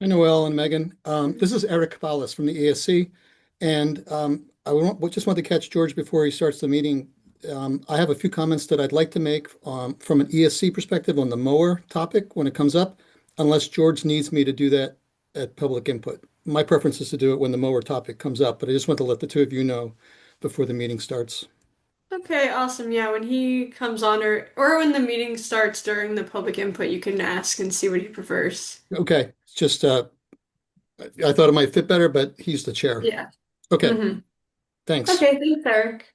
Hi, Noel and Megan. This is Eric Ballas from the ESC, and just want to catch George before he starts the meeting. I have a few comments that I'd like to make from an ESC perspective on the mower topic when it comes up, unless George needs me to do that at public input. My preference is to do it when the mower topic comes up, but I just want to let the two of you know before the meeting starts. Okay, awesome. Yeah, when he comes on or when the meeting starts during the public input, you can ask and see what he prefers. Okay, it's just I thought it might fit better, but he's the chair. Yeah. Okay, hmm thanks. Okay, thanks, Eric.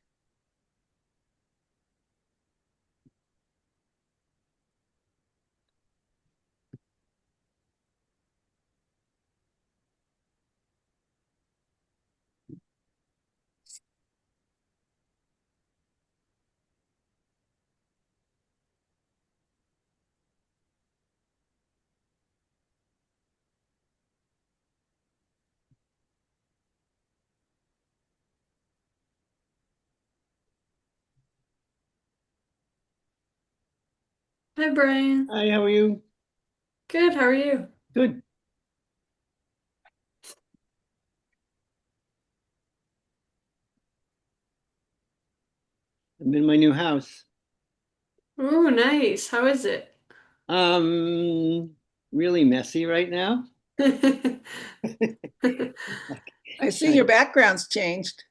Hi, Brian. Hi, how are you? Good, how are you? Good. I'm in my new house. Oh, nice. How is it? Um, Really messy right now. I see I- your background's changed.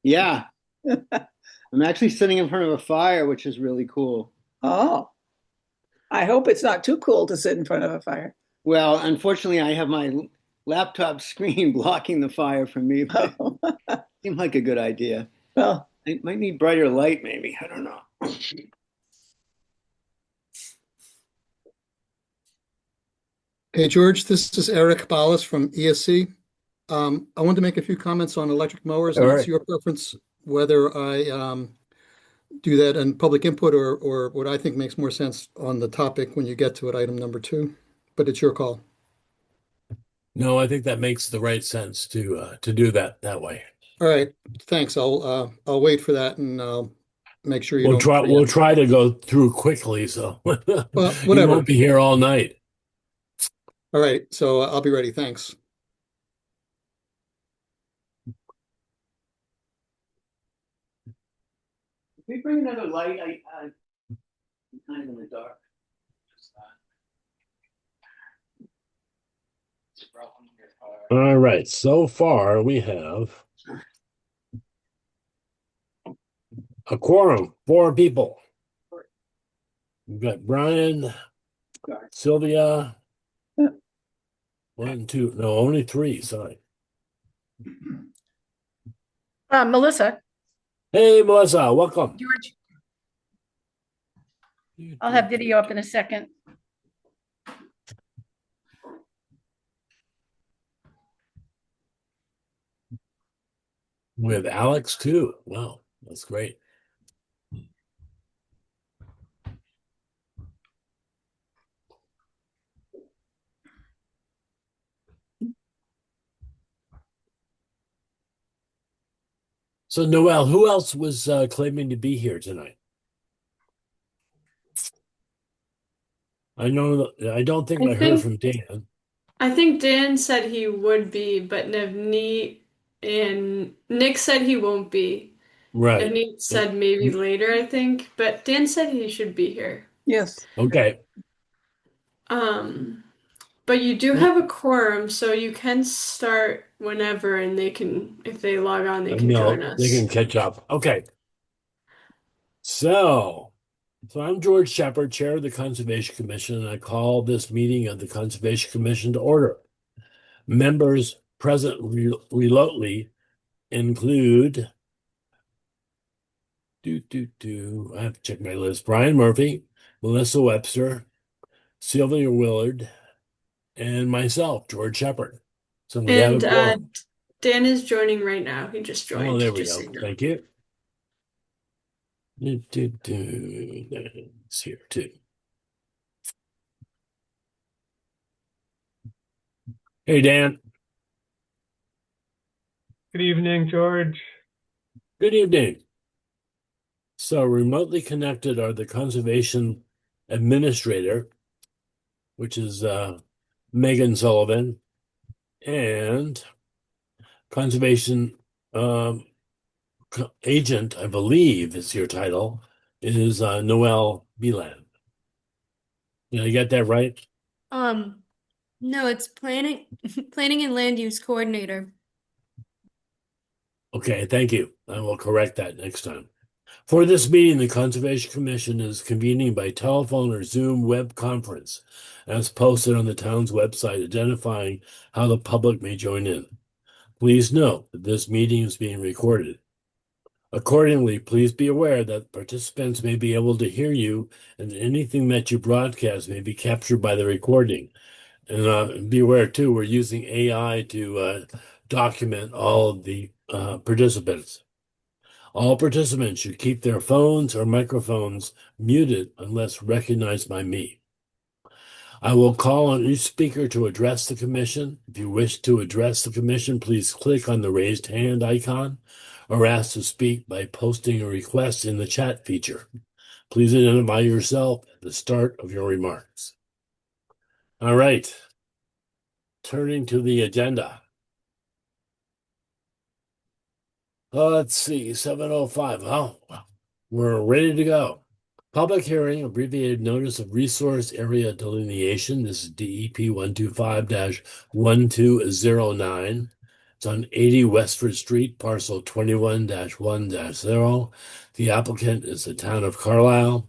yeah, I'm actually sitting in front of a fire, which is really cool. Oh, I hope it's not too cool to sit in front of a fire. Well, unfortunately, I have my laptop screen blocking the fire from me, but it Oh, seemed like a good idea. well, I might need brighter light, maybe. I don't know. Hey, George, this is Eric Ballas from ESC. I wanted to make a few comments on electric mowers, All and it's right. your preference whether I do that in public input or what I think makes more sense on the topic when you get to it, item number two. But it's your call. No, I think that makes the right sense to do that way. All right, thanks. I'll wait for that and I'll make sure you We'll don't try we'll preempt. try to go through quickly, so Well, you won't whatever. be here all night. All right, so I'll be ready. Thanks. If we bring another light, I'm kind of in the dark. All right. So far, we have a quorum, four people. We've got Brian, Sylvia, one, two, no, only three. Sorry. Melissa, Hey, Melissa, welcome. George, I'll have video up in a second. With Alex too. Wow, that's great. So, Noel, who else was claiming to be here tonight? I don't think I I heard think from Dan. I think Dan said he would be, but Navneet and Nick said he won't be. Right. Navneet said maybe later, I think, but Dan said he should be here. yes. Okay. Um, but you do have a quorum, so you can start whenever and they can, if they log on, they can join They can us. catch up. Okay. So I'm George Shepard, Chair of the Conservation Commission, and I call this meeting of the Conservation Commission to order. Members present remotely include I have to check my list. Brian Murphy, Melissa Webster, Sylvia Willard, and myself, George Shepard. So we have a And quorum. Dan is joining right now. He just Oh, joined, there we just so go. you know. Thank you. It's here too. Hey, Dan. Good evening, George. Good evening. So remotely connected are the conservation administrator, which is Megan Sullivan, and conservation agent, I believe is your title, is Noel Beeland. Did I get that right? Um, no, it's planning, planning and land use coordinator. Okay, thank you. I will correct that next time. For this meeting, the Conservation Commission is convening by telephone or Zoom web conference, as posted on the town's website, identifying how the public may join in. Please note that this meeting is being recorded. Accordingly, please be aware that participants may be able to hear you, and anything that you broadcast may be captured by the recording. And be aware too, we're using AI to document all of the participants. All participants should keep their phones or microphones muted unless recognized by me. I will call on each speaker to address the commission. If you wish to address the commission, please click on the raised hand icon or ask to speak by posting a request in the chat feature. Please identify yourself at the start of your remarks. All right. Turning to the agenda. Let's see, 7:05. Oh, we're ready to go. Public hearing, abbreviated notice of resource area delineation. This is DEP 125-1209. It's on 80 Westford Street, parcel 21-1-0. The applicant is the town of Carlisle.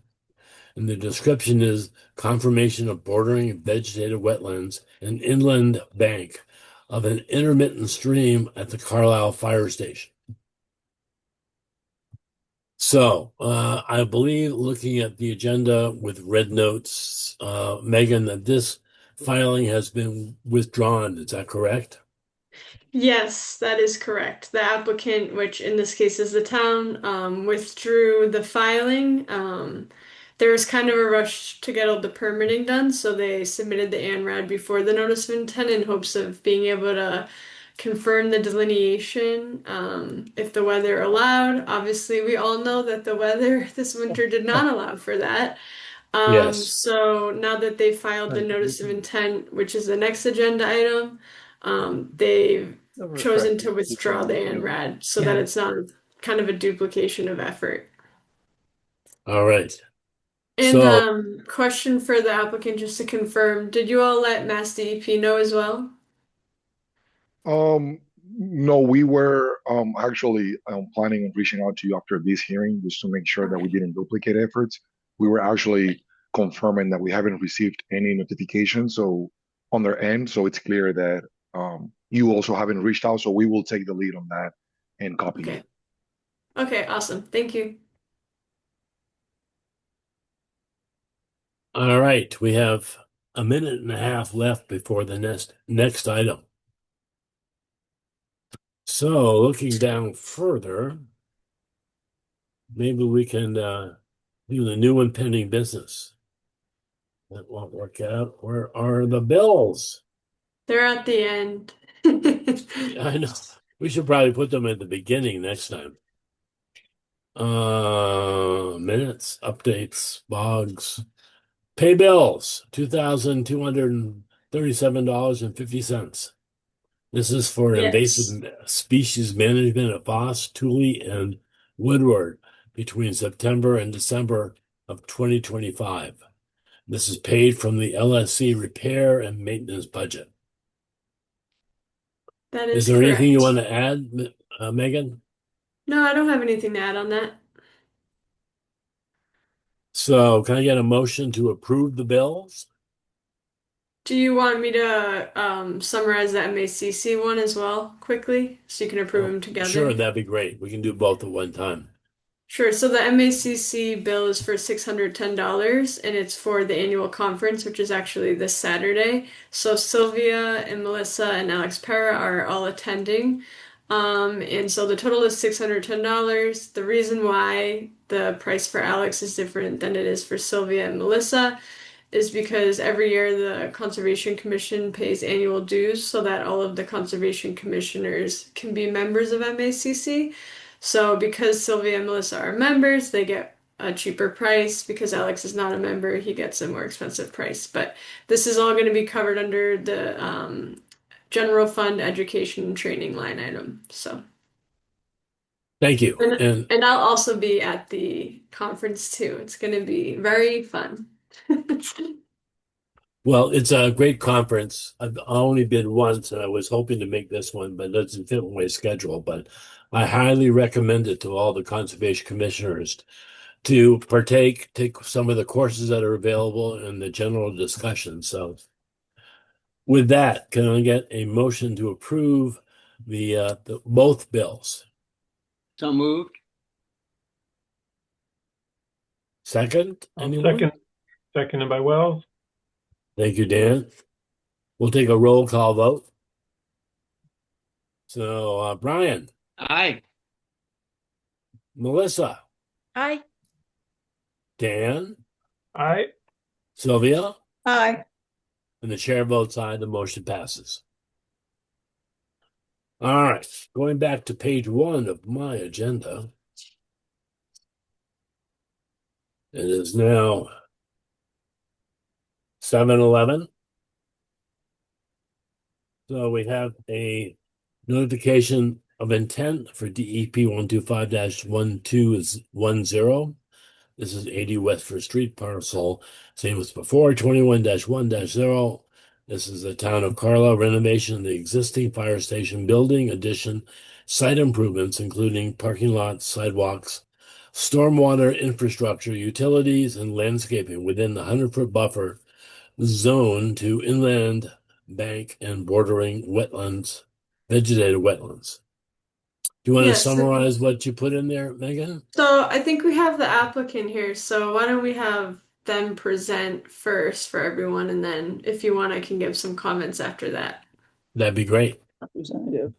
And the description is confirmation of bordering vegetated wetlands and inland bank of an intermittent stream at the Carlisle Fire Station. So I believe, looking at the agenda with red notes, Megan, that this filing has been withdrawn. Is that correct? Yes, that is correct. The applicant, which in this case is the town, withdrew the filing. There was kind of a rush to get all the permitting done, so they submitted the ANRAD before the notice of intent in hopes of being able to confirm the delineation if the weather allowed. Obviously, we all know that the weather this winter did not allow for that. Yes. So now that they filed the notice of intent, which is the next agenda item, they've chosen to withdraw the ANRAD so that it's not kind of a duplication of effort. All right. And So question for the applicant, just to confirm, did you all let Mass DEP know as well? No, we were actually planning on reaching out to you after this hearing just to make sure that we didn't duplicate efforts. We were actually confirming that we haven't received any notification so on their end, so it's clear that you also haven't reached out, so we will take the lead on that and copy you. Okay. Okay, awesome. Thank you. all right, we have a minute and a half left before the next item. So looking down further, maybe we can do the new and pending business. That won't work out. Where are the bills? They're at the end. I know. We should probably put them at the beginning next time. Minutes, updates, logs, pay bills, $2,237.50. This is for Yes. invasive species management at Voss, Tooley, and Woodward between September and December of 2025. This is paid from the LSC repair and maintenance budget. That Is is there anything you correct. want to add, Megan? No, I don't have anything to add on that. So can I get a motion to approve the bills? Do you want me to summarize the MACC one as well quickly so you can approve them together? Sure, that'd be great. We can do both at one time. Sure. So the MACC bill is for $610 and it's for the annual conference, which is actually this Saturday. So Sylvia and Melissa and Alex Para are all attending. And so the total is $610. The reason why the price for Alex is different than it is for Sylvia and Melissa is because every year the Conservation Commission pays annual dues so that all of the Conservation Commissioners can be members of MACC. So because Sylvia and Melissa are members, they get a cheaper price. Because Alex is not a member, he gets a more expensive price. But this is all going to be covered under the general fund education and training line item. So, Thank you. and I'll also be at the conference too. It's going to be very fun. Well, it's a great conference. I've only been once, and I was hoping to make this one, but it doesn't fit with my schedule. But I highly recommend it to all the conservation commissioners to partake, take some of the courses that are available in the general discussion. So with that, can I get a motion to approve the both bills? So moved. Second, I'll anyone? seconded by Wells. Thank you, Dan. We'll take a roll call vote. So, Brian, Aye. Melissa, Aye. Dan, Aye. Sylvia, Aye. and the chair votes aye. The motion passes. All right, going back to page 1 of my agenda. It is now 7:11. So we have a notification of intent for DEP 125-1210. This is 80 West First Street parcel. Same as before, 21-1-0. This is the town of Carlisle renovation of the existing fire station building, addition, site improvements, including parking lots, sidewalks, stormwater infrastructure, utilities, and landscaping within the 100-foot buffer zone to inland bank and bordering wetlands, vegetated wetlands. Do you want to Yes. summarize what you put in there, Megan? So I think we have the applicant here, so why don't we have them present first for everyone, and then if you want, I can give some comments after that. That'd be great. Representative.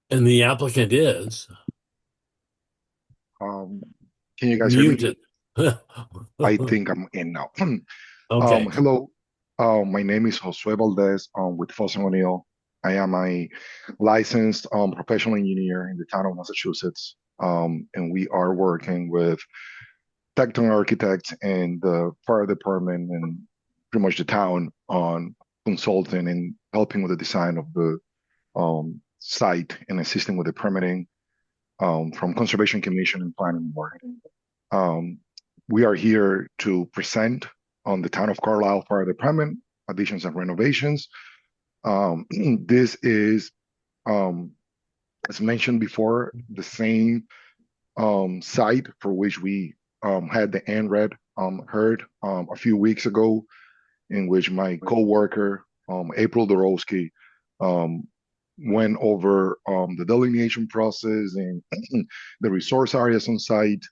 And the applicant is Can you guys hear me? muted. I think I'm in now. Okay. Hello. My name is Josue Valdez with Foss & O'Neill. I am a licensed professional engineer in the town of Massachusetts. And we are working with Tecton Architects and the fire department and pretty much the town on consulting and helping with the design of the site and assisting with the permitting from Conservation Commission and Planning Board. We are here to present on the town of Carlisle Fire Department additions and renovations. This is, as mentioned before, the same site for which we had the NRED heard a few weeks ago, in which my co-worker, April Dorowski, went over the delineation process and the resource areas on site.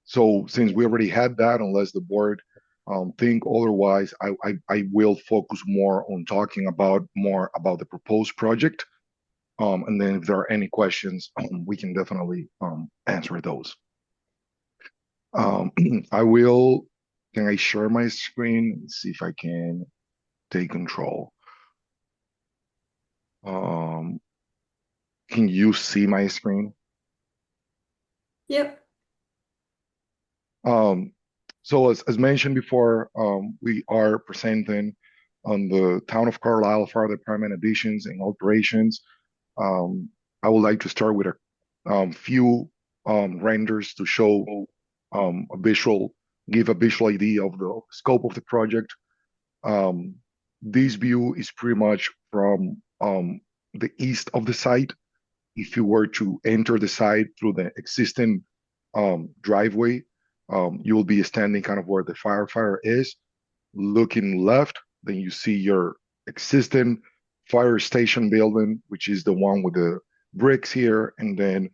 So since we already had that, unless the board think otherwise, I will focus more on talking more about the proposed project. And then if there are any questions, we can definitely answer those. Can I share my screen? Let's see if I can take control. Can you see my screen? Yep. So as mentioned before, we are presenting on the Town of Carlisle Fire Department additions and alterations. I would like to start with a few renders to show give a visual idea of the scope of the project. This view is pretty much from the east of the site. If you were to enter the site through the existing driveway, you will be standing kind of where the firefighter is. Looking left, then you see your existing fire station building, which is the one with the bricks here, and then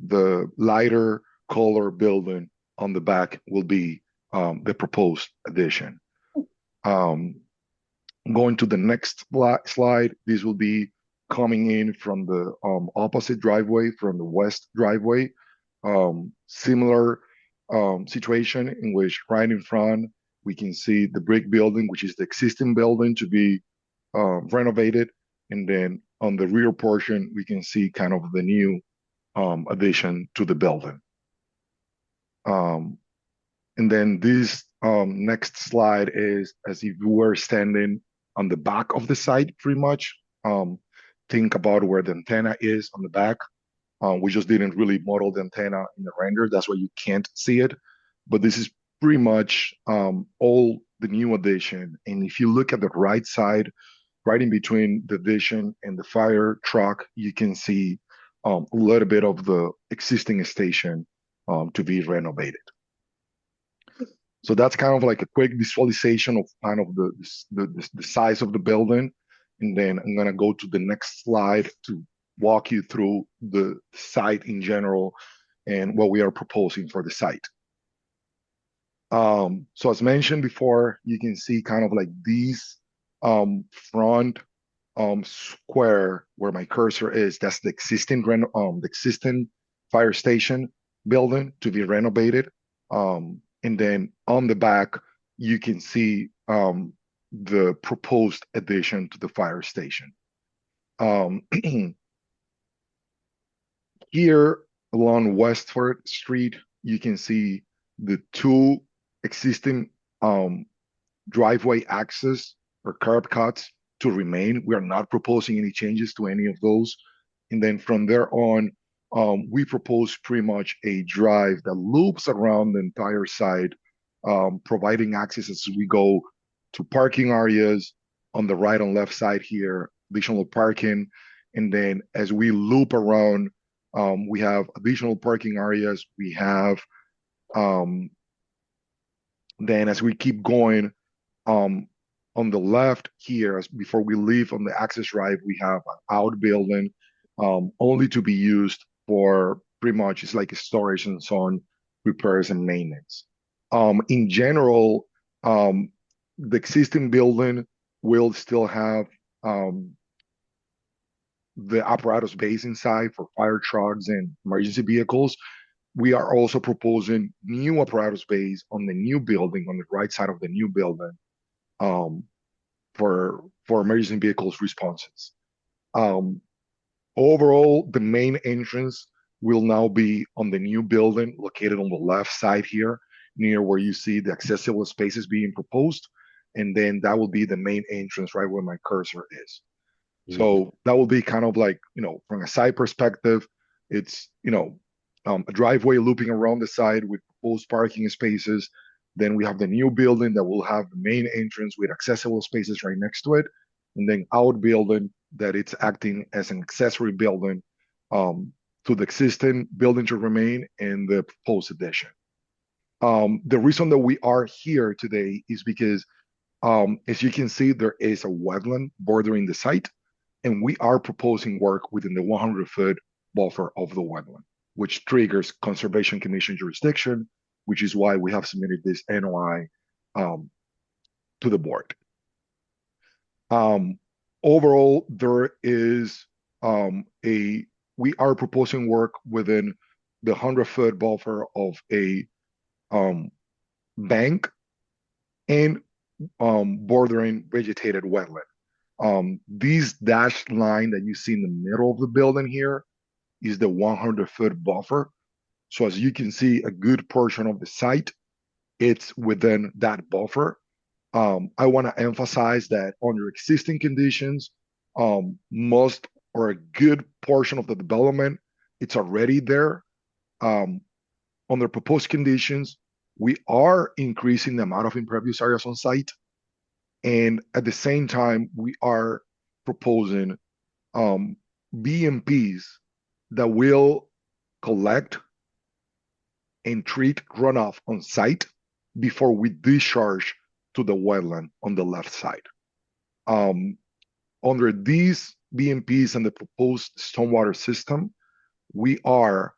the lighter color building on the back will be the proposed addition. Going to the next slide, this will be coming in from the opposite driveway, from the west driveway. Similar situation in which right in front we can see the brick building, which is the existing building to be renovated, and then on the rear portion we can see kind of the new addition to the building. And then this next slide is as if you were standing on the back of the site, pretty much. Think about where the antenna is on the back. We just didn't really model the antenna in the render. That's why you can't see it. But this is pretty much all the new addition. And if you look at the right side, right in between the addition and the fire truck, you can see a little bit of the existing station to be renovated. So that's kind of like a quick visualization of kind of the size of the building. And then I'm gonna go to the next slide to walk you through the site in general and what we are proposing for the site. So as mentioned before, you can see kind of like these front square where my cursor is. That's the existing fire station building to be renovated. And then on the back, you can see the proposed addition to the fire station. Here along Westford Street, you can see the two existing driveway access or curb cuts to remain. We are not proposing any changes to any of those. And then from there on, we propose pretty much a drive that loops around the entire site, providing access as we go to parking areas on the right and left side here, additional parking. And then as we loop around, we have additional parking areas. We have, then as we keep going, on the left here, before we leave on the access drive, we have an outbuilding only to be used for pretty much, it's like a storage and so on, repairs and maintenance. In general, the existing building will still have the apparatus base inside for fire trucks and emergency vehicles. We are also proposing new apparatus base on the new building, on the right side of the new building, for emergency vehicles responses. Overall, the main entrance will now be on the new building located on the left side here, near where you see the accessible spaces being proposed. And then that will be the main entrance right where my cursor is. So that will be kind of like, from a side perspective, it's, a driveway looping around the side with proposed parking spaces. Then we have the new building that will have the main entrance with accessible spaces right next to it. And then outbuilding that it's acting as an accessory building to the existing building to remain and the proposed addition. The reason that we are here today is because, as you can see, there is a wetland bordering the site, and we are proposing work within the 100-foot buffer of the wetland, which triggers Conservation Commission jurisdiction, which is why we have submitted this NOI to the board. Overall, there is we are proposing work within the 100-foot buffer of a bank and bordering vegetated wetland. This dashed line that you see in the middle of the building here is the 100-foot buffer. So as you can see, a good portion of the site, it's within that buffer. I want to emphasize that under existing conditions, most or a good portion of the development, it's already there. Under proposed conditions, we are increasing the amount of impervious areas on site. And at the same time, we are proposing BMPs that will collect and treat runoff on site before we discharge to the wetland on the left side. Under these BMPs and the proposed stormwater system, we are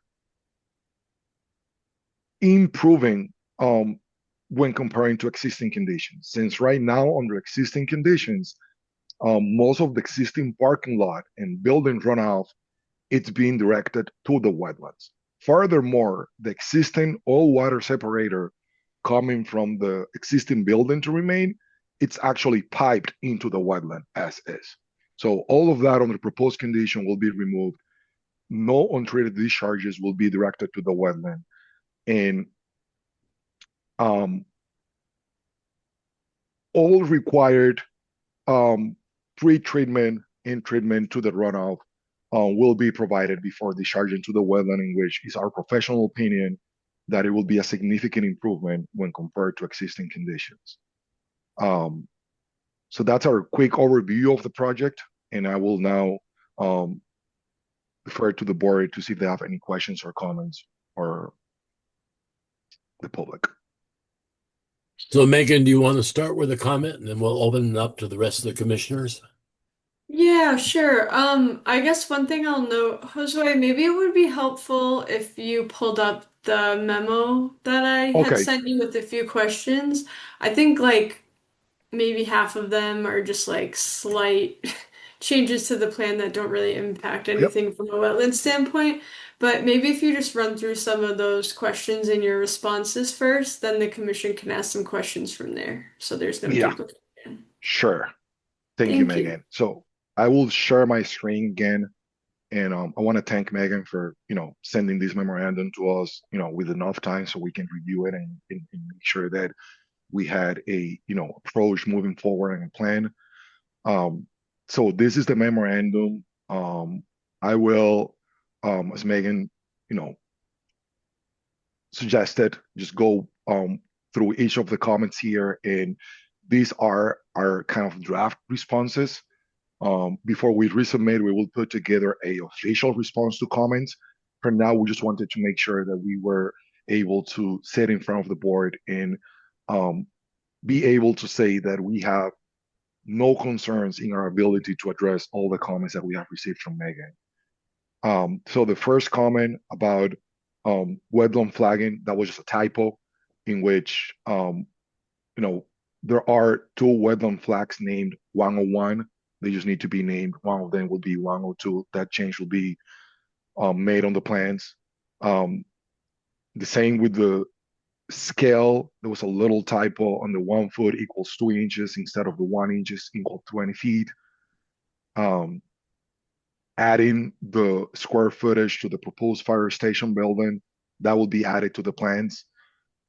improving when comparing to existing conditions. Since right now, under existing conditions, most of the existing parking lot and building runoff, it's being directed to the wetlands. Furthermore, the existing oil water separator coming from the existing building to remain, it's actually piped into the wetland as is. So all of that on the proposed condition will be removed. no untreated discharges will be directed to the wetland. And all required pre-treatment and treatment to the runoff will be provided before discharging to the wetland, in which is our professional opinion that it will be a significant improvement when compared to existing conditions. So that's our quick overview of the project, and I will now refer to the board to see if they have any questions or comments, or the public. So Megan, do you want to start with a comment and then we'll open it up to the rest of the commissioners? Yeah, sure. I guess one thing I'll note, Josue, maybe it would be helpful if you pulled up the memo that I had Okay. sent you with a few questions. I think like maybe half of them are just like slight changes to the plan that don't really impact anything from a wetland standpoint. But maybe if you just run through some of those questions in your responses first, then the commission can ask some questions from there. So there's no Yeah. duplication. Sure. Thank you, Thank you. Megan. So I will share my screen again, and I want to thank Megan for sending this memorandum to us with enough time so we can review it and make sure that we had a approach moving forward and a plan. So this is the memorandum. I will, as Megan suggested, just go through each of the comments here, and these are our kind of draft responses. Before we resubmit, we will put together a official response to comments. For now, we just wanted to make sure that we were able to sit in front of the board and be able to say that we have no concerns in our ability to address all the comments that we have received from Megan. So the first comment about wetland flagging, that was just a typo, in which there are two wetland flags named 101. They just need to be named. One of them will be 102. That change will be made on the plans. The same with the scale. There was a little typo on the 1 foot equals 2 inches instead of the 1 inches equal 20 feet. Adding the square footage to the proposed fire station building, that will be added to the plans.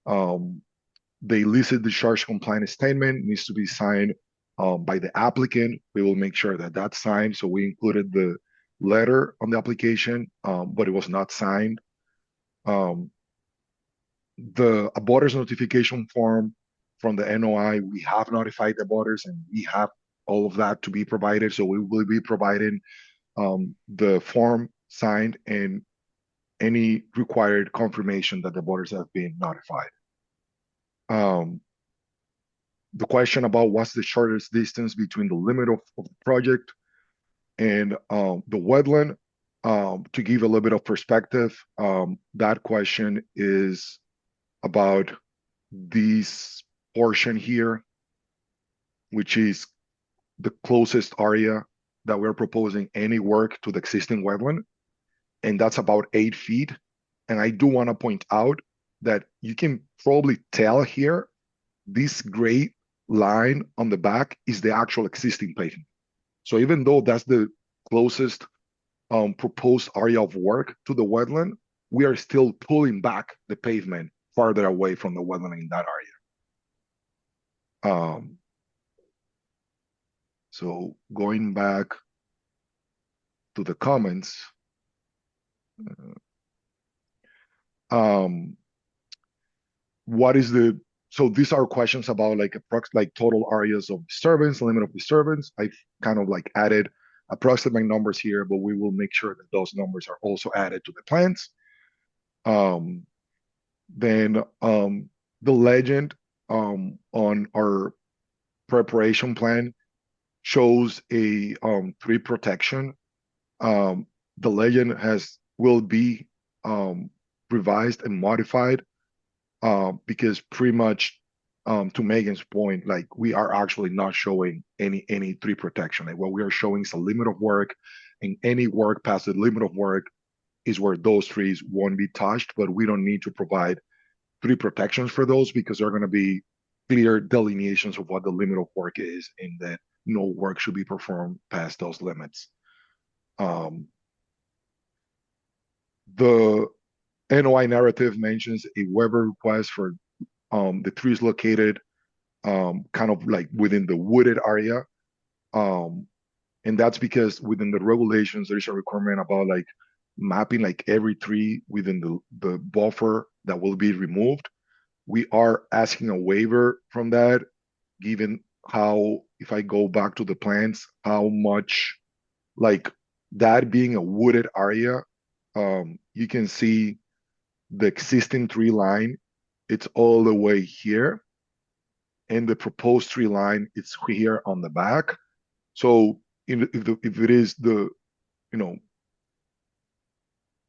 The illicit discharge compliance statement needs to be signed by the applicant. We will make sure that that's signed. So we included the letter on the application, but it was not signed. The abutters notification form from the NOI, we have notified the abutters, and we have all of that to be provided. So we will be providing the form signed and any required confirmation that the abutters have been notified. The question about what's the shortest distance between the limit of the project and the wetland, to give a little bit of perspective, that question is about this portion here, which is the closest area that we're proposing any work to the existing wetland, and that's about 8 feet. And I do want to point out that you can probably tell here, this gray line on the back is the actual existing pavement. So even though that's the closest proposed area of work to the wetland, we are still pulling back the pavement farther away from the wetland in that area. So going back to the comments, so these are questions about like total areas of disturbance, limit of disturbance. I've kind of like added approximate numbers here, but we will make sure that those numbers are also added to the plans. Then the legend on our preparation plan shows a tree protection. The legend will be revised and modified because pretty much to Megan's point, like we are actually not showing any tree protection. Like what we are showing is a limit of work, and any work past the limit of work is where those trees won't be touched, but we don't need to provide tree protections for those because there are going to be clear delineations of what the limit of work is, and that no work should be performed past those limits. The NOI narrative mentions a waiver request for the trees located kind of like within the wooded area. And that's because within the regulations, there's a requirement about like mapping like every tree within the buffer that will be removed. We are asking a waiver from that, given how, if I go back to the plans, how much like that being a wooded area, you can see the existing tree line, it's all the way here. And the proposed tree line, it's here on the back. So if it is the, you know,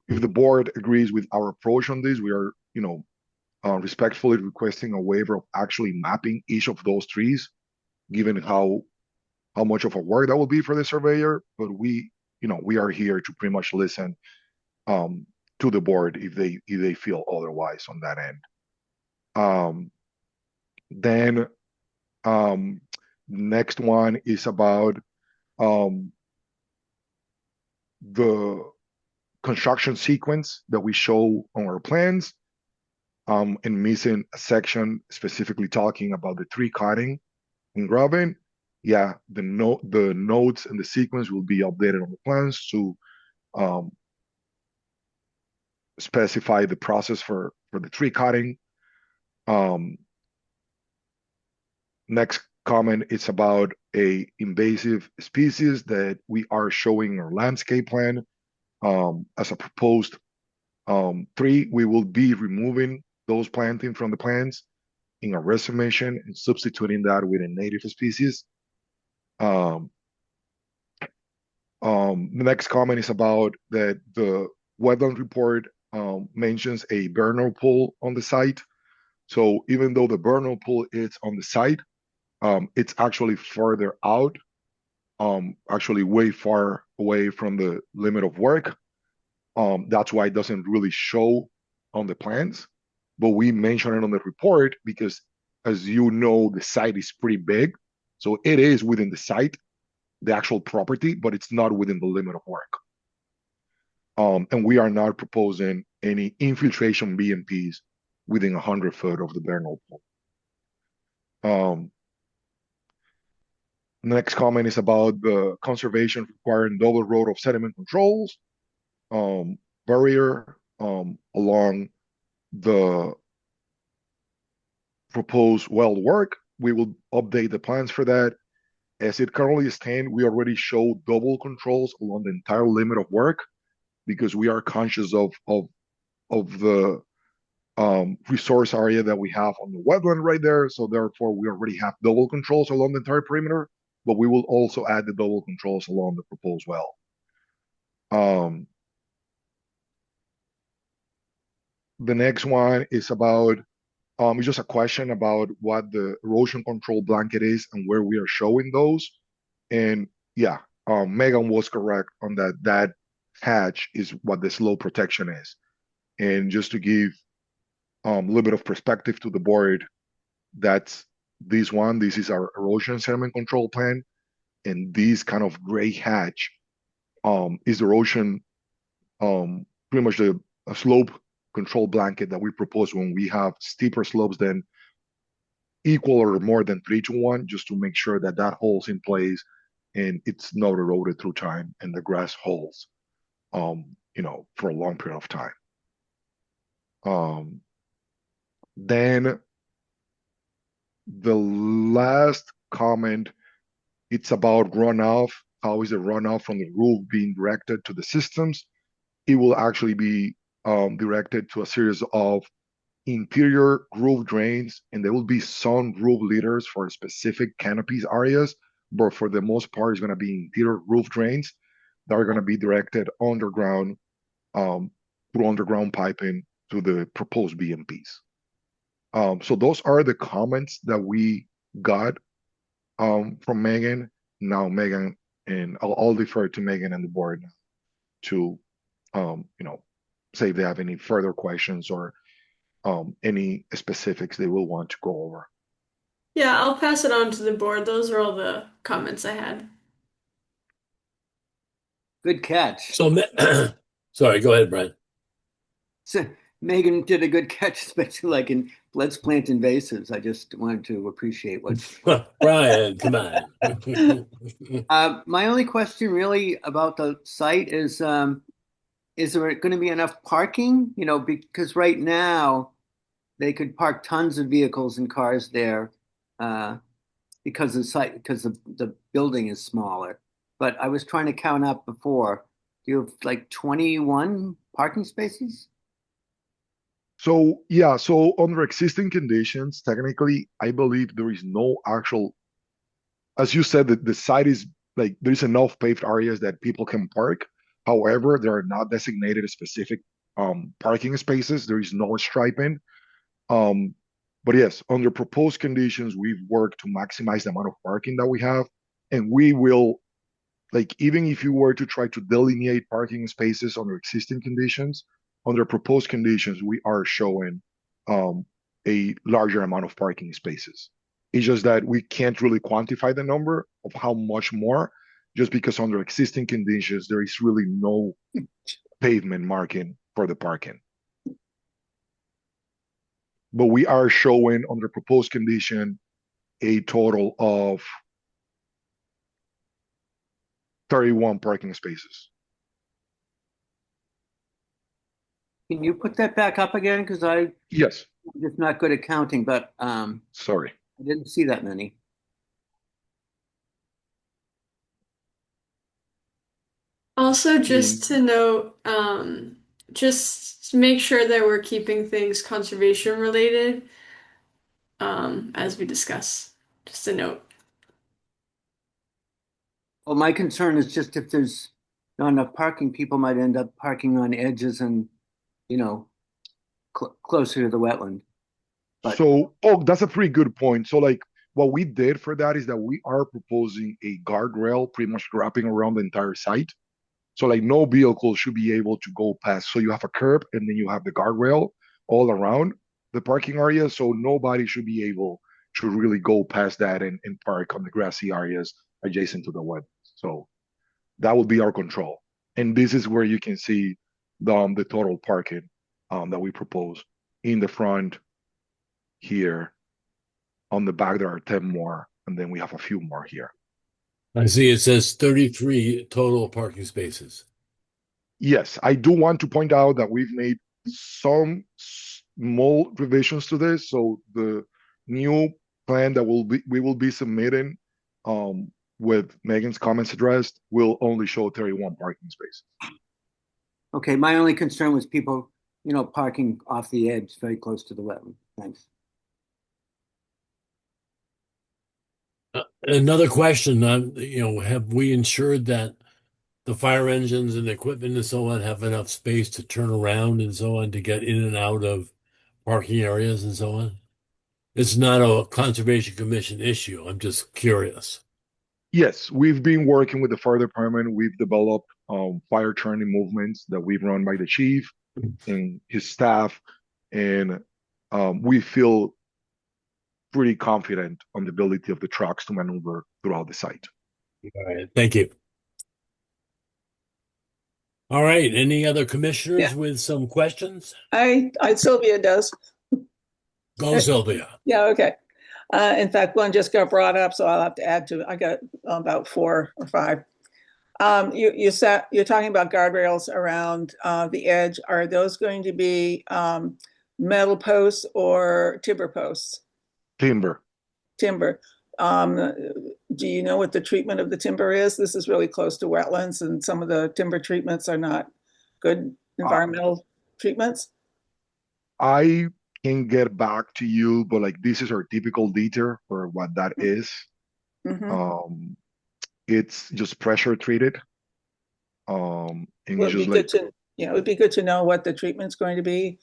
if the board agrees with our approach on this, we are, respectfully requesting a waiver of actually mapping each of those trees, given how much of a work that will be for the surveyor. But we are here to pretty much listen to the board if they feel otherwise on that end. Then next one is about the construction sequence that we show on our plans, and missing a section specifically talking about the tree cutting and grubbing. Yeah, the notes and the sequence will be updated on the plans to specify the process for the tree cutting. Next comment is about a invasive species that we are showing our landscape plan as a proposed tree. We will be removing those planting from the plants in a reservation and substituting that with a native species. The next comment is about that the wetland report mentions a vernal pool on the site. So even though the vernal pool is on the site, it's actually further out, actually way far away from the limit of work. That's why it doesn't really show on the plans, but we mention it on the report because, as you know, the site is pretty big. So it is within the site, the actual property, but it's not within the limit of work. And we are not proposing any infiltration BMPs within 100 foot of the vernal pool. Next comment is about the conservation requiring double road of sediment controls barrier along the proposed well work. We will update the plans for that. As it currently stands, we already show double controls along the entire limit of work because we are conscious of the resource area that we have on the wetland right there. So therefore, we already have double controls along the entire perimeter, but we will also add the double controls along the proposed well. The next one is about, it's just a question about what the erosion control blanket is and where we are showing those. And yeah, Megan was correct on that. That hatch is what the slope protection is. And just to give a little bit of perspective to the board, that's this one. This is our erosion sediment control plan. And this kind of gray hatch is erosion, pretty much a slope control blanket that we propose when we have steeper slopes than equal or more than 3:1, just to make sure that that holds in place and it's not eroded through time and the grass holds, for a long period of time. Then the last comment, it's about runoff. How is the runoff from the roof being directed to the systems? It will actually be directed to a series of interior roof drains, and there will be some roof leaders for specific canopies areas, but for the most part, it's going to be interior roof drains that are going to be directed underground through underground piping to the proposed BMPs. So those are the comments that we got from Megan. Now, Megan, and I'll defer to Megan and the board now to, say if they have any further questions or any specifics they will want to go over. Yeah, I'll pass it on to the board. Those are all the comments I had. Good catch. So, sorry, go ahead, Brian. So Megan did a good catch, especially like in let's plant invasives. I just wanted to appreciate what's. Brian, come on. My only question really about the site is there going to be enough parking? You know, because right now they could park tons of vehicles and cars there because the building is smaller. But I was trying to count up before. Do you have like 21 parking spaces? So yeah, so under existing conditions, technically, I believe there is no actual, as you said, that the site is like there's enough paved areas that people can park. However, there are not designated specific parking spaces. There is no striping. Um, but yes, under proposed conditions, we've worked to maximize the amount of parking that we have, and we will, like, even if you were to try to delineate parking spaces under existing conditions, under proposed conditions, we are showing a larger amount of parking spaces. It's just that we can't really quantify the number of how much more, just because under existing conditions, there is really no pavement marking for the parking. But we are showing under proposed condition a total of 31 parking spaces. Can you put that back up again? Because I'm Yes, just not good at counting, but sorry. I didn't see that many. Also, just to note, just make sure that we're keeping things conservation related, as we discuss. Just a note. Well, my concern is just if there's not enough parking, people might end up parking on edges and, you know, closer to the wetland. But So, oh, that's a pretty good point. So, like, what we did for that is that we are proposing a guardrail pretty much wrapping around the entire site. So, like, no vehicle should be able to go past. So, you have a curb and then you have the guardrail all around the parking area. So, nobody should be able to really go past that and park on the grassy areas adjacent to the wetlands. So, that would be our control. And this is where you can see the total parking that we propose in the front here. On the back, there are 10 more, and then we have a few more here. I see it says 33 total parking spaces. Yes, I do want to point out that we've made some small revisions to this. So the new plan that we will be submitting with Megan's comments addressed will only show 31 parking spaces. okay, my only concern was people, you know, parking off the edge very close to the wetland. Thanks. Another question, have we ensured that the fire engines and equipment and so on have enough space to turn around and so on to get in and out of parking areas and so on? It's not a Conservation Commission issue. I'm just curious. Yes, we've been working with the fire department. We've developed fire training movements that we've run by the chief and his staff, and we feel pretty confident on the ability of the trucks to maneuver throughout the site. All right, thank you. All right, any other commissioners with some questions? Sylvia does. Go, Sylvia. Yeah, okay. In fact, one just got brought up, so I'll have to add to it. I got about 4 or 5. You're talking about guardrails around the edge. Are those going to be metal posts or timber posts? Timber. Timber. Do you know what the treatment of the timber is? This is really close to wetlands, and some of the timber treatments are not good environmental treatments. I can get back to you, but like this is our typical detail for what that is. Mm-hmm. It's just pressure treated. And Well, it's just like, it'd be good to know what the treatment's going to be.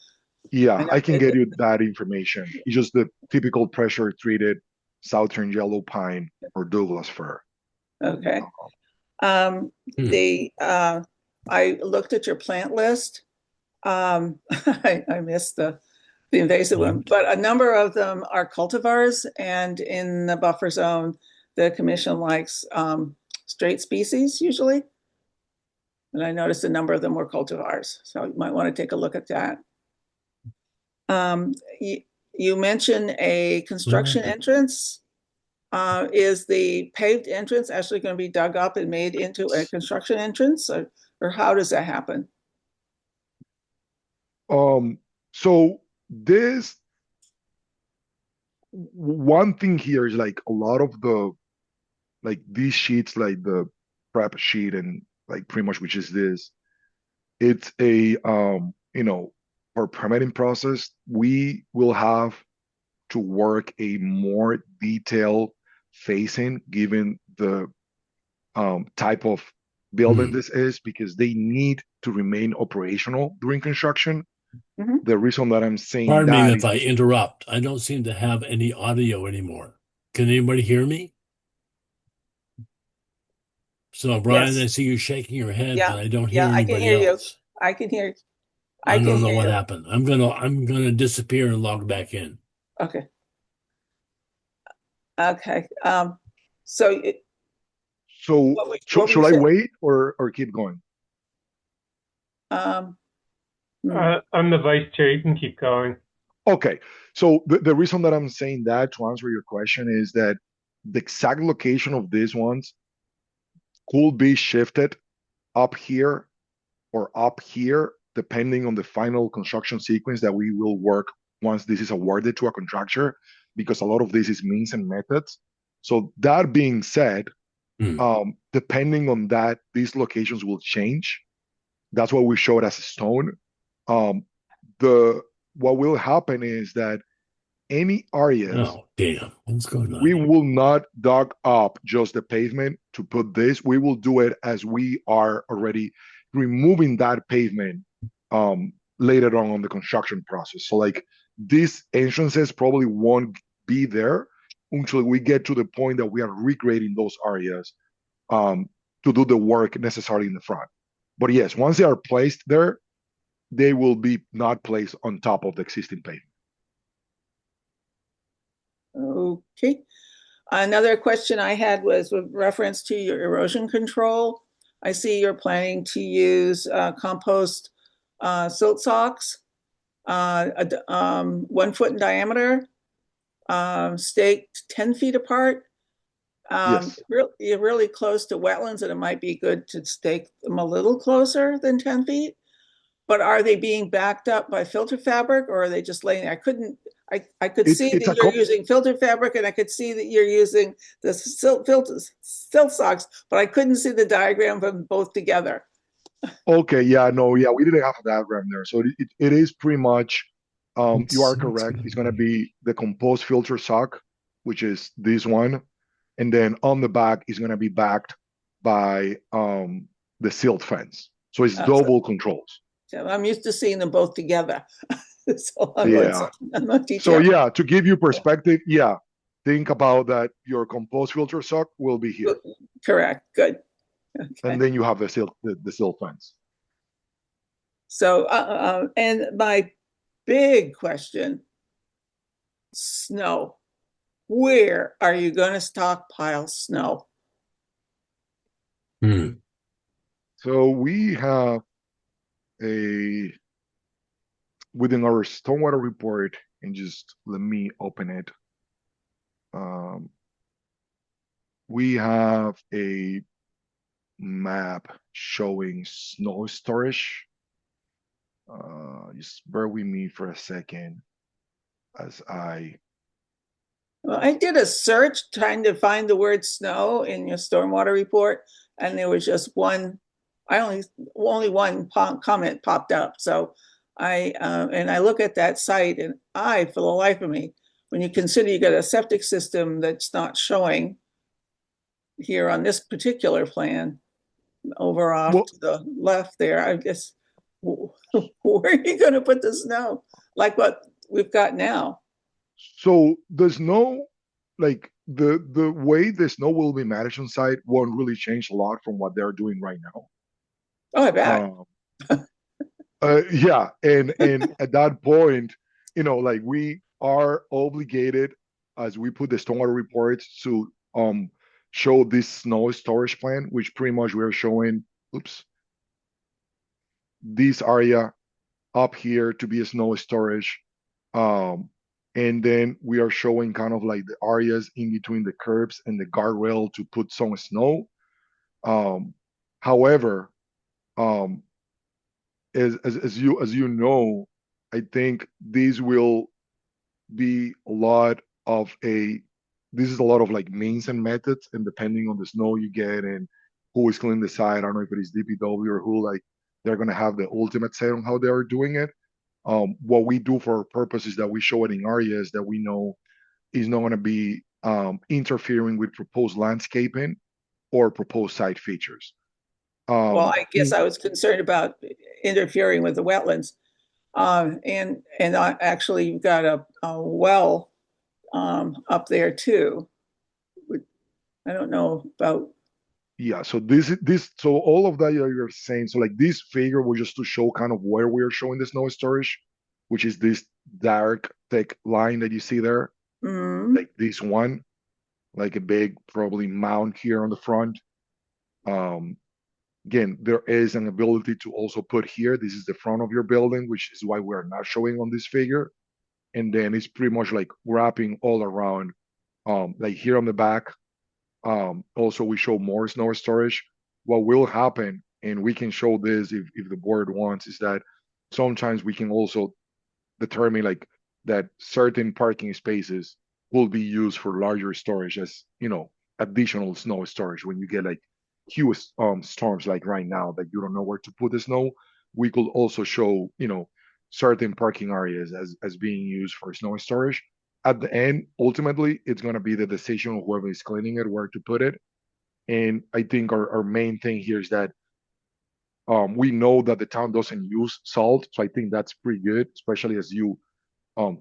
yeah, I can get you that information. It's just the typical pressure treated southern yellow pine or Douglas fir. Okay. I looked at your plant list. I missed the invasive one, but a number of them are cultivars, and in the buffer zone, the commission likes straight species usually. And I noticed a number of them were cultivars, so you might want to take a look at that. You, you mentioned a construction Mhm. entrance. Is the paved entrance actually going to be dug up and made into a construction entrance, or how does that happen? So this one thing here is like a lot of the like these sheets, like the prep sheet and like pretty much which is this, it's a for permitting process, we will have to work a more detailed facing given the type of building Hmm. this is because they need to remain operational during construction. Mhm. The reason that I'm saying Pardon me that if is I interrupt. I don't seem to have any audio anymore. Can anybody hear me? So, Brian, I Yes. see you shaking your head, Yeah. but I don't Yeah, hear I can anybody hear you. else. I can hear. I I can don't know hear what you. happened. I'm gonna disappear and log back in. Okay. Okay. So so. what were you Should I saying? wait or keep going? Um, hmm. I'm the vice chair. You can keep going. Okay, so the reason that I'm saying that to answer your question is that the exact location of these ones could be shifted up here or up here, depending on the final construction sequence that we will work once this is awarded to a contractor, because a lot of this is means and methods. So that being said, Hmm. depending on that, these locations will change. That's why we showed as a stone. Um, the what will happen is that any areas Oh, damn. What's going on we here? will not dug up just the pavement to put this. We will do it as we are already removing that pavement later on the construction process. So like these entrances probably won't be there until we get to the point that we are regrading those areas um, to do the work necessary in the front. But yes, once they are placed there, they will be not placed on top of the existing pavement. Okay. Another question I had was with reference to your erosion control. I see you're planning to use compost silt socks, 1 foot in diameter, staked 10 feet apart. Yes. You're really close to wetlands, and it might be good to stake them a little closer than 10 feet. But are they being backed up by filter fabric, or are they just laying? I could see It's that a you're using filter fabric, and I could see that you're using the silt socks, but I couldn't see the diagram of them both together. Okay, yeah, no, yeah, we didn't have a diagram there. So it is pretty much, you are What's correct. It's going going to on? be the composed filter sock, which is this one. And then on the back is going to be backed by the silt fence. So it's So double controls. I'm used to seeing them both together. So I'm going, Yeah. I'm not So detailed. yeah, to give you perspective, yeah, think about that. Your composed filter sock will be here. Correct. Good. And Okay. then you have the silt fence. So, and my big question, snow. Where are you going to stockpile snow? Hmm. So we have a within our stormwater report, and just let me open it. Um, we have a map showing snow storage. Just bear with me for a second as I. Well, I did a search trying to find the word snow in your stormwater report, and there was just one. Only one comment popped up. So I look at that site, and for the life of me, when you consider you got a septic system that's not showing here on this particular plan, over off Well, to the left there, I guess, where are you going to put the snow? Like what we've got now? so the snow, like the way the snow will be managed on site won't really change a lot from what they're doing right now. Oh, I bet. Um, yeah, and at that point, like we are obligated as we put the stormwater reports to show this snow storage plan, which pretty much we're showing, oops, this area up here to be a snow storage, Um, and then we are showing kind of like the areas in between the curbs and the guardrail to put some snow. However, um, as you know, I think these will be a lot of a this is a lot of like means and methods, and depending on the snow you get and who is cleaning the site, I don't know if it is DPW or who, like they're gonna have the ultimate say on how they are doing it. What we do for our purpose is that we show it in areas that we know is not gonna be interfering with proposed landscaping or proposed site features. Well, I guess In- I was concerned about interfering with the wetlands. And actually, you've got a well up there too. I don't know about, Yeah, so so all of that you're saying, so like this figure was just to show kind of where we are showing the snow storage, which is this dark thick line that you see there, mm, like this one, like a big probably mound here on the front. Um, Again, there is an ability to also put here, this is the front of your building, which is why we're not showing on this figure. And then it's pretty much like wrapping all around, like here on the back. Also, we show more snow storage. What will happen, and we can show this if the board wants, is that sometimes we can also determine like that certain parking spaces will be used for larger storage as, additional snow storage. When you get like huge storms like right now that you don't know where to put the snow, we could also show, certain parking areas as being used for snow storage. At the end, ultimately, it's going to be the decision of whoever is cleaning it, where to put it. And I think our main thing here is that we know that the town doesn't use salt. So I think that's pretty good, especially as you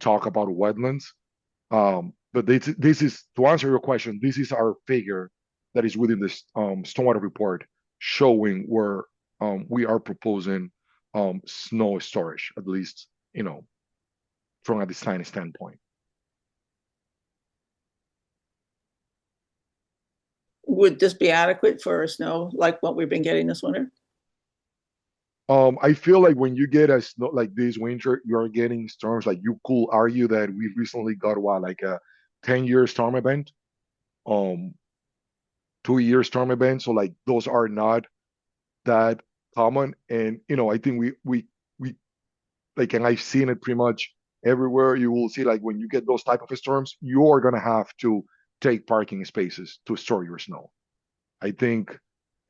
talk about wetlands. But this is, to answer your question, this is our figure that is within this stormwater report showing where we are proposing snow storage, at least, from a design standpoint. would this be adequate for snow like what we've been getting this winter? I feel like when you get a snow like this winter, you are getting storms. Like you could argue that we recently got what, like a 10-year storm event, um, 2-year storm event. So like those are not that common. And I think we like, and I've seen it pretty much everywhere. You will see like when you get those type of storms, you are gonna have to take parking spaces to store your snow. I think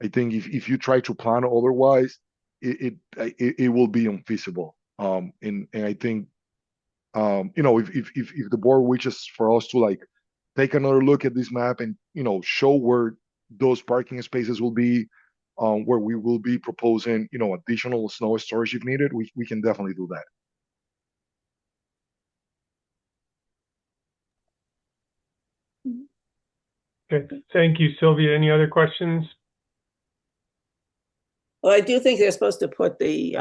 if you try to plan otherwise, it will be unfeasible. And I think if the board wishes for us to like take another look at this map and show where those parking spaces will be, where we will be proposing additional snow storage if needed, we can definitely do that. Okay, thank you, Sylvia. Any other questions? Well, I do think they're supposed to put the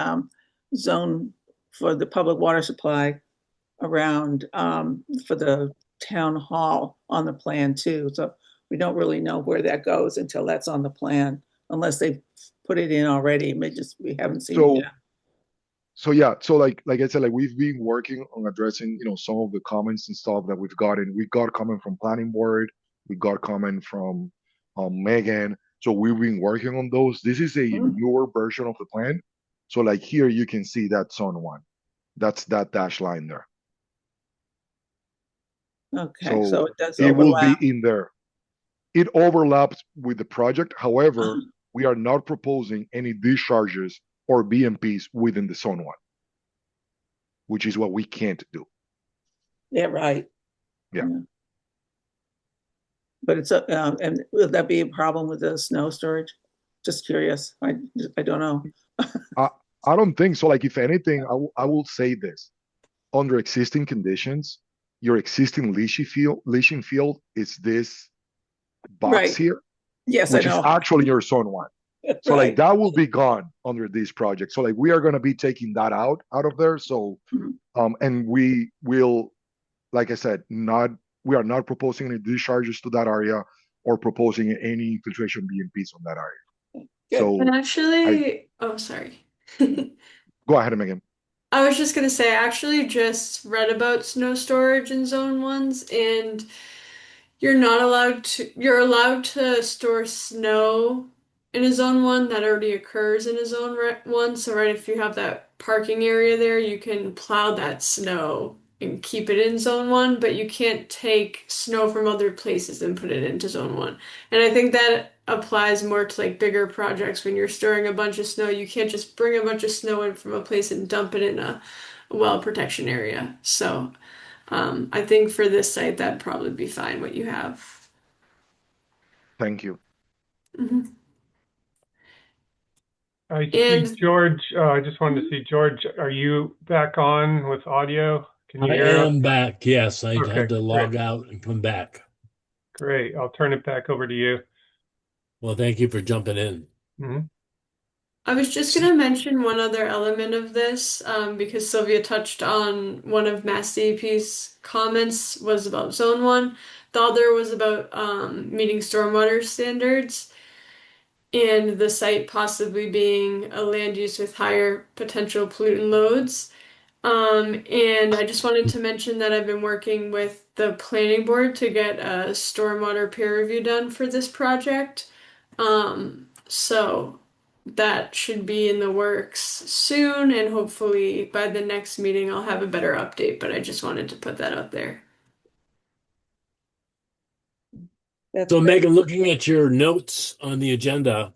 zone for the public water supply around for the town hall on the plan too. So we don't really know where that goes until that's on the plan, unless they've put it in already. We haven't seen it yet. So yeah, so like I said, like we've been working on addressing some of the comments and stuff that we've gotten. We got comment from planning board, we got comment from Megan. So we've been working on those. This is a newer version of the plan. So like here you can see that zone 1. That's that dash line there. Okay, so it does it will overlap. be in there. It overlaps with the project. However, we are not proposing any discharges or BMPs within the zone 1, which is what we can't do. Yeah, right. Yeah. But it's and would that be a problem with the snow storage? Just curious. I don't know. I don't think so. Like if anything, I will say this: under existing conditions, your existing leaching field is this box Right. here, Yes, which I know. is actually your zone 1. So like that will be gone under this project. So like we are gonna be taking that out of there. So and we will, like I said, we are not proposing any discharges to that area or proposing any infiltration BMPs on that area. Good. So And actually, oh, sorry. go ahead, Megan. I was just gonna say, I actually just read about snow storage in zone ones, and you're allowed to store snow in a zone one that already occurs in a one. So right, if you have that parking area there, you can plow that snow and keep it in zone one, but you can't take snow from other places and put it into zone one. And I think that applies more to like bigger projects when you're storing a bunch of snow. You can't just bring a bunch of snow in from a place and dump it in a well protection area. So I think for this site, that'd probably be fine what you have. Thank you. Mhm. I see And George. I just wanted to see George. Are you back on with audio? Can you I hear us? am back. Yes, I Okay, had to log great. out and come back. Great. I'll turn it back over to you. Well, thank you for jumping in. Hmm. I was just gonna mention one other element of this, because Sylvia touched on one of Mass DEP's comments was about Zone 1. The other was about meeting stormwater standards and the site possibly being a land use with higher potential pollutant loads. And I just wanted to mention that I've been working with the planning board to get a stormwater peer review done for this project. So that should be in the works soon, and hopefully by the next meeting I'll have a better update, but I just wanted to put that out there. That's So, great. Megan, looking at your notes on the agenda,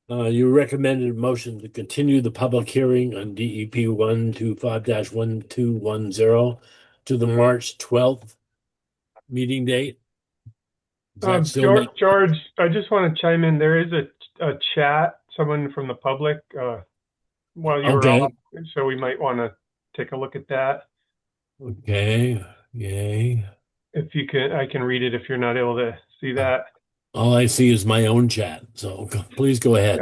you recommended a motion to continue the public hearing on DEP 125-1210 to the March 12th meeting date. Does that still George, make? George, I just want to chime in. There is a chat, someone from the public, while you were Okay. off, so we might want to take a look at that. Okay. Yay. If you can, I can read it if you're not able to see that. All I see is my own chat. So please go ahead.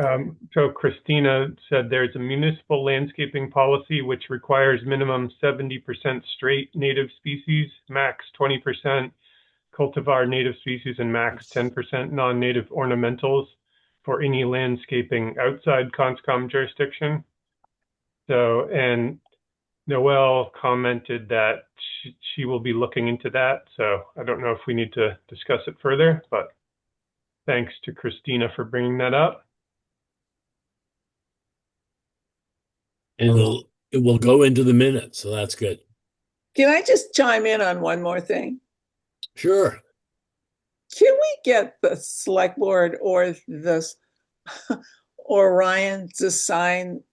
So Christina said there's a municipal landscaping policy which requires minimum 70% straight native species, max 20% cultivar native species, and max 10% non-native ornamentals for any landscaping outside CONSCOM jurisdiction. So, and Noelle commented that she will be looking into that. So I don't know if we need to discuss it further, but thanks to Christina for bringing that up. And it will go into the minutes. So that's good. Can I just chime in on one more thing? Sure. Can we get the select board or this or Ryan to sign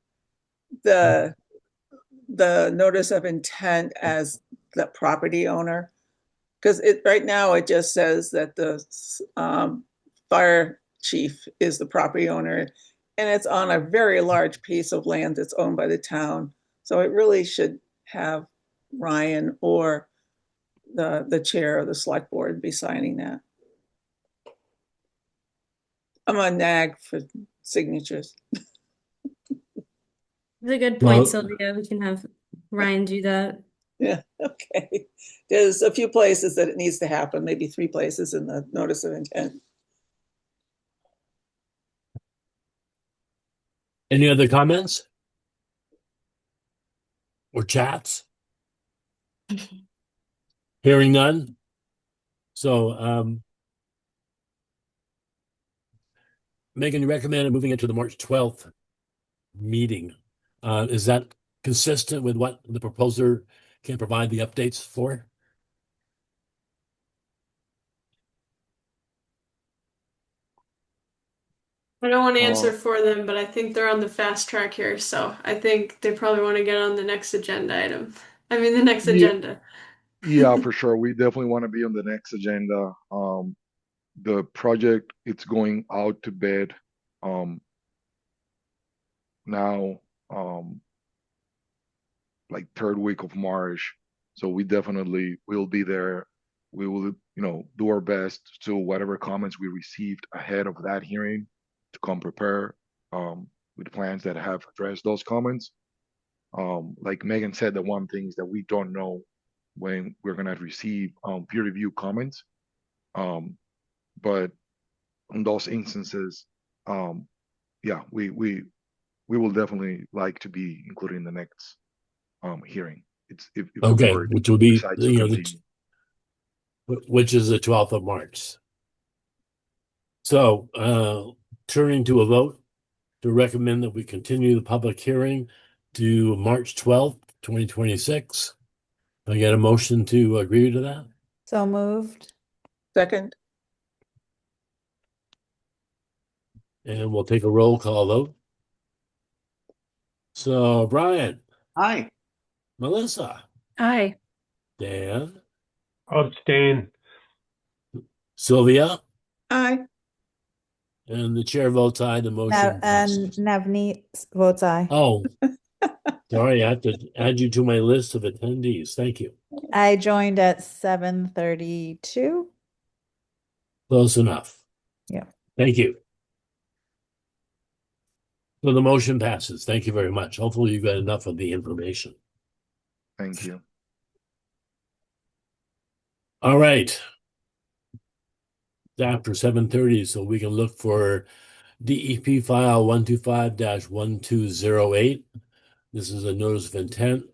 the notice of intent as the property owner? Because right now it just says that the fire chief is the property owner, and it's on a very large piece of land that's owned by the town. So it really should have Ryan or the chair of the select board be signing that. I'm on NAG for signatures. It's a good Well- point, Sylvia. We can have Ryan do that. Yeah, okay. There's a few places that it needs to happen, maybe 3 places in the notice of intent. Any other comments? Or chats? Hearing none. So, Megan, you recommended moving it to the March 12th meeting. Is that consistent with what the proposer can provide the updates for? I don't want to answer for them, but I think they're on the fast track here, so I think they probably want to get on the next agenda item. I mean, the next Yeah. agenda. Yeah, for sure. We definitely want to be on the next agenda. The project, it's going out to bid now, like third week of March. So we definitely will be there. We will, do our best to whatever comments we received ahead of that hearing to come prepare with plans that have addressed those comments. Like Megan said, the one thing is that we don't know when we're gonna receive peer review comments. But in those instances, yeah, we will definitely like to be included in the next hearing. It's if the Okay, board which will be, decides to continue. which is the 12th of March. So, turning to a vote to recommend that we continue the public hearing to March 12th, 2026. I get a motion to agree to that? So moved. Second, And we'll take a roll call vote. So, Brian, Aye. Melissa, Aye. Dan, I'll abstain. Sylvia, aye. and the chair votes aye. The motion And passes. Navneet votes aye. Oh, sorry, I have to add you to my list of attendees. Thank you. I joined at 7:32. Close enough. Yeah. Thank you. So the motion passes. Thank you very much. Hopefully you got enough of the information. Thank you. All right. It's after 7:30, so we can look for DEP file 125-1208. This is a notice of intent.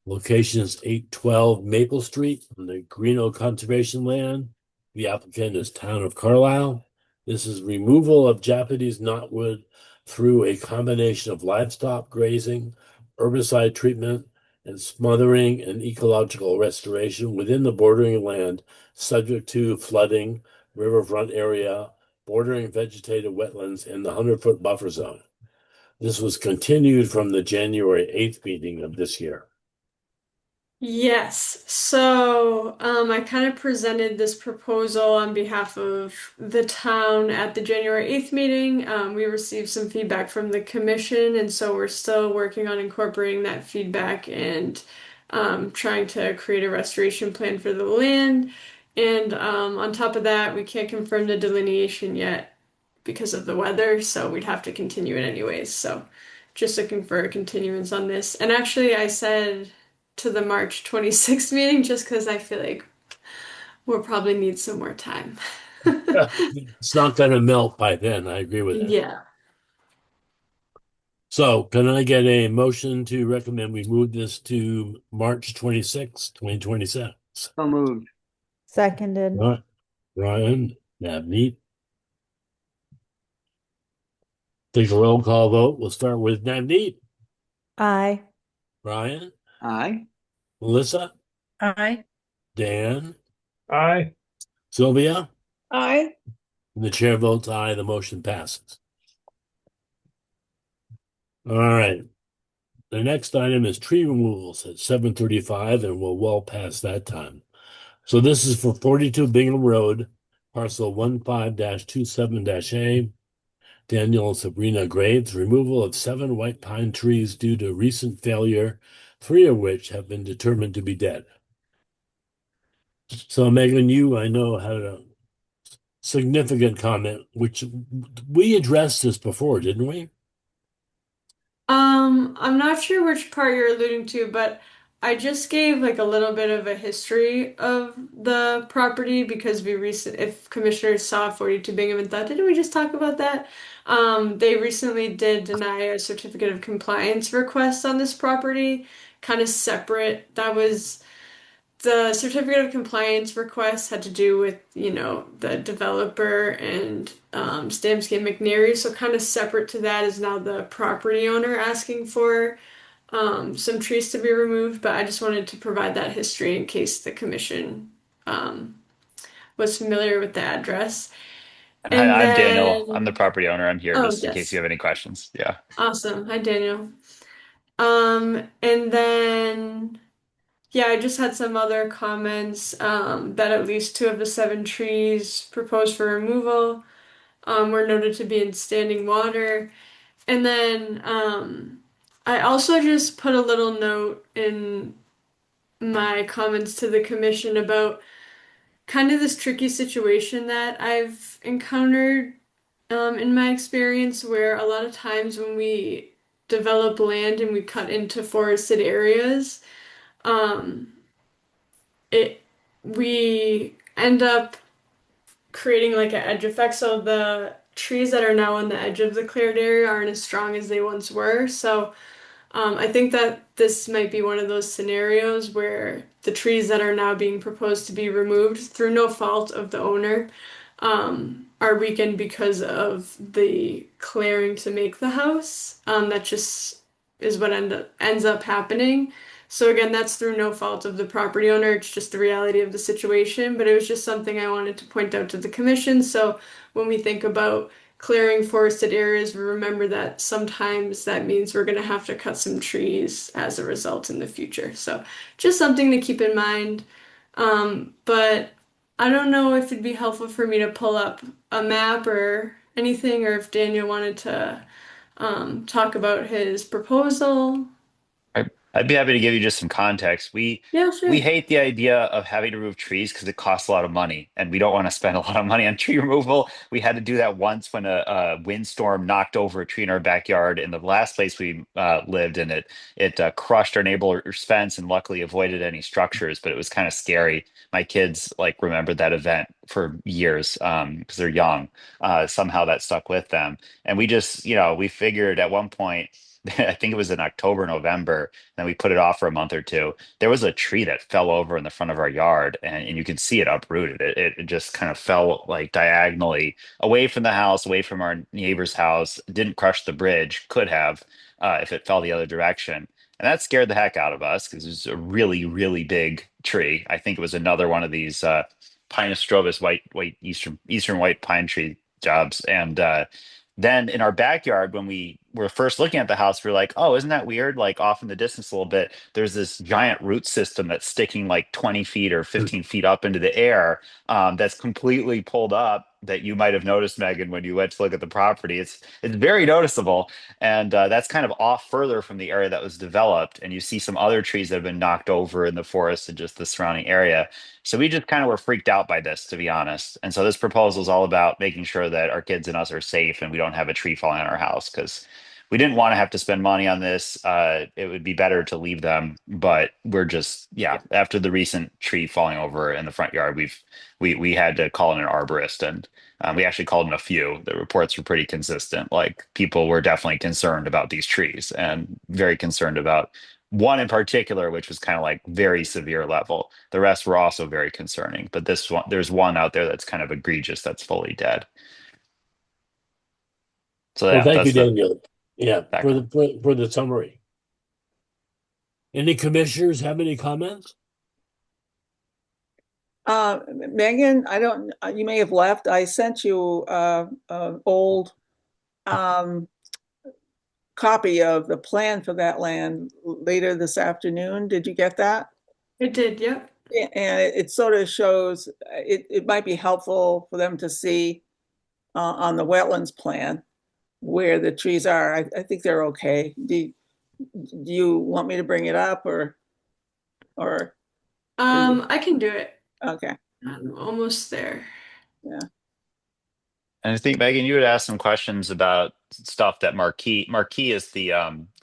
Location is 812 Maple Street on the Greeno Conservation Land. The applicant is Town of Carlisle. This is removal of Japanese knotwood through a combination of livestock grazing, herbicide treatment, and smothering and ecological restoration within the bordering land, subject to flooding, riverfront area, bordering vegetated wetlands, and the 100-foot buffer zone. This was continued from the January 8th meeting of this year. Yes, so I kind of presented this proposal on behalf of the town at the January 8th meeting. We received some feedback from the commission, and so we're still working on incorporating that feedback and trying to create a restoration plan for the land. And on top of that, we can't confirm the delineation yet because of the weather, so we'd have to continue it anyways. So just looking for a continuance on this. And actually, I said to the March 26th meeting just because I feel like we'll probably need some more time. It's not going to melt by then. I agree with that. Yeah. So can I get a motion to recommend we move this to March 26th, 2027? So moved. Seconded. All right. Ryan, Navneet. Take a roll call vote. We'll start with Navneet. Aye. Ryan, Aye. Melissa, Aye. Dan, Aye. Sylvia, Aye. and the chair votes aye. The motion passes. All right. The next item is tree removals at 7:35, and we're well past that time. So this is for 42 Bingham Road, parcel 15-27-A. Daniel and Sabrina Graves, removal of 7 white pine trees due to recent failure, 3 of which have been determined to be dead. So Megan, you, I know, had a significant comment, which we addressed this before, didn't we? I'm not sure which part you're alluding to, but I just gave like a little bit of a history of the property because if commissioners saw 42 Bingham and thought, didn't we just talk about that? They recently did deny a certificate of compliance request on this property, kind of separate. That was the certificate of compliance request had to do with, the developer and Stamsky and McNary. So kind of separate to that is now the property owner asking for some trees to be removed. But I just wanted to provide that history in case the commission was familiar with the address. And hi, I'm then- Daniel. I'm the property owner. I'm here Oh, just in yes. case you have any questions. Yeah. Awesome. Hi, Daniel. And then, yeah, I just had some other comments that at least 2 of the 7 trees proposed for removal were noted to be in standing water. And then I also just put a little note in my comments to the commission about kind of this tricky situation that I've encountered in my experience, where a lot of times when we develop land and we cut into forested areas, we end up creating like an edge effect. So the trees that are now on the edge of the cleared area aren't as strong as they once were. So I think that this might be one of those scenarios where the trees that are now being proposed to be removed through no fault of the owner are weakened because of the clearing to make the house. That just is what ends up happening. So again, that's through no fault of the property owner. It's just the reality of the situation. But it was just something I wanted to point out to the commission. So when we think about clearing forested areas, we remember that sometimes that means we're going to have to cut some trees as a result in the future. So just something to keep in mind. But I don't know if it'd be helpful for me to pull up a map or anything, or if Daniel wanted to talk about his proposal. I'd be happy to give you just some context. Yeah, sure. We hate the idea of having to remove trees because it costs a lot of money, and we don't want to spend a lot of money on tree removal. We had to do that once when a windstorm knocked over a tree in our backyard in the last place we lived, and it crushed our neighbor's fence, and luckily avoided any structures. But it was kind of scary. My kids like remembered that event for years because they're young. Somehow that stuck with them, and we just we figured at one point. I think it was in October, November. Then we put it off for a month or two. There was a tree that fell over in the front of our yard, and you could see it uprooted. It just kind of fell like diagonally away from the house, away from our neighbor's house. Didn't crush the bridge, could have if it fell the other direction. And that scared the heck out of us because it was a really, really big tree. I think it was another one of these Pinus strobus white eastern white pine tree jobs. And then in our backyard, when we were first looking at the house, we were like, oh, isn't that weird? Like off in the distance a little bit, there's this giant root system that's sticking like 20 feet or 15 feet up into the air that's completely pulled up that you might have noticed, Megan, when you went to look at the property. It's very noticeable. And that's kind of off further from the area that was developed. And you see some other trees that have been knocked over in the forest and just the surrounding area. So we just kind of were freaked out by this, to be honest. And so this proposal is all about making sure that our kids and us are safe and we don't have a tree falling on our house because we didn't want to have to spend money on this. It would be better to leave them, but we're just, yeah, after the recent tree falling over in the front yard, we had to call in an arborist, and we actually called in a few. The reports were pretty consistent. Like people were definitely concerned about these trees and very concerned about one in particular, which was kind of like very severe level. The rest were also very concerning, but this one, there's one out there that's kind of egregious, that's fully dead. So Well, yeah, thank that's you, the Daniel. Yeah, for background. the summary. Any commissioners have any comments? Megan, I don't, you may have left. I sent you an old copy of the plan for that land later this afternoon. Did you get that? It did, yep. And it sort of shows, it might be helpful for them to see on the wetlands plan where the trees are. I think they're okay. Do you want me to bring it up or? I can do it. Okay. I'm almost there. Yeah. And I think Megan, you had asked some questions about stuff that Marquee is the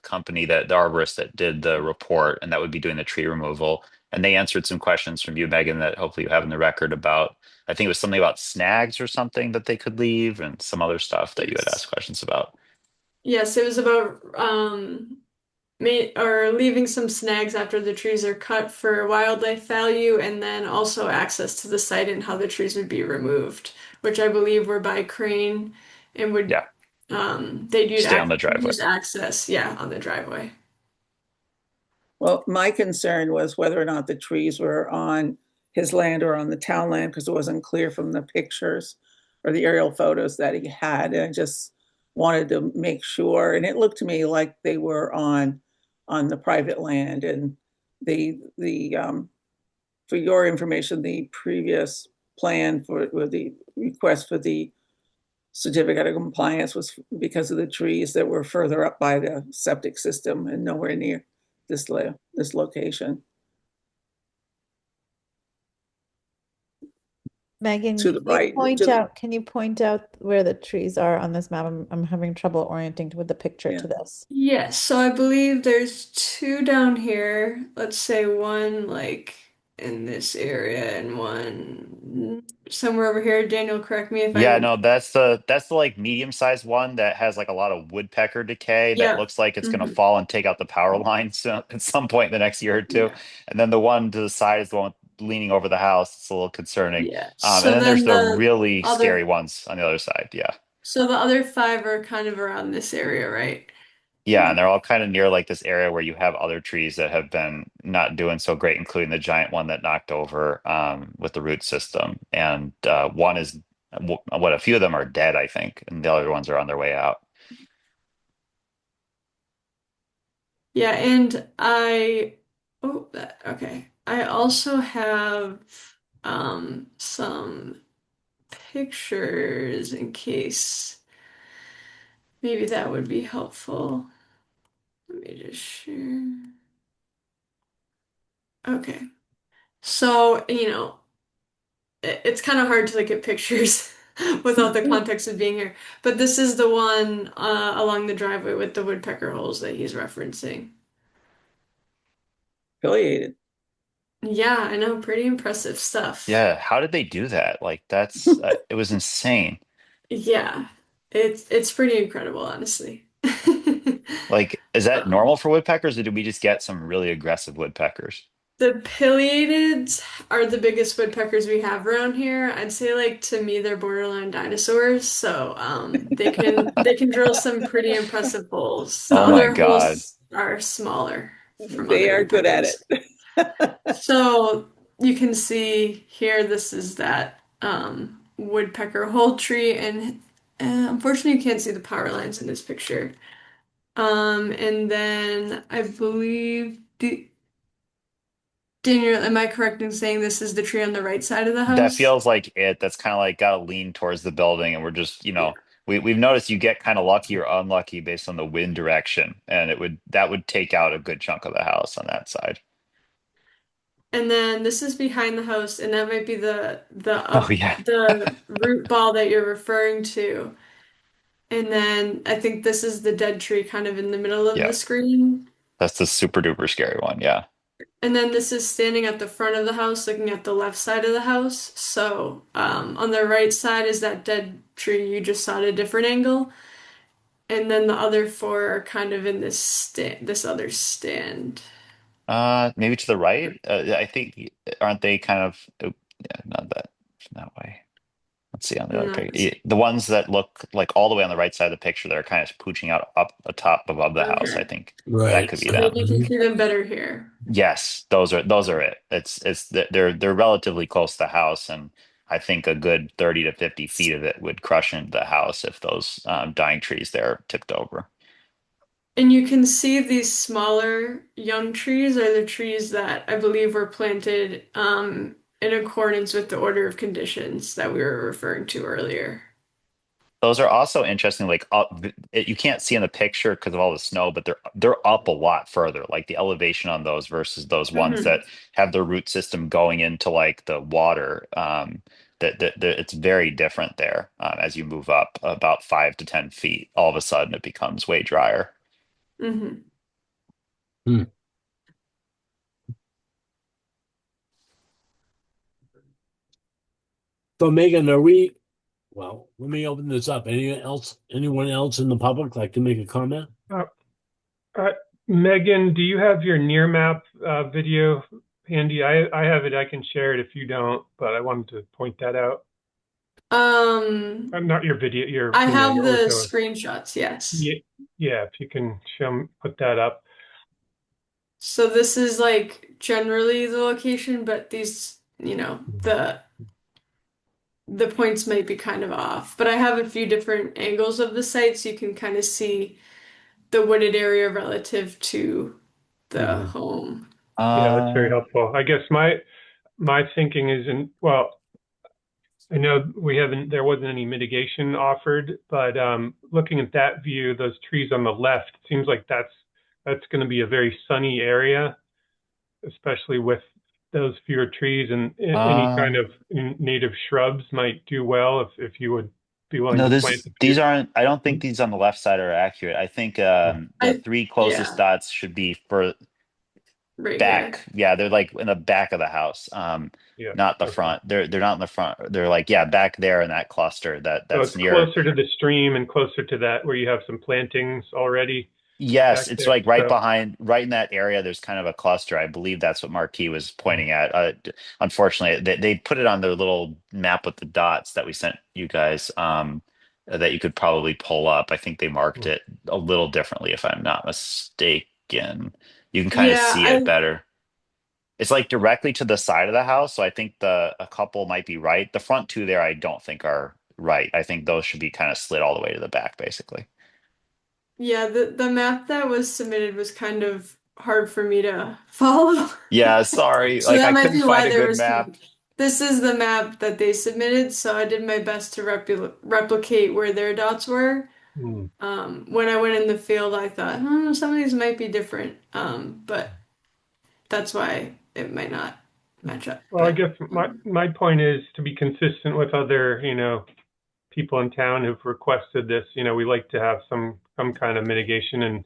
company that the arborist that did the report, and that would be doing the tree removal. And they answered some questions from you, Megan, that hopefully you have in the record about, I think it was something about snags or something that they could leave, and some other stuff that you had asked questions about. Yes, it was about leaving some snags after the trees are cut for wildlife value, and then also access to the site and how the trees would be removed, which I believe were by crane and would Yeah. they'd Stay on the driveway. use access, yeah, on the driveway. Well, my concern was whether or not the trees were on his land or on the town land, because it wasn't clear from the pictures or the aerial photos that he had. And I just wanted to make sure, and it looked to me like they were on the private land. And the for your information, the previous plan for the request for the certificate of compliance was because of the trees that were further up by the septic system and nowhere near this location. Megan, To the right, can you point out where the trees are on this map? I'm having trouble orienting with the picture to this. Yes, so I believe there's two down here. Let's say one like in this area and one somewhere over here. Daniel, correct me if Yeah, I'm. no, that's the like medium-sized one that has like a lot of woodpecker decay that Yeah. looks like it's gonna Hmm. fall and take out the power lines at some point in the next year or two. Yeah. And then the one to the side is the one leaning over the house. It's a little concerning. Yeah. And So then there's then the the really scary other, ones on the other side. Yeah. so the other five are kind of around this area, right? Yeah, and they're all kind of near like this area where you have other trees that have been not doing so great, including the giant one that knocked over with the root system. And one is what a few of them are dead, I think, and the other ones are on their way out. Yeah, and okay. I also have some pictures in case maybe that would be helpful. Let me just share. Okay. So, it's kind of hard to look at pictures without the context of being here. But this is the one along the driveway with the woodpecker holes that he's referencing. Affiliated. Yeah, I know, pretty impressive stuff. Yeah, how did they do that? Like that's it was insane. Yeah, it's pretty incredible, honestly. Like, is that Um, normal for woodpeckers, or did we just get some really aggressive woodpeckers? the pileateds are the biggest woodpeckers we have around here. I'd say, like, to me, they're borderline dinosaurs. So, they can drill some pretty impressive holes. The Oh my other God. holes are smaller from They other are good at woodpeckers. it. So you can see here, this is that woodpecker hole tree, and unfortunately, you can't see the power lines in this picture. And then I believe Daniel, am I correct in saying this is the tree on the right side of the That house? feels like it. That's kind of like got to lean towards the building, and we're just, Yeah. we've noticed you get kind of lucky or unlucky based on the wind direction, and that would take out a good chunk of the house on that side. And then this is behind the house, and that might be Oh yeah, the root ball that you're referring to. And then I think this is the dead tree kind of in the middle of the yeah. screen. That's the super duper scary one. Yeah. And then this is standing at the front of the house, looking at the left side of the house. So, on the right side is that dead tree you just saw at a different angle. And then the other four are kind of in this other stand. Maybe to the right. I think aren't they kind of? Oh, yeah, not that way. Let's see on the other Not this. picture. The ones that look like all the way on the right side of the picture that are kind of pooching out up atop above the house. I Okay. think that Right. could be So maybe them. you can see them better here. Yes, those are it. They're relatively close to the house, and I think a good 30 to 50 feet of it would crush into the house if those dying trees there tipped over. And you can see these smaller young trees are the trees that I believe were planted in accordance with the order of conditions that we were referring to earlier. Those are also interesting, like you can't see in the picture because of all the snow, but they're up a lot further, like the elevation on those versus those ones Hmm. that have their root system going into like the water. That it's very different there. As you move up about 5 to 10 feet, all of a sudden it becomes way drier. Hmm. Hmm. So Megan, well, let me open this up. Anyone else in the public like to make a comment? Uh, Megan, do you have your near map video handy? I have it. I can share it if you don't, but I wanted to point that out. Not your video, I have your the ortho. screenshots, yes. Yeah, if you can put that up. So this is like generally the location, but these, the points might be kind of off. But I have a few different angles of the site so you can kind of see the wooded area relative to the home. Yeah, that's very helpful. I guess my thinking is well, I know there wasn't any mitigation offered, but looking at that view, those trees on the left, it seems like that's going to be a very sunny area, especially with those fewer trees, and any kind of native shrubs might do well if you would be willing No, to plant a few. these aren't. I don't think these on the left side are accurate. I think the three closest Yeah. dots should be for. right back. Yeah, they're like in the back of the house. Yeah. Not the Okay. front. They're not in the front. They're like, yeah, back there in that cluster So that's it's near. closer to the stream and closer to that where you have some plantings already Yes, back it's there. like right So, behind, right in that area. There's kind of a cluster. I believe that's what Marquis was pointing at. Unfortunately, they put it on their little map with the dots that we sent you guys, that you could probably pull up. I think they marked it a little differently, if I'm not mistaken. You can kind of Yeah, see it better. It's like directly to the side of the house, so I think a couple might be right. The front two there, I don't think are right. I think those should be kind of slid all the way to the back, basically. yeah, the map that was submitted was kind of hard for me to follow. Yeah, sorry. So Like that I might couldn't be find why a there good was map. this is the map that they submitted, so I did my best to replicate where their dots were. hmm. When I went in the field, I thought, some of these might be different. But that's why it might not match up. Well, I But guess my point is to be consistent with other, people in town who've requested this. We like to have some kind of mitigation, and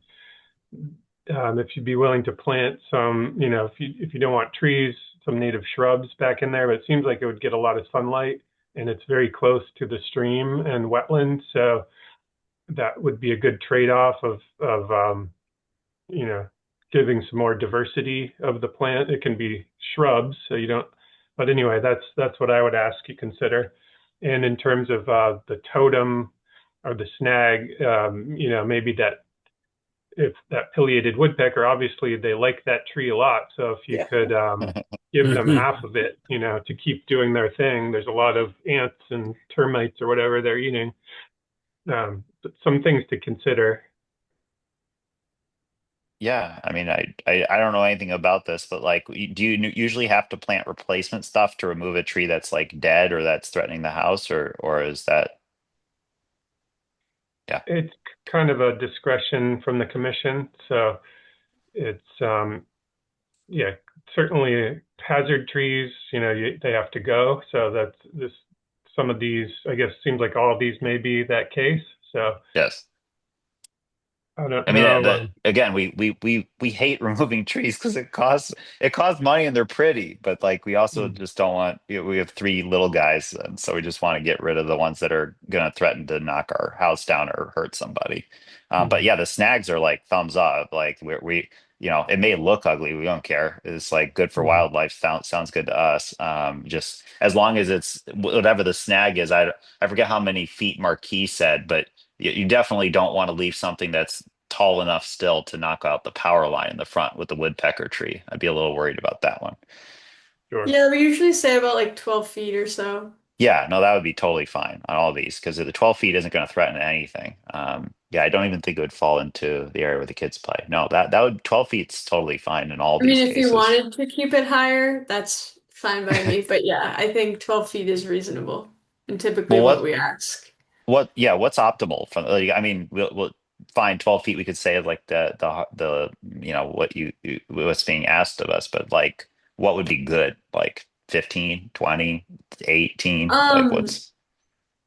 if you'd be willing to plant some, if you don't want trees, some native shrubs back in there. But it seems like it would get a lot of sunlight, and it's very close to the stream and wetland, so that would be a good trade-off of giving some more diversity of the plant. It can be shrubs, so you don't. But anyway, that's what I would ask you consider. And in terms of the totem or the snag, maybe that if that pileated woodpecker, obviously they like that tree a lot. So if you could give them half of it, to keep doing their thing. There's a lot of ants and termites or whatever they're eating. But some things to consider. Yeah, I mean, I don't know anything about this, but like, do you usually have to plant replacement stuff to remove a tree that's like dead or that's threatening the house, or is that, yeah? It's kind of a discretion from the commission. So it's, yeah, certainly hazard trees, they have to go. So some of these, I guess, seems like all of these may be that case. So Yes. I don't I mean, know. again, we hate removing trees because it costs money and they're pretty, but like we also just don't want. We have three little guys, and so we just want to get rid of the ones that are going to threaten to knock our house down or hurt somebody. But yeah, the snags are like thumbs up. Like it may look ugly, we don't care. It's like good for wildlife. Sounds good to us. Just as long as it's whatever the snag is. I forget how many feet Marquis said, but you definitely don't want to leave something that's tall enough still to knock out the power line in the front with the woodpecker tree. I'd be a little worried about that one. Sure. yeah, we usually say about like 12 feet or so. Yeah, no, that would be totally fine on all these because the 12 feet isn't going to threaten anything. Yeah, I don't even think it would fall into the area where the kids play. No, that would 12 feet's totally fine in all I mean, these if you cases. wanted to keep it higher, that's fine by me. But yeah, I think 12 feet is reasonable and typically Well, what we ask. what's optimal from like, I mean, we'll fine 12 feet we could say like the what's being asked of us, but like what would be good? Like 15, 20, 18, like Um, what's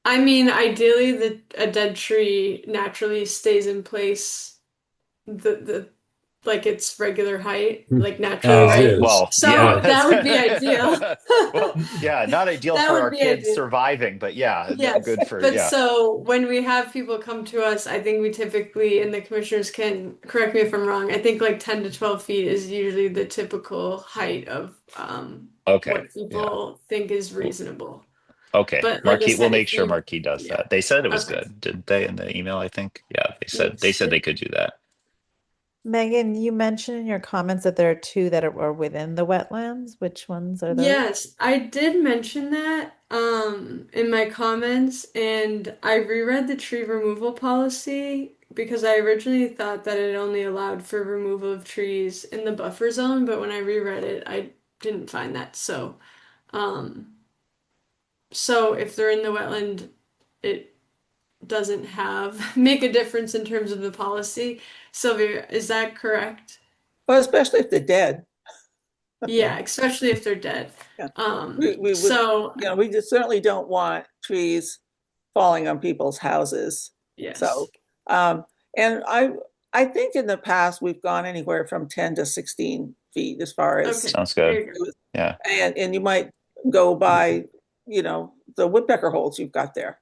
I mean, ideally, a dead tree naturally stays in place the like its regular height, like naturally, As right? is. well, So yeah, that would be ideal. well, yeah, not ideal That for would our be kids ideal. surviving, but yeah, Yes, good for but yeah. so when we have people come to us, I think we typically, and the commissioners can correct me if I'm wrong, I think like 10 to 12 feet is usually the typical height of Okay, what yeah. people think is reasonable. Okay, But like I Marquis, we'll said, make if sure you, Marquis does yeah, that. They said it was okay, good, didn't they, in the email, I think? Yeah, they yes. said they could do that. Megan, you mentioned in your comments that there are two that are within the wetlands. Which ones are those? Yes, I did mention that in my comments, and I reread the tree removal policy because I originally thought that it only allowed for removal of trees in the buffer zone, but when I reread it, I didn't find that. Um, so if they're in the wetland, it doesn't have make a difference in terms of the policy. Sylvia, is that correct? Well, especially if they're dead. Yeah, especially if they're dead. Yeah. We would, So we just certainly don't want trees falling on people's houses. yes. So, and I think in the past we've gone anywhere from 10 to 16 feet as far as, Okay. Sounds Very good. good. Yeah. and you might go by, the woodpecker holes you've got there.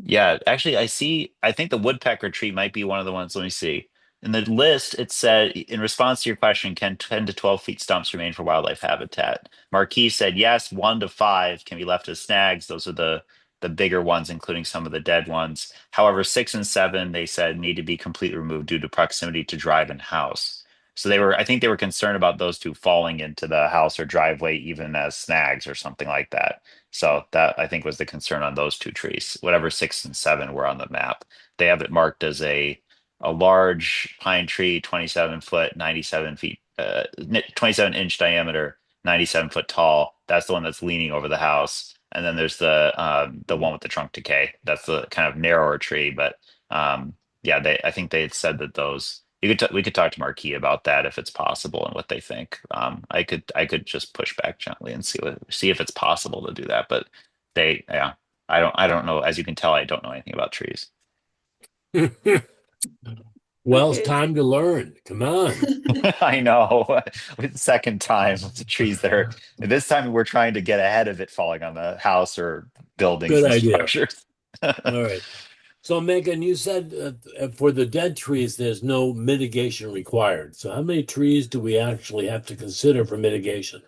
Yeah, actually, I think the woodpecker tree might be one of the ones. Let me see. In the list, it said, in response to your question, can 10 to 12 feet stumps remain for wildlife habitat? Marquis said yes, 1 to 5 can be left as snags. Those are the bigger ones, including some of the dead ones. However, 6 and 7, they said, need to be completely removed due to proximity to drive and house. So I think they were concerned about those two falling into the house or driveway, even as snags or something like that. So that I think was the concern on those two trees. Whatever 6 and 7 were on the map, they have it marked as a large pine tree, 27 foot, 97 feet, 27-inch diameter, 97 foot tall. That's the one that's leaning over the house. And then there's the one with the trunk decay. That's the kind of narrower tree. But yeah, I think they had said that those. We could talk to Marquis about that if it's possible and what they think. I could just push back gently and see if it's possible to do that. But yeah, I don't know. As you can tell, I don't know anything about trees. Well, it's Okay. time to learn. Come on. I know. Second time with the trees there. This time we're trying to get ahead of it falling on the house or buildings Good and idea. structures. All right. So, Megan, you said for the dead trees, there's no mitigation required. So, how many trees do we actually have to consider for mitigation?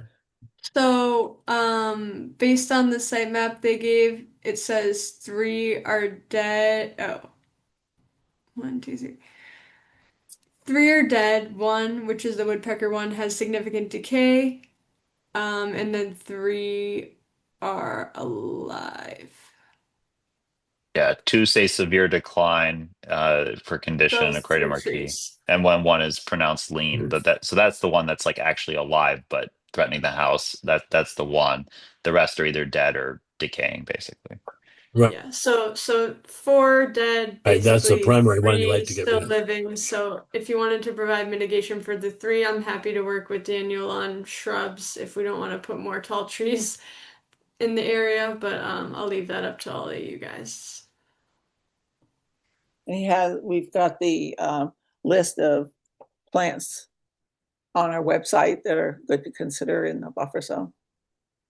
So, based on the site map they gave, it says 3 are dead. Oh, 1, 2, 3. 3 are dead. 1, which is the woodpecker one, has significant decay. And then 3 are alive. Yeah, 2 say severe decline for condition Those according to 3 Marquis, trees. and one is pronounced lean. But that's the one that's like actually alive but threatening the house. That's the one. The rest are either dead or decaying, basically. Right. Yeah, so 4 dead, Right, that's the basically primary one you 3 like to get still rid of. living. So if you wanted to provide mitigation for the 3, I'm happy to work with Daniel on shrubs if we don't want to put more tall trees in the area, but I'll leave that up to all of you guys. And we've got the list of plants on our website that are good to consider in the buffer zone.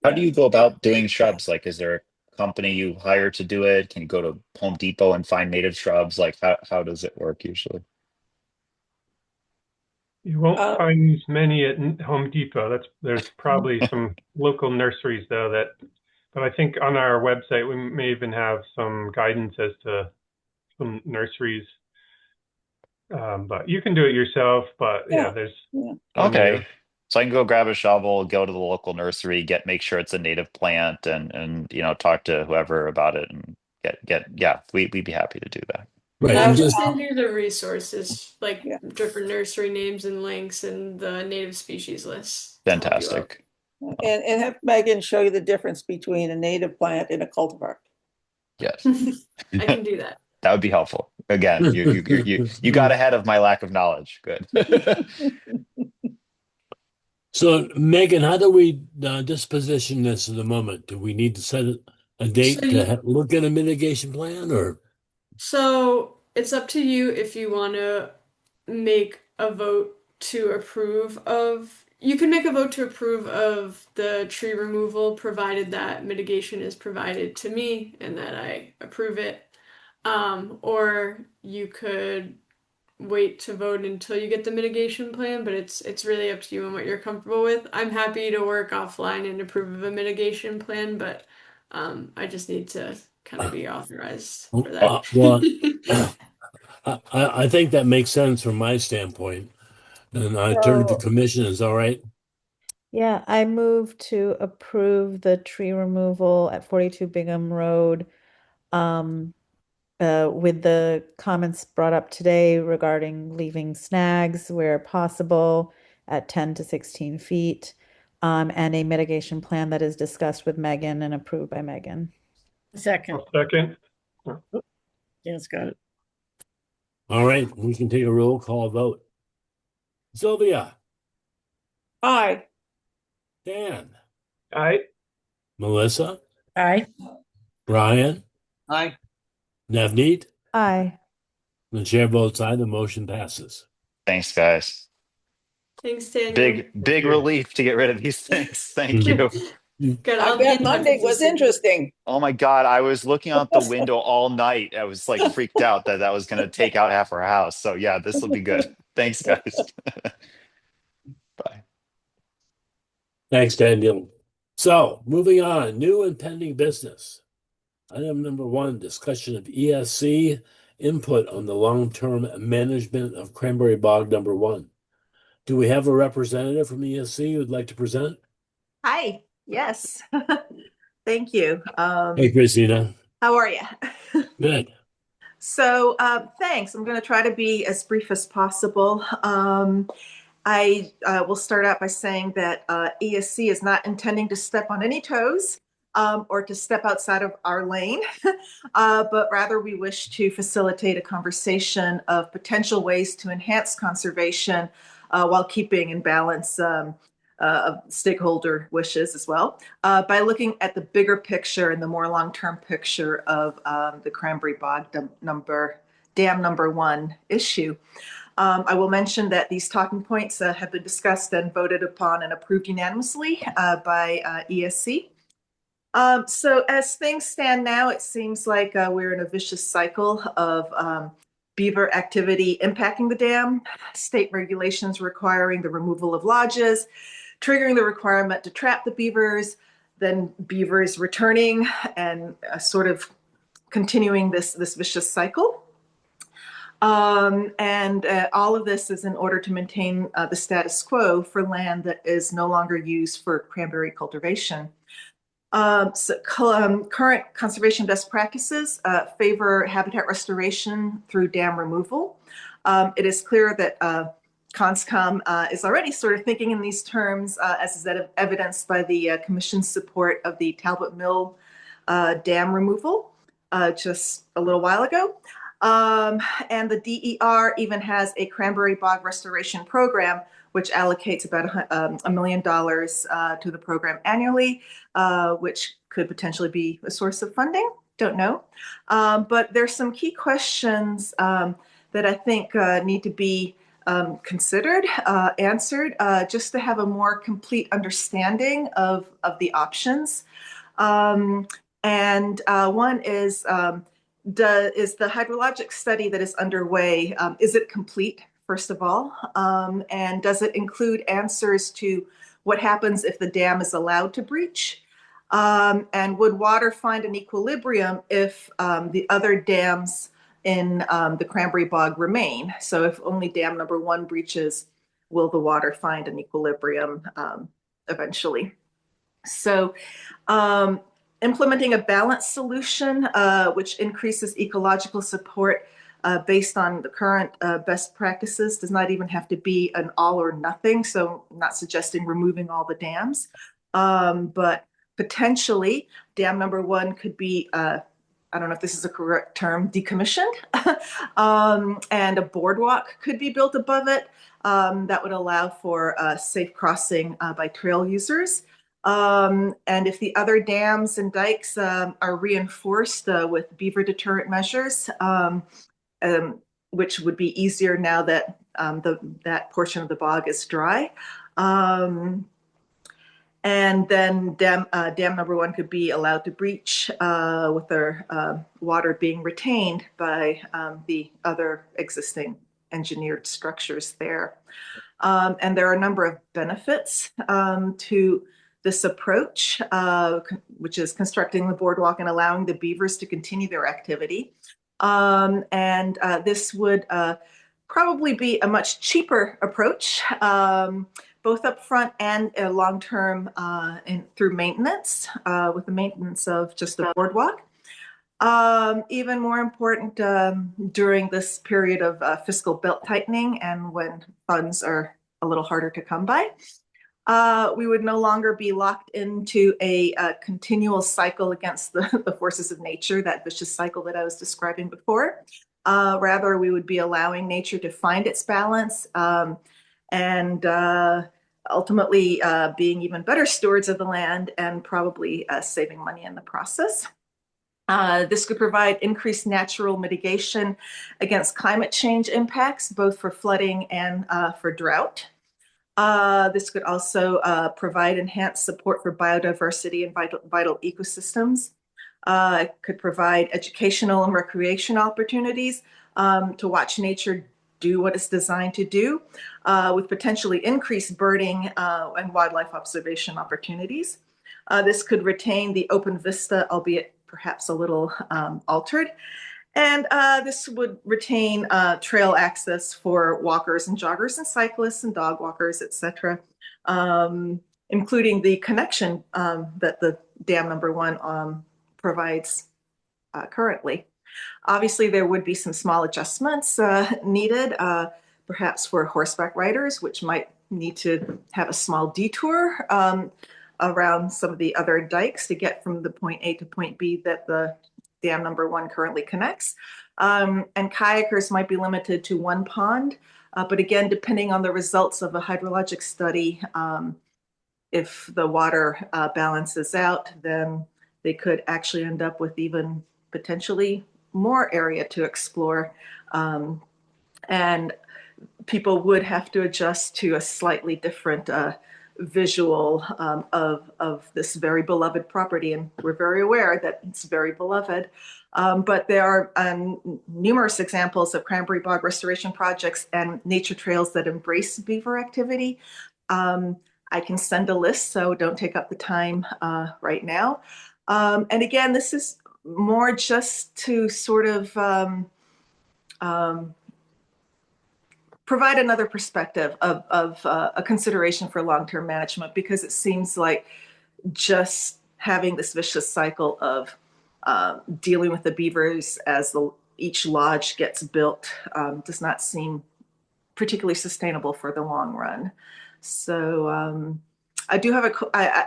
How do you go about doing shrubs? Like, is there a company you hire to do it? Can you go to Home Depot and find native shrubs? Like, how does it work usually? You won't find many at Home Depot. There's probably some local nurseries though but I think on our website we may even have some guidance as to some nurseries. But you can do it yourself. But yeah, there's Okay. So I can go grab a shovel, go to the local nursery, make sure it's a native plant, and talk to whoever about it, and we'd be happy to do that. Right, I'll and just send you the resources, like different nursery names and links and the native species list. to help you out. Fantastic. And have Megan show you the difference between a native plant and a cultivar. Yes, I can do that. that would be helpful. Again, you got ahead of my lack of knowledge. Good. so, Megan, how do we disposition this at the moment? Do we need to set a date So to look at a mitigation plan, or? So it's up to you if you want to make a vote to approve of. You can make a vote to approve of the tree removal, provided that mitigation is provided to me and that I approve it. Or you could wait to vote until you get the mitigation plan, but it's really up to you and what you're comfortable with. I'm happy to work offline and approve of a mitigation plan, but I just need to kind of be authorized for that. Well, I think that makes sense from my standpoint. And I turn to the commission. Is that all right? Yeah, I move to approve the tree removal at 42 Bingham Road with the comments brought up today regarding leaving snags where possible at 10 to 16 feet, and a mitigation plan that is discussed with Megan and approved by Megan. Second. Second. Yes, got it. All right, we can take a roll call vote. Sylvia, Aye. Dan, Aye. Melissa, Aye. Brian, Aye. Navneet, Aye. the chair votes aye, the motion passes. Thanks, guys. Thanks, Daniel. Big you. relief to get rid of these things. Thank you. Good. I I'll be bet in touch Monday with you was soon. interesting. Oh my God, I was looking out the window all night. I was like freaked out that that was going to take out half our house. So yeah, this will be good. Thanks, guys. Bye. Thanks, Daniel. So, moving on, new and pending business. Item number 1, discussion of ESC input on the long-term management of Cranberry Bog number 1. Do we have a representative from ESC who'd like to present? Hi, yes. Thank you. Hey, Christina. How are you? Good. So, thanks. I'm going to try to be as brief as possible. I will start out by saying that ESC is not intending to step on any toes or to step outside of our lane, but rather we wish to facilitate a conversation of potential ways to enhance conservation while keeping in balance stakeholder wishes as well, by looking at the bigger picture and the more long-term picture of the Cranberry Bog Dam number 1 issue. I will mention that these talking points have been discussed and voted upon and approved unanimously by ESC. So as things stand now, it seems like we're in a vicious cycle of beaver activity impacting the dam, state regulations requiring the removal of lodges, triggering the requirement to trap the beavers, then beavers returning and sort of continuing this vicious cycle. And all of this is in order to maintain the status quo for land that is no longer used for cranberry cultivation. Current conservation best practices favor habitat restoration through dam removal. It is clear that CONSCOM is already sort of thinking in these terms, as is evidenced by the Commission's support of the Talbot Mill dam removal just a little while ago. And the DER even has a Cranberry Bog restoration program, which allocates about $1 million to the program annually, which could potentially be a source of funding. Don't know. But there's some key questions that I think need to be considered, answered, just to have a more complete understanding of the options. And one is the hydrologic study that is underway, is it complete, first of all? And does it include answers to what happens if the dam is allowed to breach? And would water find an equilibrium if the other dams in the Cranberry Bog remain? So if only dam number 1 breaches, will the water find an equilibrium eventually? So implementing a balanced solution which increases ecological support based on the current best practices does not even have to be an all or nothing. So I'm not suggesting removing all the dams, but potentially dam number 1 could be, I don't know if this is a correct term, decommissioned, and a boardwalk could be built above it that would allow for safe crossing by trail users. And if the other dams and dikes are reinforced with beaver deterrent measures, which would be easier now that that portion of the bog is dry. And then dam number 1 could be allowed to breach with their water being retained by the other existing engineered structures there. And there are a number of benefits to this approach, which is constructing the boardwalk and allowing the beavers to continue their activity. And this would probably be a much cheaper approach, both upfront and long-term through maintenance, with the maintenance of just the boardwalk. Even more important during this period of fiscal belt tightening and when funds are a little harder to come by. We would no longer be locked into a continual cycle against the forces of nature, that vicious cycle that I was describing before. Rather, we would be allowing nature to find its balance and ultimately being even better stewards of the land and probably saving money in the process. This could provide increased natural mitigation against climate change impacts, both for flooding and for drought. This could also provide enhanced support for biodiversity and vital ecosystems. It could provide educational and recreation opportunities to watch nature do what it's designed to do, with potentially increased birding and wildlife observation opportunities. This could retain the open vista, albeit perhaps a little altered. And this would retain trail access for walkers and joggers and cyclists and dog walkers, etc., including the connection that the dam number 1 provides currently. Obviously, there would be some small adjustments needed, perhaps for horseback riders, which might need to have a small detour around some of the other dikes to get from the point A to point B that the dam number 1 currently connects. And kayakers might be limited to 1 pond, but again, depending on the results of a hydrologic study, if the water balances out, then they could actually end up with even potentially more area to explore. And people would have to adjust to a slightly different visual of this very beloved property. And we're very aware that it's very beloved. But there are numerous examples of cranberry bog restoration projects and nature trails that embrace beaver activity. I can send a list, so don't take up the time right now. And again, this is more just to sort of provide another perspective of a consideration for long-term management, because it seems like just having this vicious cycle of dealing with the beavers as each lodge gets built does not seem particularly sustainable for the long run. So I do have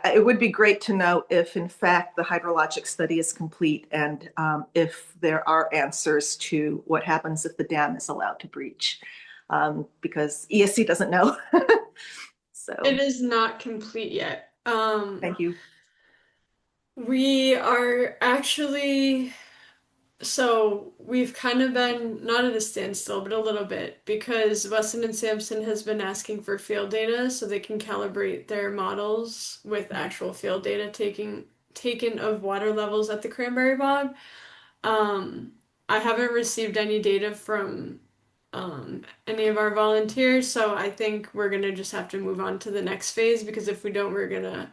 it would be great to know if in fact the hydrologic study is complete and if there are answers to what happens if the dam is allowed to breach, because ESC doesn't know. So it is not complete yet. Thank you. We are actually, so we've kind of been not at a standstill, but a little bit, because Weston and Sampson has been asking for field data so they can calibrate their models with actual field data taken of water levels at the Cranberry Bog. I haven't received any data from any of our volunteers, so I think we're gonna just have to move on to the next phase, because if we don't, we're gonna,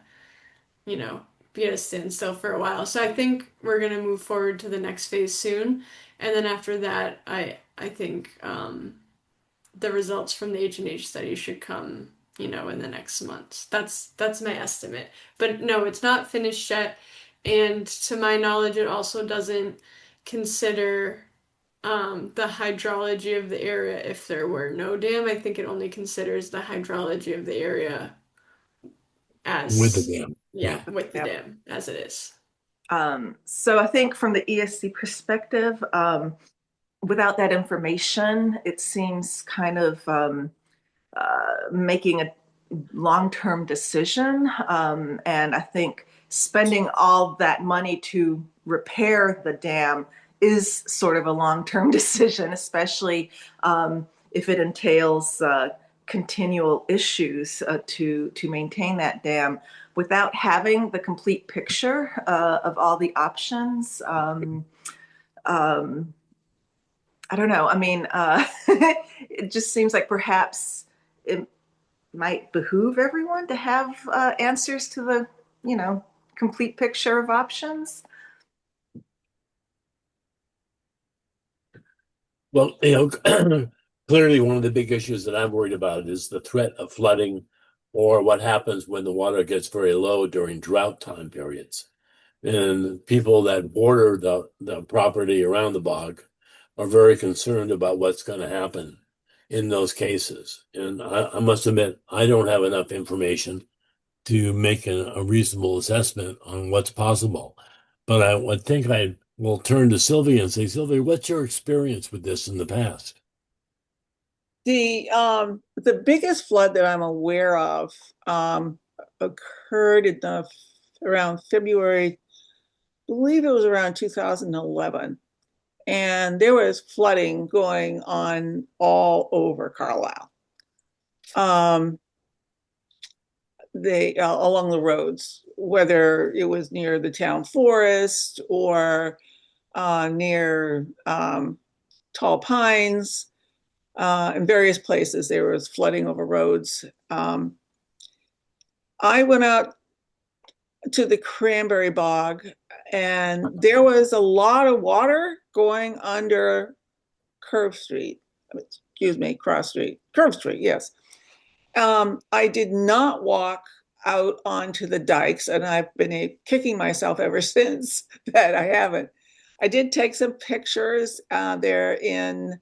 be at a standstill for a while. So I think we're gonna move forward to the next phase soon, and then after that, I think the results from the H&H study should come, in the next months. That's my estimate. But no, it's not finished yet, and to my knowledge, it also doesn't consider the hydrology of the area if there were no dam. I think it only considers the hydrology of the area as with the dam. Yeah, with the dam as it is. So I think from the ESC perspective, without that information, it seems kind of making a long-term decision. And I think spending all that money to repair the dam is sort of a long-term decision, especially if it entails continual issues to maintain that dam without having the complete picture of all the options. I don't know. I mean, it just seems like perhaps it might behoove everyone to have answers to the, complete picture of options. Well, clearly one of the big issues that I'm worried about is the threat of flooding, or what happens when the water gets very low during drought time periods. And people that border the property around the bog are very concerned about what's going to happen in those cases. And I must admit, I don't have enough information to make a reasonable assessment on what's possible. But I would think I will turn to Sylvia and say, Sylvia, what's your experience with this in the past? The biggest flood that I'm aware of occurred in around February, I believe it was around 2011. And there was flooding going on all over Carlisle. along the roads, whether it was near the town forest or near Tall Pines. In various places, there was flooding over roads. I went out to the Cranberry Bog, and there was a lot of water going under Curve Street. Excuse me, Cross Street. Curve Street, yes. I did not walk out onto the dikes, and I've been kicking myself ever since that I haven't. I did take some pictures. They're in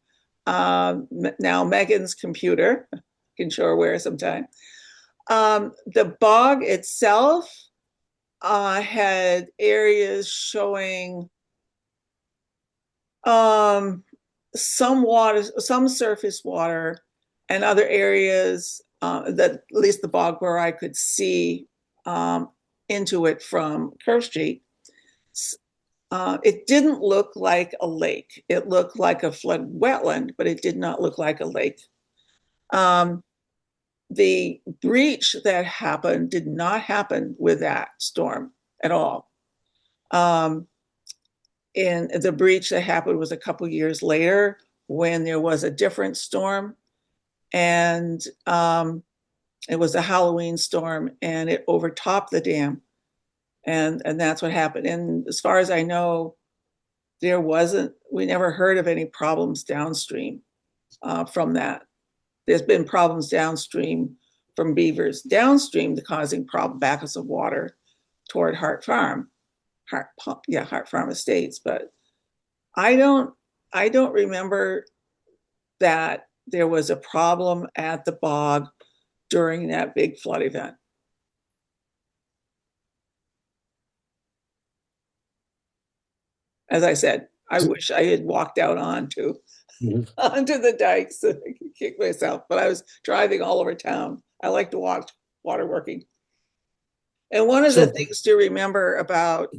now Megan's computer. I can show her where sometime. The bog itself had areas showing some water, some surface water, and other areas that at least the bog where I could see into it from Curve Street. It didn't look like a lake. It looked like a flood wetland, but it did not look like a lake. The breach that happened did not happen with that storm at all. And the breach that happened was a couple years later when there was a different storm, and it was a Halloween storm, and it overtopped the dam. And that's what happened. And as far as I know, we never heard of any problems downstream from that. There's been problems downstream from beavers downstream to causing backups of water toward Hart Farm Estates. But I don't remember that there was a problem at the bog during that big flood event. As I said, I wish I had walked out onto the dikes so I could kick myself, but I was driving all over town. I like to watch water working. And one of the things to remember about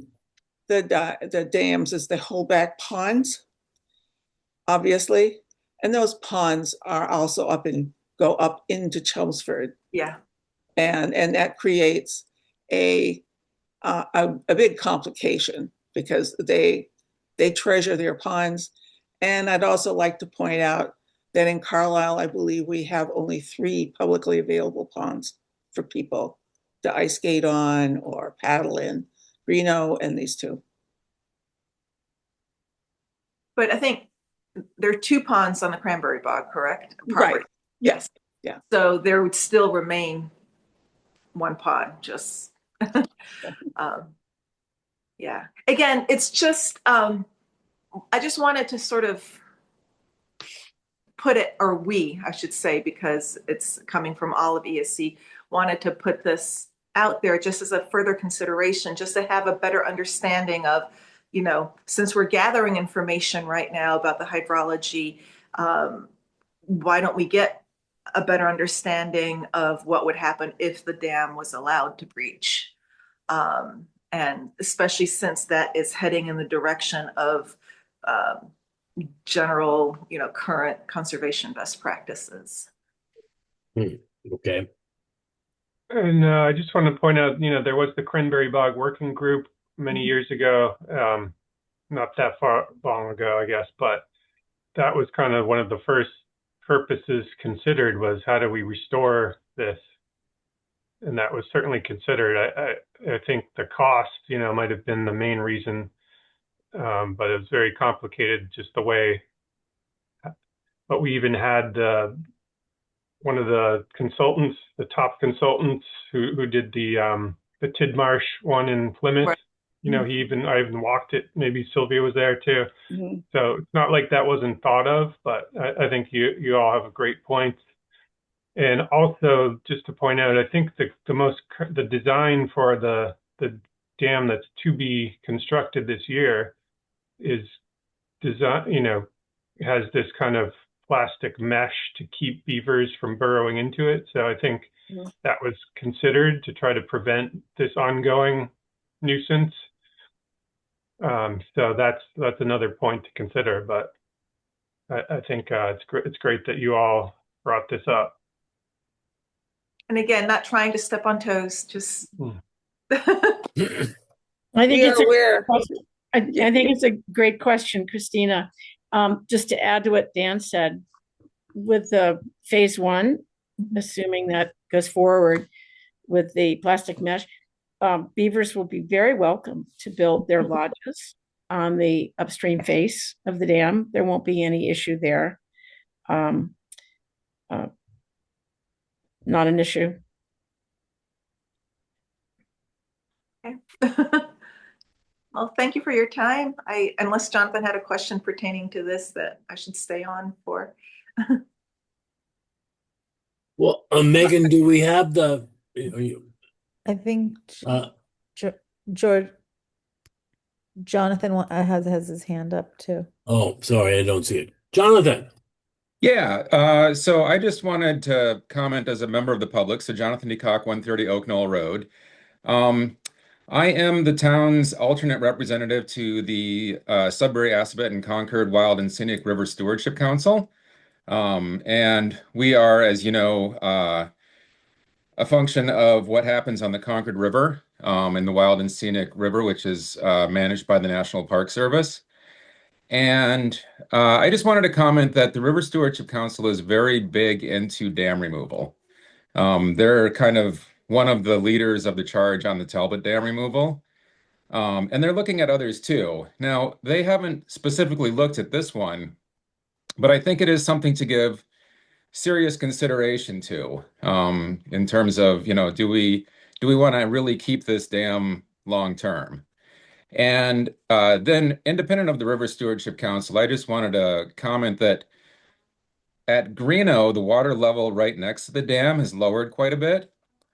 the dams is the holdback ponds, obviously. And those ponds are also go up into Chelmsford. Yeah. And that creates a big complication because they treasure their ponds. And I'd also like to point out that in Carlisle, I believe we have only 3 publicly available ponds for people to ice skate on or paddle in, Reno and these 2. But I think there are 2 ponds on the Cranberry Bog, correct? Right. Yes. Yeah. So there would still remain 1 pond, just, yeah. Again, it's just, I just wanted to sort of put it, or I should say, because it's coming from all of ESC, wanted to put this out there just as a further consideration, just to have a better understanding of, since we're gathering information right now about the hydrology, why don't we get a better understanding of what would happen if the dam was allowed to breach? And especially since that is heading in the direction of general, current conservation best practices. Okay. And I just want to point out, there was the Cranberry Bog Working Group many years ago, not that long ago, I guess, but that was kind of one of the first purposes considered was how do we restore this? And that was certainly considered. I think the cost, might have been the main reason, but it was very complicated just the way. But we even had one of the consultants, the top consultants who did the Tidmarsh one in Plymouth. Right. I even walked it. Maybe Sylvia was there too. Mm-hmm. So it's not like that wasn't thought of, but I think you all have a great point. And also, just to point out, I think the design for the dam that's to be constructed this year is has this kind of plastic mesh to keep beavers from burrowing into it. So I think that was considered to try to prevent this ongoing nuisance. So that's another point to consider. But I think it's great that you all brought this up. And again, not trying to step on toes, just. I think We it's are a aware. I think it's a great question, Christina. Just to add to what Dan said, with the phase one, assuming that goes forward with the plastic mesh, beavers will be very welcome to build their lodges on the upstream face of the dam. There won't be any issue there. Not an issue. Okay. Well, thank you for your time. Unless Jonathan had a question pertaining to this that I should stay on for. Well, Megan, do we have the? I think Uh, George Jonathan has his hand up too. oh, sorry, I don't see it. Jonathan. Yeah, so I just wanted to comment as a member of the public. So Jonathan DeCock, 130 Oak Knoll Road. I am the town's alternate representative to the Sudbury, Assabet, and Concord Wild and Scenic River Stewardship Council. And we are, as you know, a function of what happens on the Concord River in the Wild and Scenic River, which is managed by the National Park Service. And I just wanted to comment that the River Stewardship Council is very big into dam removal. They're kind of one of the leaders of the charge on the Talbot Dam removal. And they're looking at others too. Now, they haven't specifically looked at this one, but I think it is something to give serious consideration to in terms of, do we want to really keep this dam long term? And then independent of the River Stewardship Council, I just wanted to comment that at Greeno, the water level right next to the dam has lowered quite a bit.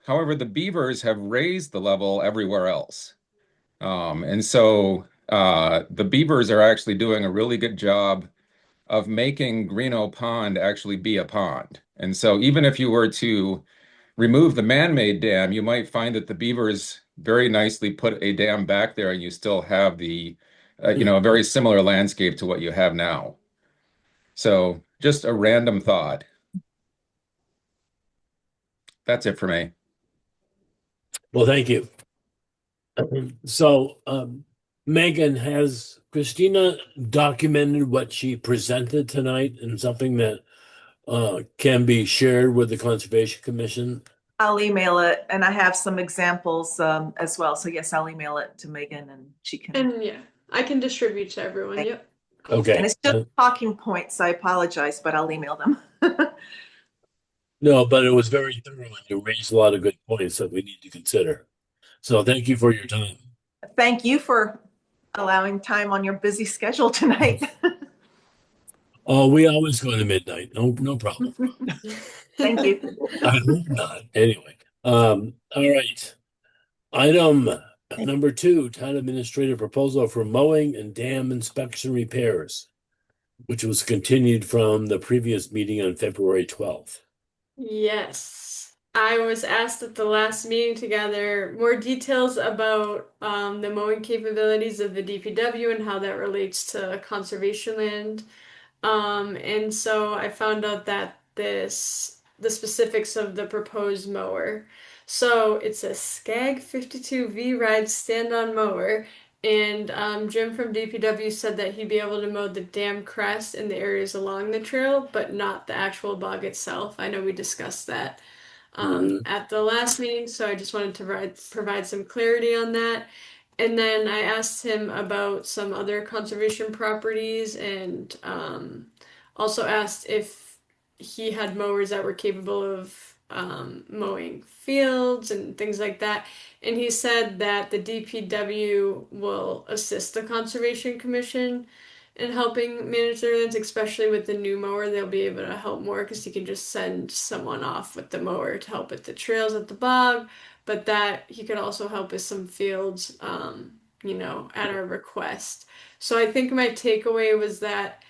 However, the beavers have raised the level everywhere else. And so the beavers are actually doing a really good job of making Greeno Pond actually be a pond. And so even if you were to remove the man-made dam, you might find that the beavers very nicely put a dam back there and you still have the, a very similar landscape to what you have now. So just a random thought. That's it for me. Well, thank you. So, Megan, has Christina documented what she presented tonight and something that can be shared with the Conservation Commission? I'll email it, and I have some examples as well. So yes, I'll email it to Megan, and she can. And yeah, I can distribute to everyone. Yep. Okay. And it's just talking points. I apologize, but I'll email them. No, but it was very thorough and you raised a lot of good points that we need to consider. So thank you for your time. Thank you for allowing time on your busy schedule tonight. Oh, we always go to midnight. No problem. Thank you. I hope not. Anyway, all right. Item number 2, town administrative proposal for mowing and dam inspection repairs, which was continued from the previous meeting on February 12th. Yes, I was asked at the last meeting to gather more details about the mowing capabilities of the DPW and how that relates to conservation land. And so I found out that the specifics of the proposed mower. So it's a Skag 52V Ride stand-on mower. And Jim from DPW said that he'd be able to mow the dam crest in the areas along the trail, but not the actual bog itself. I know we discussed that at the last meeting, so I just wanted to provide some clarity on that. And then I asked him about some other conservation properties and also asked if he had mowers that were capable of mowing fields and things like that. And he said that the DPW will assist the Conservation Commission in helping manage their lands, especially with the new mower. They'll be able to help more because he can just send someone off with the mower to help with the trails at the bog, but that he could also help with some fields, at our request. So I think my takeaway was that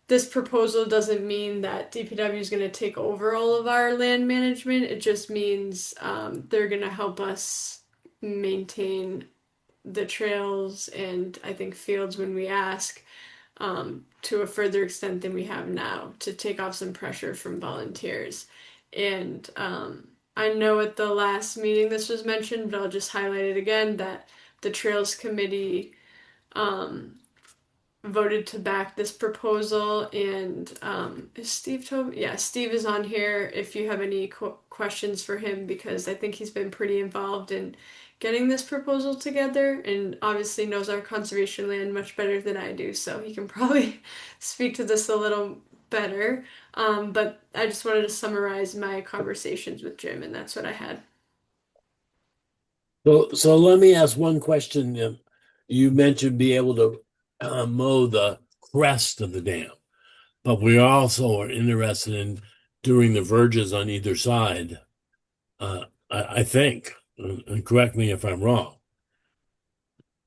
this proposal doesn't mean that DPW is going to take over all of our land management. It just means they're going to help us maintain the trails and I think fields when we ask to a further extent than we have now to take off some pressure from volunteers. And I know at the last meeting this was mentioned, but I'll just highlight it again that the Trails Committee voted to back this proposal, and is Steve told yeah, Steve is on here if you have any questions for him, because I think he's been pretty involved in getting this proposal together and obviously knows our conservation land much better than I do, so he can probably speak to this a little better. But I just wanted to summarize my conversations with Jim, and that's what I had. So let me ask one question. You mentioned be able to mow the crest of the dam, but we also are interested in doing the verges on either side. I think, and correct me if I'm wrong.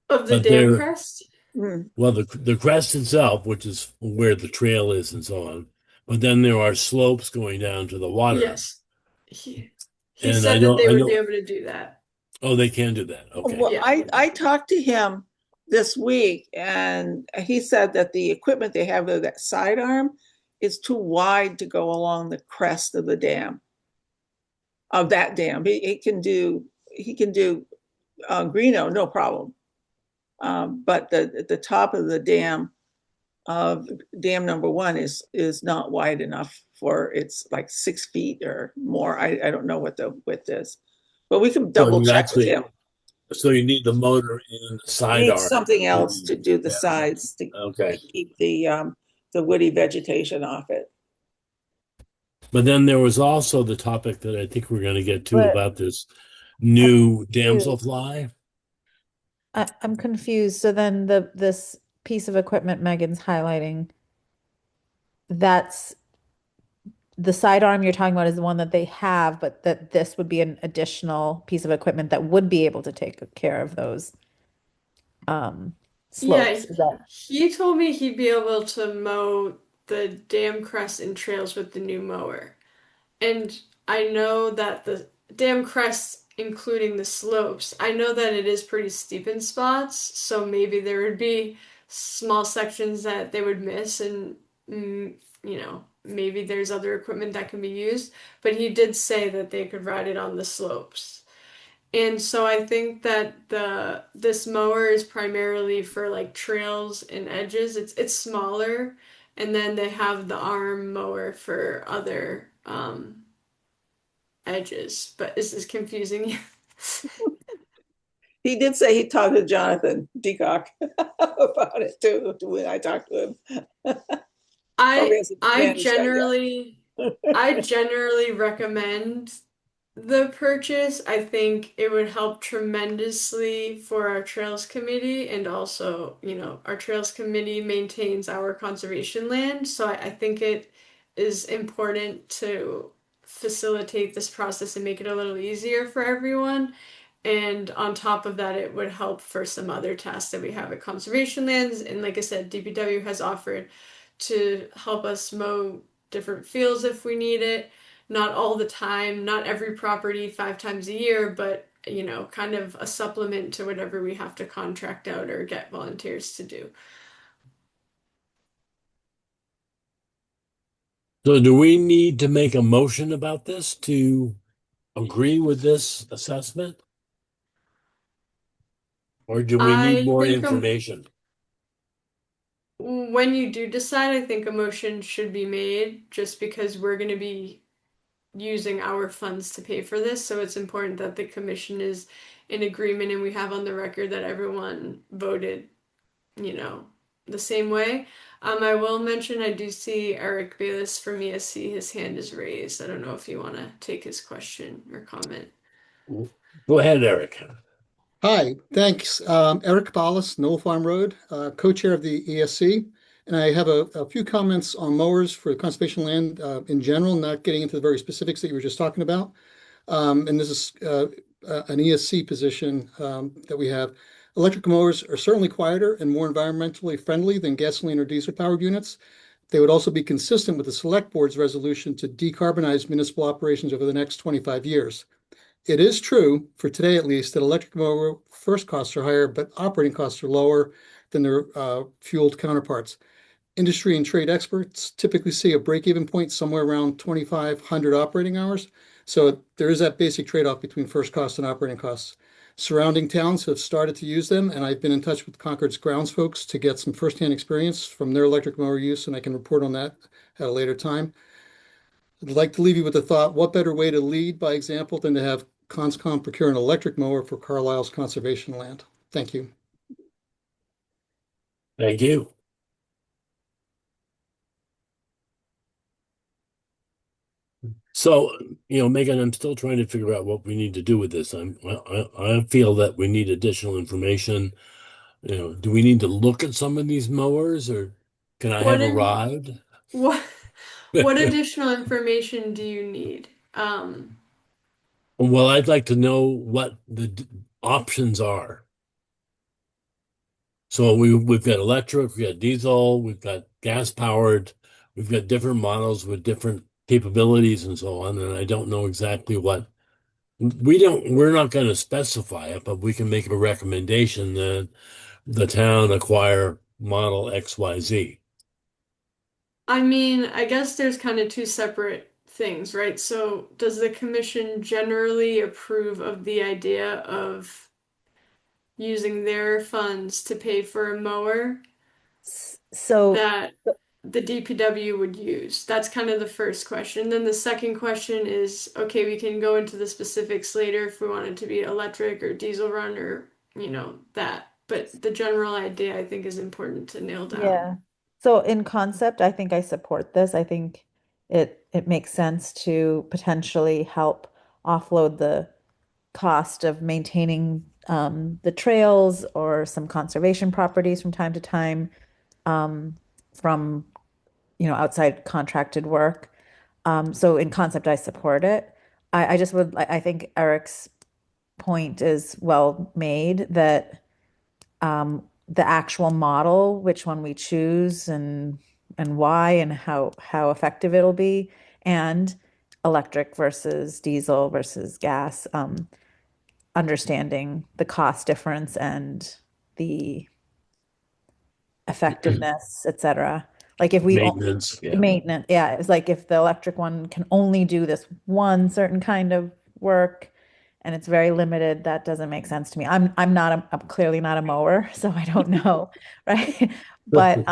Of the But dam there- crest? Well, the crest itself, which is where the trail is and so on, but then there are slopes going down to the water. Yes. He And said I that know- they I would know- be able to do that. Oh, they can do that. Okay. Well, Yeah. I talked to him this week and he said that the equipment they have, that sidearm, is too wide to go along the crest of the dam. Of that dam. He can do Greeno, no problem. But the top of the dam of dam number one is not wide enough for, it's like 6 feet or more. I don't know what the width is, but we can double you check with actually- him. So you need the motor in the side Need arm. something else to do the Yeah. sides to Okay. keep the woody vegetation off it. But then there was also the topic that I think we're going to get to But- about this new damselfly. I'm confused. So then this piece of equipment Megan's highlighting, that's the sidearm you're talking about is the one that they have, but that this would be an additional piece of equipment that would be able to take care of those slopes. Yeah, Is that he told me he'd be able to mow the dam crest and trails with the new mower. And I know that the dam crest, including the slopes, I know that it is pretty steep in spots, so maybe there would be small sections that they would miss, and maybe there's other equipment that can be used, but he did say that they could ride it on the slopes. And so I think that this mower is primarily for like trails and edges. It's smaller, and then they have the arm mower for other edges. But is this confusing you? He did say he talked to Jonathan Deacock about it too when I talked to him. I managed that yet. I generally recommend the purchase. I think it would help tremendously for our Trails Committee, and also, our Trails Committee maintains our conservation land, so I think it is important to facilitate this process and make it a little easier for everyone. And on top of that, it would help for some other tasks that we have at conservation lands. And like I said, DPW has offered to help us mow different fields if we need it. Not all the time, not every property 5 times a year, but kind of a supplement to whatever we have to contract out or get volunteers to do. So do we need to make a motion about this to agree with this assessment? Or do we I need more think information? When you do decide, I think a motion should be made, just because we're going to be using our funds to pay for this. So it's important that the commission is in agreement and we have on the record that everyone voted, the same way. I will mention, I do see Eric Bayless from ESC, his hand is raised. I don't know if you want to take his question or comment. Go ahead, Eric. Hi, thanks. Eric Ballas, Knoll Farm Road, co-chair of the ESC. And I have a few comments on mowers for conservation land in general, not getting into the very specifics that you were just talking about. And this is an ESC position that we have. Electric mowers are certainly quieter and more environmentally friendly than gasoline or diesel powered units. They would also be consistent with the Select Board's resolution to decarbonize municipal operations over the next 25 years. It is true, for today at least, that electric mower first costs are higher, but operating costs are lower than their fueled counterparts. Industry and trade experts typically see a break-even point somewhere around 2,500 operating hours, So there is that basic trade-off between first cost and operating costs. Surrounding towns have started to use them, and I've been in touch with Concord's grounds folks to get some firsthand experience from their electric mower use, and I can report on that at a later time. I'd like to leave you with the thought, what better way to lead by example than to have Conscom procure an electric mower for Carlisle's conservation land? Thank you. Thank you. So, Megan, I'm still trying to figure out what we need to do with this. I feel that we need additional information. Do we need to look at some of these mowers, or can I have a ride? What additional information do you need? Well, I'd like to know what the options are. So we've got electric, we've got diesel, we've got gas powered, we've got different models with different capabilities and so on. And I don't know exactly what we're not going to specify it, but we can make a recommendation that the town acquire model XYZ. I mean, I guess there's kind of two separate things, right? So does the commission generally approve of the idea of using their funds to pay for a mower So that the DPW would use? That's kind of the first question. Then the second question is, okay, we can go into the specifics later if we want it to be electric or diesel run or, that. But the general idea, I think, is important to nail down. yeah. So in concept, I think I support this. I think it makes sense to potentially help offload the cost of maintaining the trails or some conservation properties from time to time from outside contracted work. So in concept, I support it. I think Eric's point is well made that the actual model, which one we choose and why and how effective it'll be, and electric versus diesel versus gas, understanding the cost difference and the effectiveness, etc. Like if we Maintenance, yeah. maintenance, yeah, it's like if the electric one can only do this one certain kind of work and it's very limited, that doesn't make sense to me. I'm clearly not a mower, so I don't know, right? But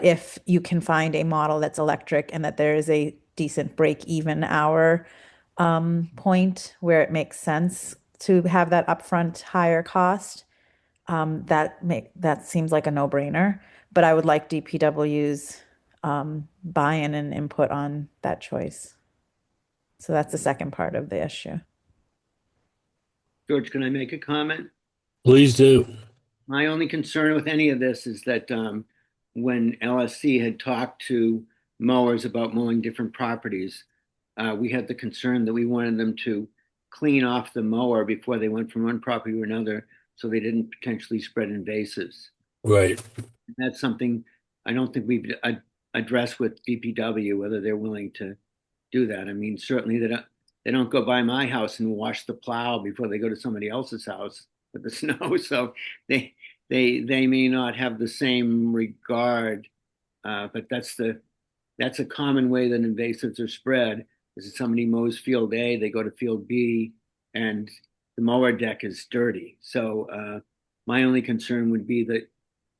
if you can find a model that's electric and that there is a decent break-even hour point where it makes sense to have that upfront higher cost, that seems like a no-brainer. But I would like DPW's buy-in and input on that choice. So that's the second part of the issue. George, can I make a comment? Please do. My only concern with any of this is that when LSC had talked to mowers about mowing different properties, we had the concern that we wanted them to clean off the mower before they went from one property to another so they didn't potentially spread invasives. Right. That's something I don't think we've addressed with DPW, whether they're willing to do that. I mean, certainly they don't go by my house and wash the plow before they go to somebody else's house with the snow. So they may not have the same regard, but that's a common way that invasives are spread. Is that somebody mows field A, they go to field B, and the mower deck is dirty. So my only concern would be that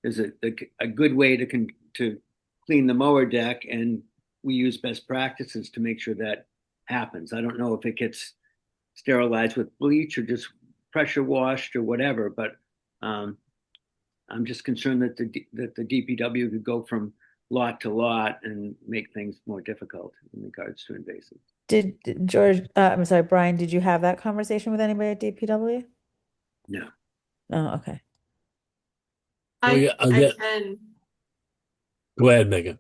there's a good way to clean the mower deck, and we use best practices to make sure that happens. I don't know if it gets sterilized with bleach or just pressure washed or whatever, but I'm just concerned that the DPW could go from lot to lot and make things more difficult in regards to invasives. Did George, I'm sorry, Brian, did you have that conversation with anybody at DPW? No. Oh, okay. I can. Go ahead, Megan.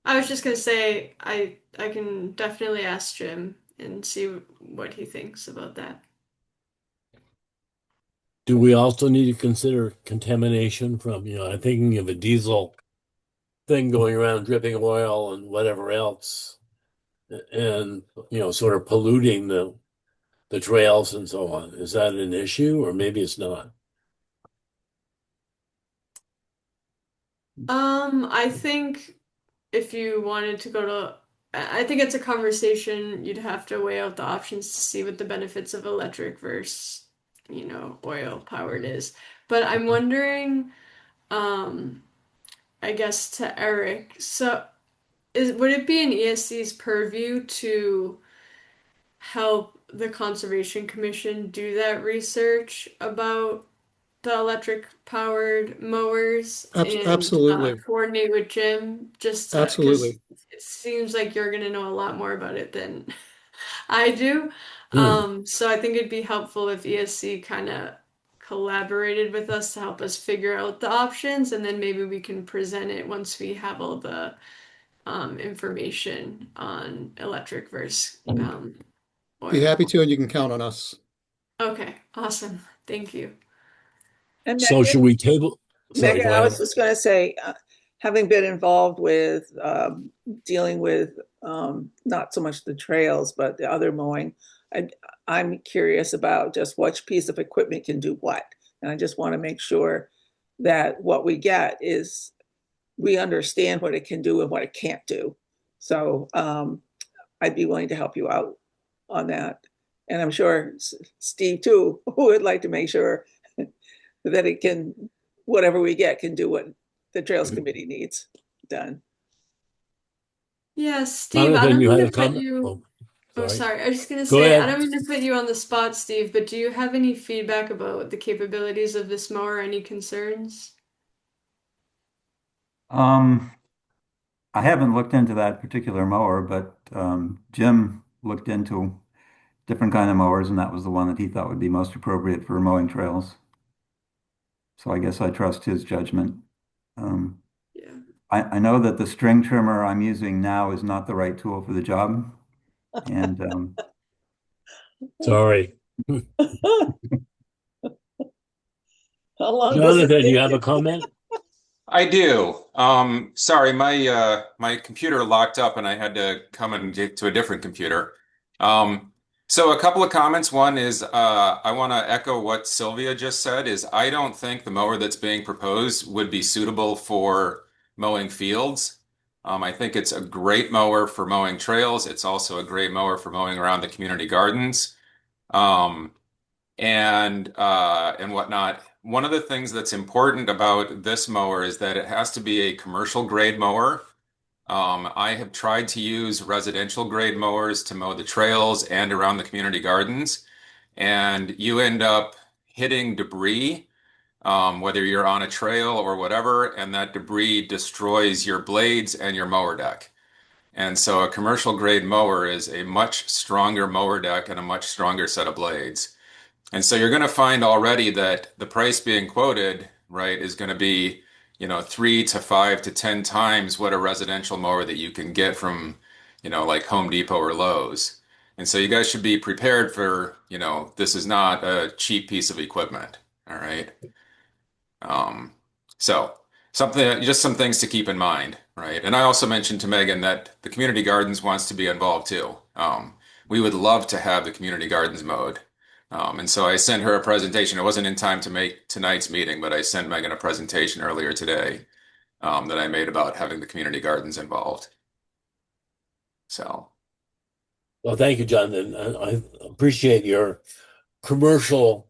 I was just gonna say I can definitely ask Jim and see what he thinks about that. Do we also need to consider contamination from, I'm thinking of a diesel thing going around dripping oil and whatever else, and sort of polluting the trails and so on. Is that an issue, or maybe it's not? I think if you wanted to go to I think it's a conversation you'd have to weigh out the options to see what the benefits of electric versus, oil powered is. But I'm wondering, I guess to Eric, so would it be in ESC's purview to help the Conservation Commission do that research about the electric powered mowers and Absolutely. coordinate with Jim just because Absolutely. it seems like you're going to know a lot more about it than I do. So I think it'd be helpful if ESC kind of collaborated with us to help us figure out the options, and then maybe we can present it once we have all the information on electric versus Be oil. happy to, and you can count on us. Okay, awesome. Thank you. And So Megan, should we table? Sorry, Megan, go I was ahead. just going to say, having been involved with dealing with not so much the trails, but the other mowing, I'm curious about just which piece of equipment can do what. And I just want to make sure that what we get is we understand what it can do and what it can't do. So I'd be willing to help you out on that. And I'm sure Steve too would like to make sure that it can, whatever we get can do what the Trails Committee needs done. Yeah, Steve, I Jonathan, don't you mean had to a put comment? you. Oh, Sorry. sorry. I was just gonna Go say, I ahead. don't mean to put you on the spot, Steve, but do you have any feedback about the capabilities of this mower? Any concerns? I haven't looked into that particular mower, but Jim looked into different kind of mowers, and that was the one that he thought would be most appropriate for mowing trails. So I guess I trust his judgment. Yeah. I know that the string trimmer I'm using now is not the right tool for the job, and Sorry. How long does it Jonathan, take you have to- a comment? I do. Sorry, my computer locked up and I had to come and get to a different computer. So a couple of comments. One is I want to echo what Sylvia just said, is I don't think the mower that's being proposed would be suitable for mowing fields. I think it's a great mower for mowing trails. It's also a great mower for mowing around the community gardens. And whatnot. One of the things that's important about this mower is that it has to be a commercial grade mower. I have tried to use residential grade mowers to mow the trails and around the community gardens, and you end up hitting debris, whether you're on a trail or whatever, and that debris destroys your blades and your mower deck. And so a commercial grade mower is a much stronger mower deck and a much stronger set of blades. And so you're going to find already that the price being quoted, right, is going to be, 3 to 5 to 10 times what a residential mower that you can get from, like Home Depot or Lowe's. And so you guys should be prepared for, this is not a cheap piece of equipment. All right. So just some things to keep in mind, right? And I also mentioned to Megan that the community gardens wants to be involved too. We would love to have the community gardens mowed. And so I sent her a presentation. It wasn't in time to make tonight's meeting, but I sent Megan a presentation earlier today that I made about having the community gardens involved. So, Well, thank you, Jonathan. I appreciate your commercial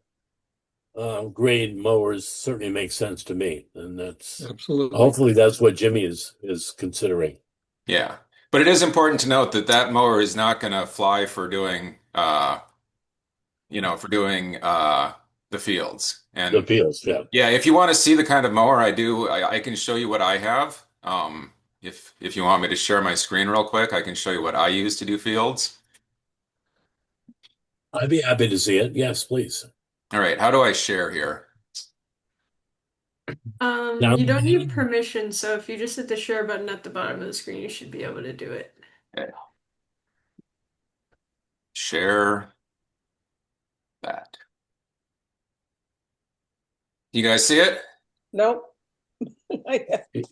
grade mowers. Certainly makes sense to me, and that's Absolutely. hopefully that's what Jimmy is considering. yeah. But it is important to note that that mower is not going to fly for doing the fields. And The fields, yeah. yeah, if you want to see the kind of mower I do, I can show you what I have. If you want me to share my screen real quick, I can show you what I use to do fields. I'd be happy to see it. Yes, please. All right, how do I share here? You don't need permission, so if you just hit the share button at the bottom of the screen, you should be able to do it. Okay. Share that. You guys see it? Nope. It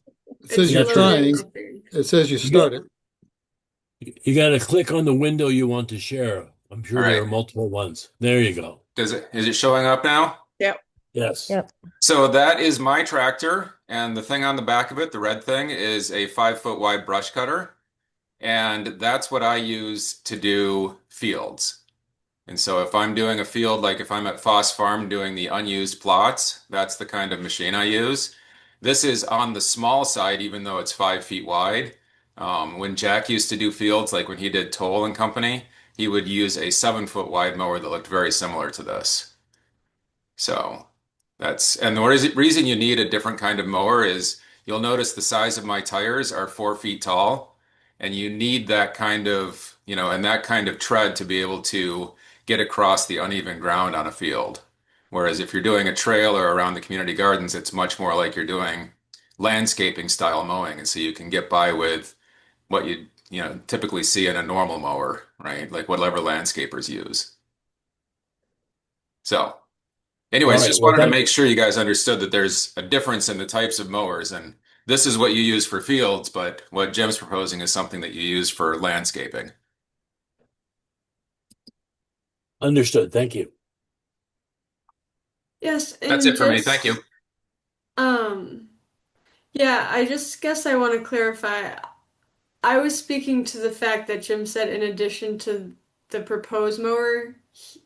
says you're It's trying. loading. It says you started. You got to click on the window you want to share. I'm sure All there right. are multiple ones. There you go. Is it showing up now? Yes. Yep. So that is my tractor, and the thing on the back of it, the red thing, is a 5-foot wide brush cutter. And that's what I use to do fields. And so if I'm doing a field, like if I'm at Foss Farm doing the unused plots, that's the kind of machine I use. This is on the small side, even though it's 5 feet wide. When Jack used to do fields, like when he did Toll and Company, he would use a 7 foot wide mower that looked very similar to this. So and the reason you need a different kind of mower is you'll notice the size of my tires are 4 feet tall, and you need that kind of, and that kind of tread to be able to get across the uneven ground on a field. Whereas if you're doing a trail or around the community gardens, it's much more like you're doing landscaping style mowing. And so you can get by with what you typically see in a normal mower, right? Like whatever landscapers use. So anyways, All right, just well, wanted to thank make sure you guys understood that there's a difference in the types of mowers, and this is what you use for fields, but what Jim's proposing is something that you use for landscaping. Understood. Thank you. Yes, That's and it for me. just Thank you. yeah, I just guess I want to clarify. I was speaking to the fact that Jim said in addition to the proposed mower,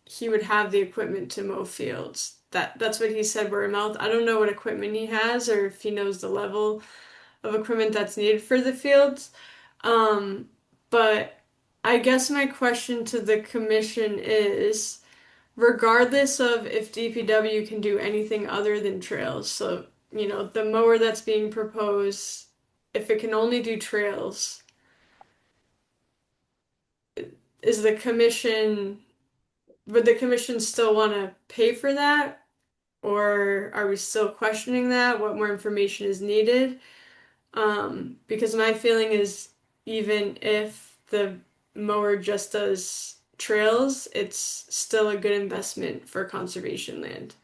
he would have the equipment to mow fields. That's what he said word of mouth. I don't know what equipment he has or if he knows the level of equipment that's needed for the fields. But I guess my question to the commission is, regardless of if DPW can do anything other than trails, so, the mower that's being proposed, if it can only do trails, is the commission, would the commission still want to pay for that? Or are we still questioning that? What more information is needed? Because my feeling is even if the mower just does trails, it's still a good investment for conservation land.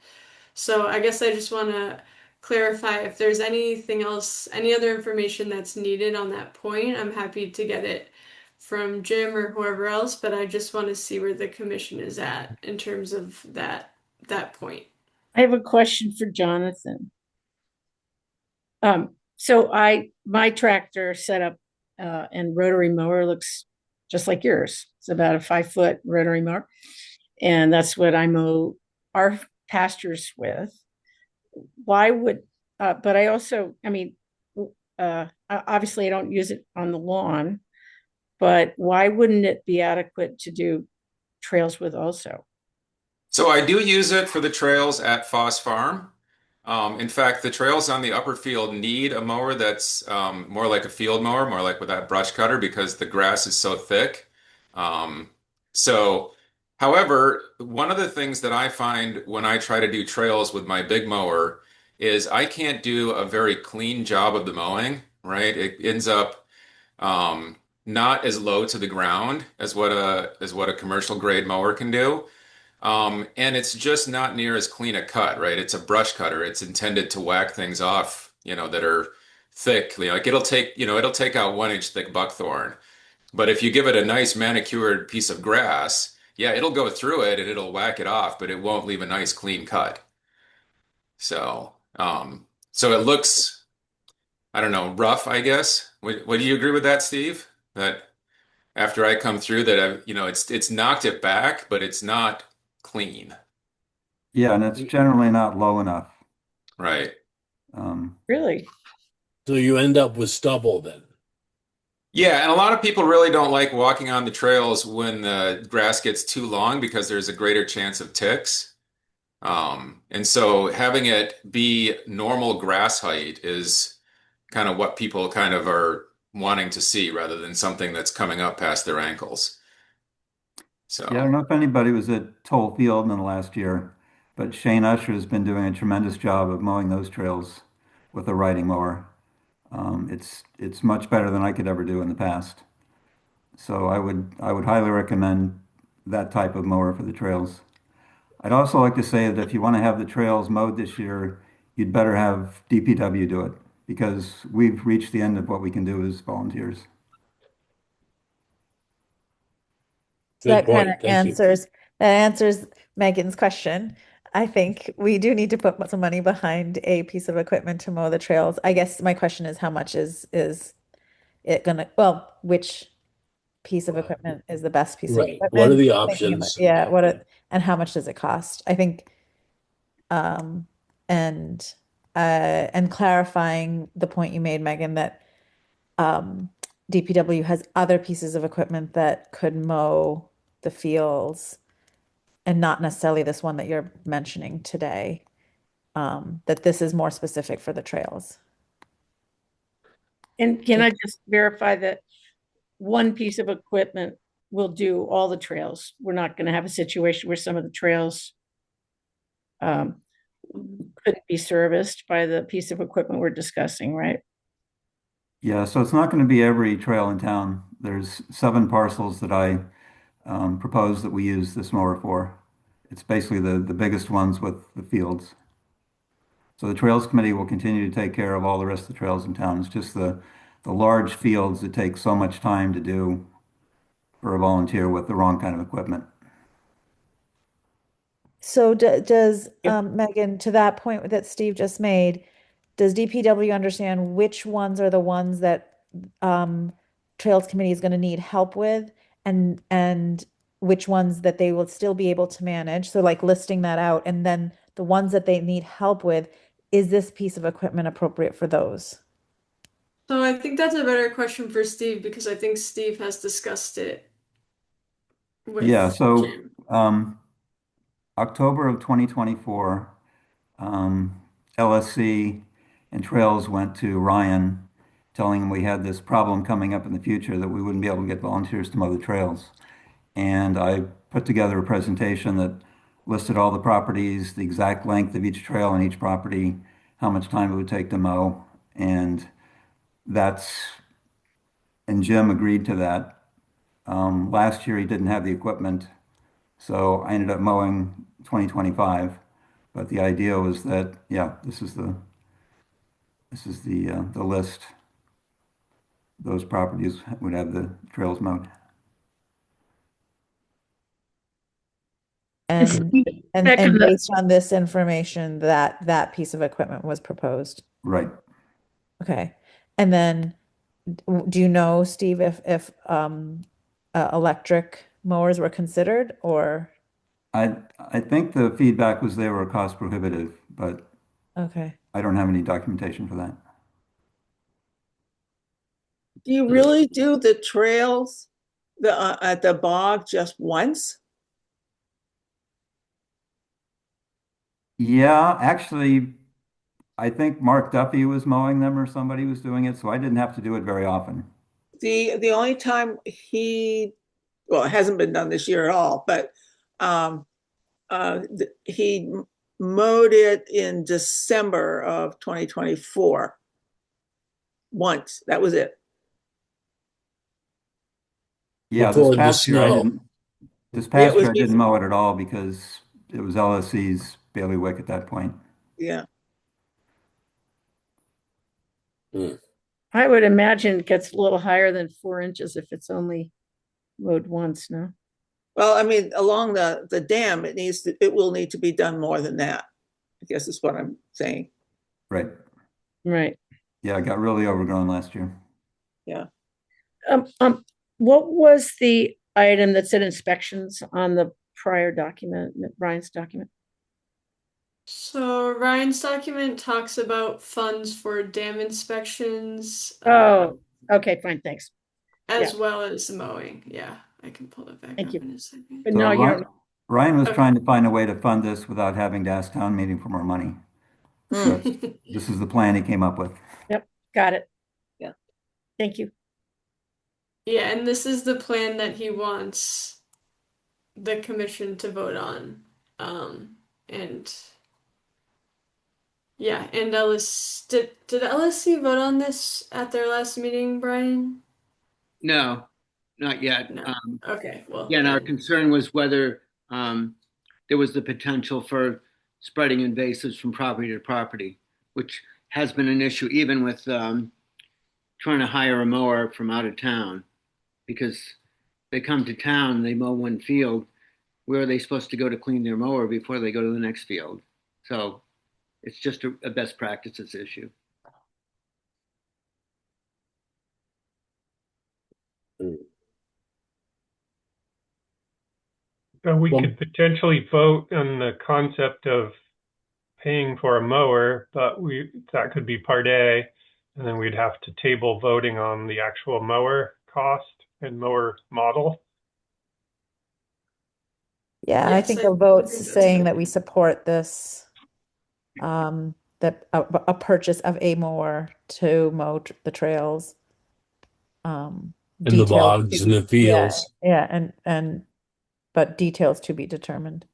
So I guess I just want to clarify if there's anything else, any other information that's needed on that point. I'm happy to get it from Jim or whoever else, but I just want to see where the commission is at in terms of that point. I have a question for Jonathan. So my tractor setup and rotary mower looks just like yours. It's about a 5-foot rotary mower, and that's what I mow our pastures with. Why would? But I also, obviously I don't use it on the lawn, but why wouldn't it be adequate to do trails with also? So I do use it for the trails at Foss Farm. In fact, the trails on the upper field need a mower that's more like a field mower, more like with that brush cutter, because the grass is so thick. However, one of the things that I find when I try to do trails with my big mower is I can't do a very clean job of the mowing, right? It ends up not as low to the ground as what a commercial grade mower can do. And it's just not near as clean a cut, right? It's a brush cutter. It's intended to whack things off, that are thick. Like it'll take out 1 inch thick buckthorn. But if you give it a nice manicured piece of grass, yeah, it'll go through it and it'll whack it off, but it won't leave a nice clean cut. So it looks, I don't know, rough, I guess. Would you agree with that, Steve? That after I come through that, it's knocked it back, but it's not clean. Yeah, and it's generally not low enough. Right. Really? So you end up with stubble then? Yeah, and a lot of people really don't like walking on the trails when the grass gets too long because there's a greater chance of ticks. And so having it be normal grass height is kind of what people kind of are wanting to see rather than something that's coming up past their ankles. So Yeah, I don't know if anybody was at Toll Field in the last year, but Shane Usher has been doing a tremendous job of mowing those trails with a riding mower. It's much better than I could ever do in the past. So I would highly recommend that type of mower for the trails. I'd also like to say that if you want to have the trails mowed this year, you'd better have DPW do it because we've reached the end of what we can do as volunteers. That kind of answers Megan's question. I think we do need to put some money behind a piece of equipment to mow the trails. I guess my question is how much is it gonna, well, which piece of equipment is the best piece of Right. equipment. What are the Thinking about- options? Yeah, and how much does it cost? I think, um, and clarifying the point you made, Megan, that DPW has other pieces of equipment that could mow the fields and not necessarily this one that you're mentioning today. That this is more specific for the trails. And can I just verify that one piece of equipment will do all the trails? We're not going to have a situation where some of the trails couldn't be serviced by the piece of equipment we're discussing, right? Yeah, so it's not going to be every trail in town. There's 7 parcels that I propose that we use this mower for. It's basically the biggest ones with the fields. So the Trails Committee will continue to take care of all the rest of the trails in town. It's just the large fields that take so much time to do for a volunteer with the wrong kind of equipment. So does, Megan, to that point that Steve just made, does DPW understand which ones are the ones that Trails Committee is going to need help with, and which ones that they will still be able to manage? So like listing that out, and then the ones that they need help with, is this piece of equipment appropriate for those? So I think that's a better question for Steve because I think Steve has discussed it with Yeah, so Jim. October of 2024, LSC and Trails went to Ryan, telling him we had this problem coming up in the future that we wouldn't be able to get volunteers to mow the trails. And I put together a presentation that listed all the properties, the exact length of each trail on each property, how much time it would take to mow, and Jim agreed to that. Last year he didn't have the equipment, so I ended up mowing 2025. But the idea was that, yeah, this is the list. Those properties would have the trails mowed. And based on this information, that piece of equipment was proposed. Right. Okay. And then do you know, Steve, if electric mowers were considered, or? I think the feedback was they were cost prohibitive, but Okay. I don't have any documentation for that. Do you really do the trails at the bog just once? Yeah, actually, I think Mark Duffy was mowing them or somebody was doing it, so I didn't have to do it very often. The only time well, it hasn't been done this year at all, but he mowed it in December of 2024. Once, that was it. Yeah, Before this the past year snow. this past year I before. didn't mow it at all because it was LSC's bailiwick at that point. Yeah. I would imagine it gets a little higher than 4 inches if it's only mowed once, no? Well, I mean, along the dam, it will need to be done more than that, I guess is what I'm saying. Right. Right. Yeah, it got really overgrown last year. Yeah. What was the item that said inspections on the prior document, Ryan's document? So Ryan's document talks about funds for dam inspections. Oh, okay, fine, thanks. As yeah. well as mowing. Yeah, I can pull it back Thank up you. in a second. But So no, Ryan was Okay. trying to find a way to fund this without having to ask town meeting for more money. So this is the plan he came up with. Yep, got it. Yeah. Thank you. Yeah, and this is the plan that he wants the commission to vote on. And yeah, and did LSC vote on this at their last meeting, Brian? No, not yet. No. Okay, well. Again, our then- concern was whether there was the potential for spreading invasives from property to property, which has been an issue even with trying to hire a mower from out of town, because they come to town, they mow one field. Where are they supposed to go to clean their mower before they go to the next field? So it's just a best practices issue. We Well- could potentially vote on the concept of paying for a mower, but that could be part A, and then we'd have to table voting on the actual mower cost and mower model. Yeah, and I Yes, think I a vote think that's saying good. that we support this, that a purchase of a mower to mow the trails. In the Details bogs to and the be- yeah, fields. yeah, but details to be determined.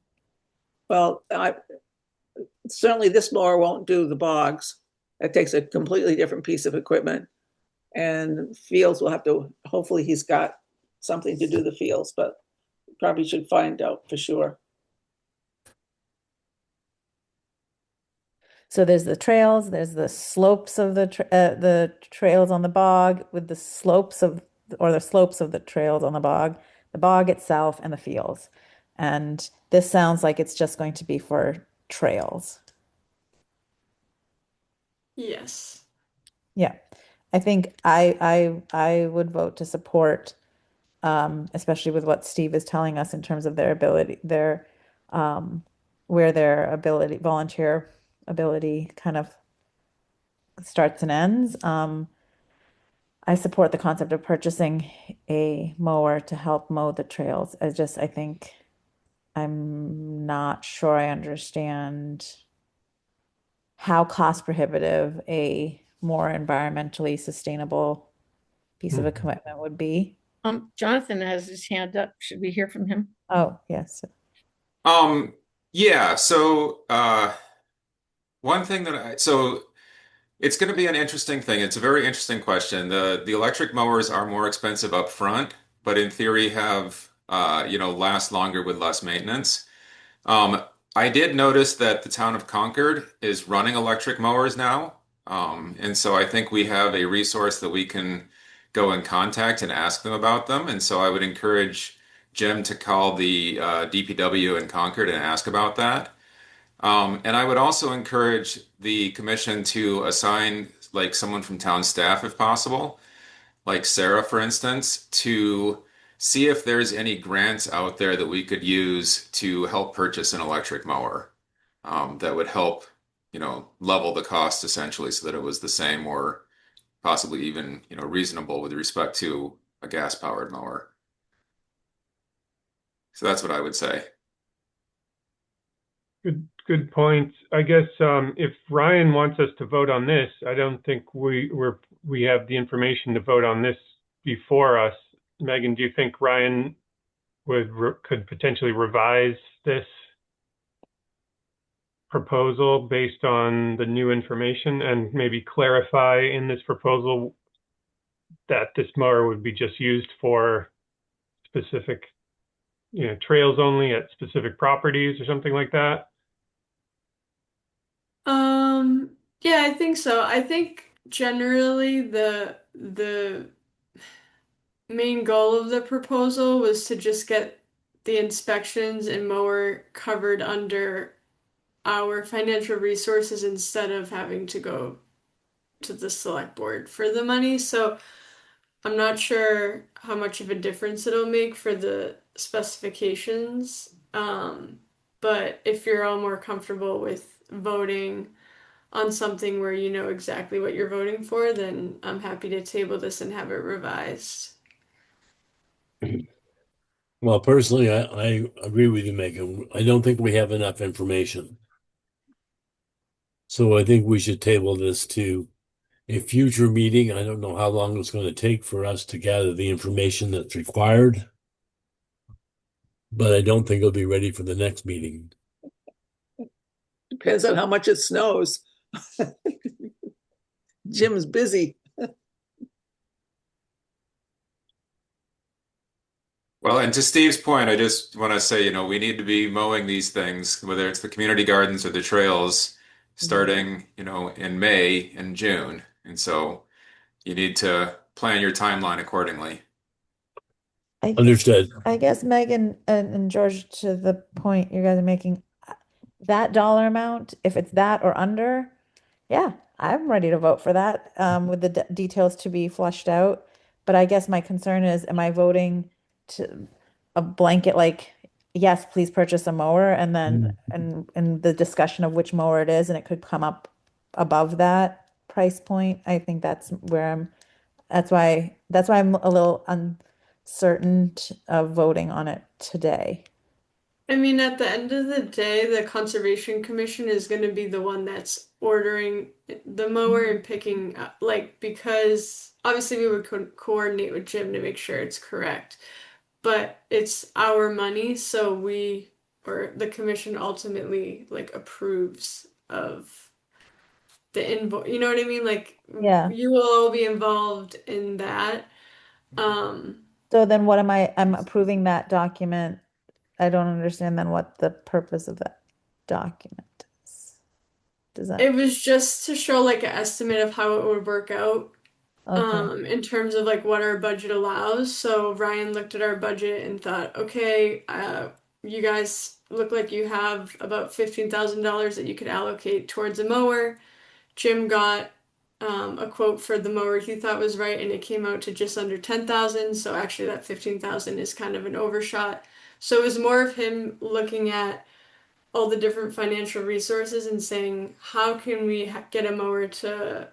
Well, certainly this mower won't do the bogs. It takes a completely different piece of equipment. And fields will have to, hopefully he's got something to do the fields, but probably should find out for sure. So there's the trails, there's the slopes of the trails on the bog with the slopes of the trails on the bog itself and the fields. And this sounds like it's just going to be for trails. Yes. Yeah. I think I would vote to support, especially with what Steve is telling us in terms of their ability, where their volunteer ability kind of starts and ends. I support the concept of purchasing a mower to help mow the trails. I think I'm not sure I understand how cost prohibitive a more environmentally sustainable piece of equipment would be. Jonathan has his hand up. Should we hear from him? Oh, yes. Yeah, so one thing so it's going to be an interesting thing. It's a very interesting question. The electric mowers are more expensive up front, but in theory have last longer with less maintenance. I did notice that the town of Concord is running electric mowers now. And so I think we have a resource that we can go and contact and ask them about them. And so I would encourage Jim to call the DPW in Concord and ask about that. And I would also encourage the commission to assign like someone from town staff if possible, like Sarah, for instance, to see if there's any grants out there that we could use to help purchase an electric mower that would help, level the cost essentially so that it was the same or possibly even, reasonable with respect to a gas-powered mower. So that's what I would say. Good points. I guess if Ryan wants us to vote on this, I don't think we have the information to vote on this before us. Megan, do you think Ryan could potentially revise this proposal based on the new information and maybe clarify in this proposal that this mower would be just used for specific, trails only at specific properties or something like that? Yeah, I think so. I think generally the main goal of the proposal was to just get the inspections and mower covered under our financial resources instead of having to go to the select board for the money. So I'm not sure how much of a difference it'll make for the specifications. But if you're all more comfortable with voting on something where you know exactly what you're voting for, then I'm happy to table this and have it revised. Well, personally, I agree with you, Megan. I don't think we have enough information. So I think we should table this to a future meeting. I don't know how long it's going to take for us to gather the information that's required, but I don't think it'll be ready for the next meeting. Depends on how much it snows. Jim's busy. Well, and to Steve's point, I just want to say, we need to be mowing these things, whether it's the community gardens or the trails, starting, in May and June. And so you need to plan your timeline accordingly. Understood. I guess Megan and George, to the point you guys are making, that dollar amount, if it's that or under, yeah, I'm ready to vote for that, with the details to be flushed out. But I guess my concern is, am I voting to a blanket, like yes, please purchase a mower, and then and the discussion of which mower it is, and it could come up above that price point. I think that's where that's why I'm a little uncertain of voting on it today. I mean, at the end of the day, the Conservation Commission is going to be the one that's ordering the mower and picking up, like, because obviously we would coordinate with Jim to make sure it's correct, but it's our money, so we, or the commission ultimately, like, approves of the invoice. You know what I mean? Like, Yeah. you will all be involved in that. So then what am I'm approving that document. I don't understand then what the purpose of that document is. Does that? It was just to show like an estimate of how it would work out, Okay. in terms of like what our budget allows. So Ryan looked at our budget and thought, okay, you guys look like you have about $15,000 that you could allocate towards a mower. Jim got a quote for the mower he thought was right, and it came out to just under 10,000. So actually, that 15,000 is kind of an overshot. So it was more of him looking at all the different financial resources and saying, how can we get a mower to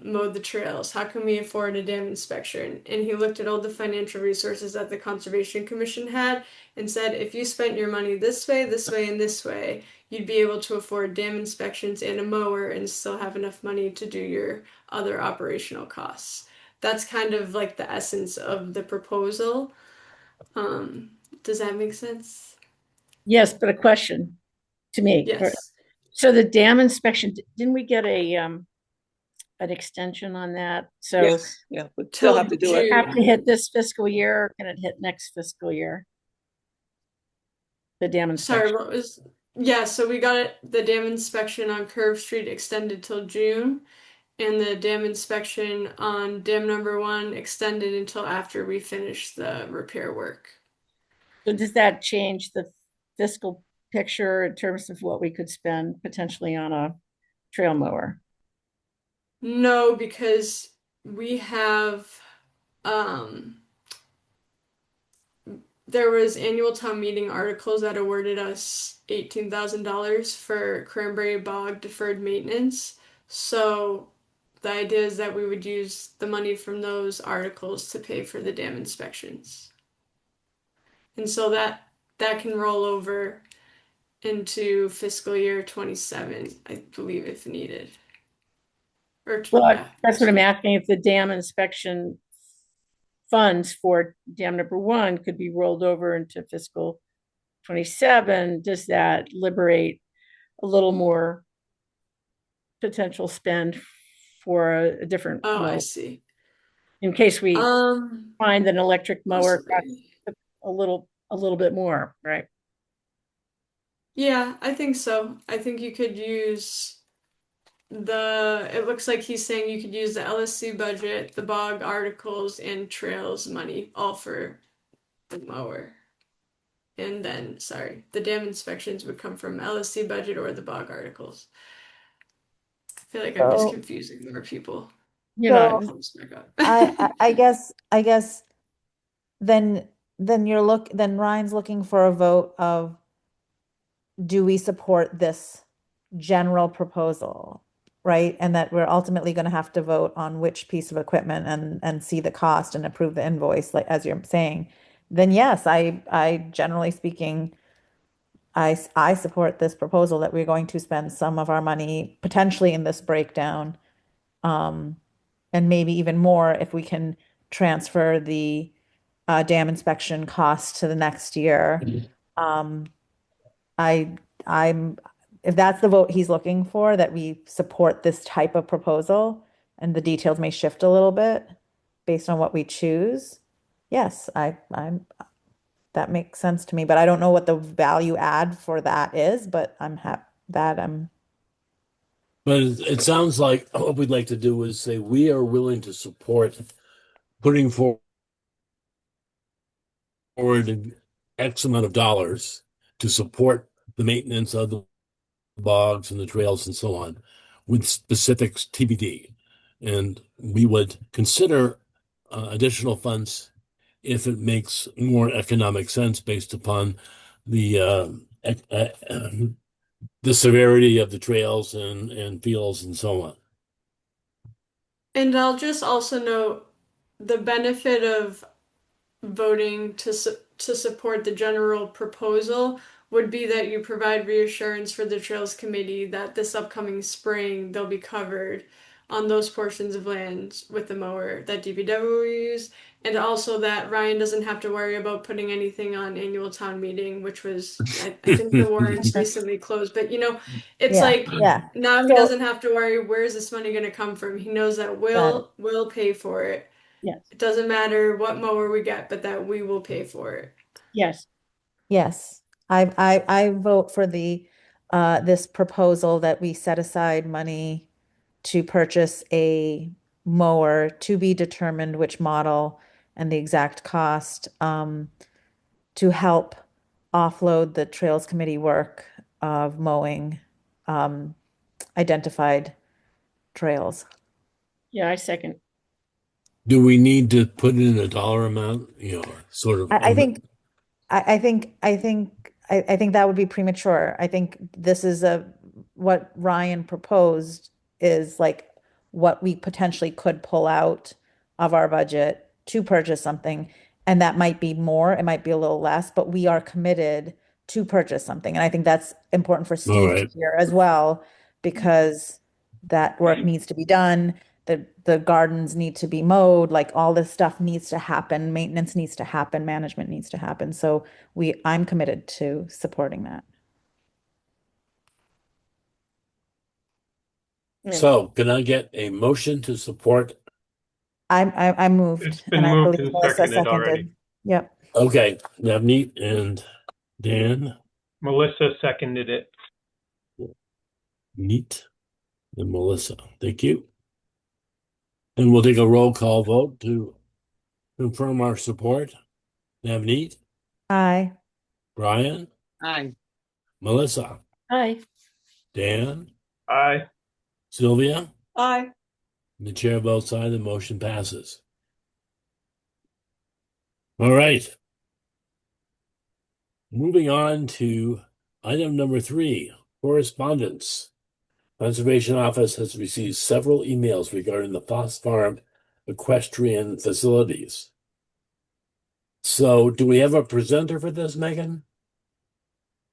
mow the trails? How can we afford a dam inspection? And he looked at all the financial resources that the Conservation Commission had and said, if you spent your money this way, and this way, you'd be able to afford dam inspections and a mower and still have enough money to do your other operational costs. That's kind of like the essence of the proposal. Does that make sense? Yes, but a question to me. Yes. So the dam inspection, didn't we get a an extension on that? So Yes, yeah, we still have to do it. have to hit this fiscal year, or can it hit next fiscal year? The dam inspection. Sorry, what was? Yeah, so we got the dam inspection on Curve Street extended till June, and the dam inspection on dam number 1 extended until after we finish the repair work. So does that change the fiscal picture in terms of what we could spend potentially on a trail mower? No, because we have there was annual town meeting articles that awarded us $18,000 for Cranberry Bog deferred maintenance. So the idea is that we would use the money from those articles to pay for the dam inspections. And so that can roll over into fiscal year 27, I believe, if needed. Well, that's what I'm asking, if the dam inspection funds for dam number 1 could be rolled over into fiscal 27, does that liberate a little more potential spend for a different Oh, I mower? see. In case we find an electric mower costs a little bit more, right? Yeah, I think so. I think you could use it looks like he's saying you could use the LSC budget, the bog articles, and trails money all for the mower. And then, sorry, the dam inspections would come from LSC budget or the bog articles. I feel like I'm just confusing more people. I guess then Ryan's looking for a vote of, do we support this general proposal, right? And that we're ultimately going to have to vote on which piece of equipment and see the cost and approve the invoice, like as you're saying. Then yes, I generally speaking, I support this proposal that we're going to spend some of our money potentially in this breakdown, and maybe even more if we can transfer the dam inspection cost to the next year. If that's the vote he's looking for, that we support this type of proposal, and the details may shift a little bit based on what we choose. Yes, that makes sense to me, but I don't know what the value add for that is, but But it sounds like what we'd like to do is say we are willing to support putting forward X amount of dollars to support the maintenance of the bogs and the trails and so on, with specifics TBD. And we would consider additional funds if it makes more economic sense based upon the severity of the trails and fields and so on. And I'll just also note the benefit of voting to support the general proposal would be that you provide reassurance for the Trails Committee that this upcoming spring they'll be covered on those portions of land with the mower that DPW will use, and also that Ryan doesn't have to worry about putting anything on annual town meeting, which was I think the warrants recently closed. But it's like now he doesn't have to worry, where's this money going to come from? He knows that we'll pay for it. Yes. It doesn't matter what mower we get, but that we will pay for it. Yes. Yes. I vote for the this proposal that we set aside money to purchase a mower, to be determined which model and the exact cost, to help offload the Trails Committee work of mowing identified trails. Yeah, I second. Do we need to put in a dollar amount, sort of? I think that would be premature. I think this is what Ryan proposed is like what we potentially could pull out of our budget to purchase something. And that might be more, it might be a little less, but we are committed to purchase something. And I think that's important for Steve to hear as well, because that work needs to be done. The gardens need to be mowed, like all this stuff needs to happen, maintenance needs to happen, management needs to happen. So I'm committed to supporting that. So can I get a motion to support? I moved. It's been and I moved believe and Melissa seconded already. Yep. Okay, Navneet and Dan. Melissa seconded it. Neat. And Melissa, thank you. And we'll take a roll call vote to confirm our support. Navneet? Aye. Brian? Aye. Melissa? Aye. Dan? Aye. Sylvia? Aye. And the chair votes aye, the motion passes. All right. Moving on to item number 3, correspondence. Conservation Office has received several emails regarding the Foss Farm equestrian facilities. So do we have a presenter for this, Megan?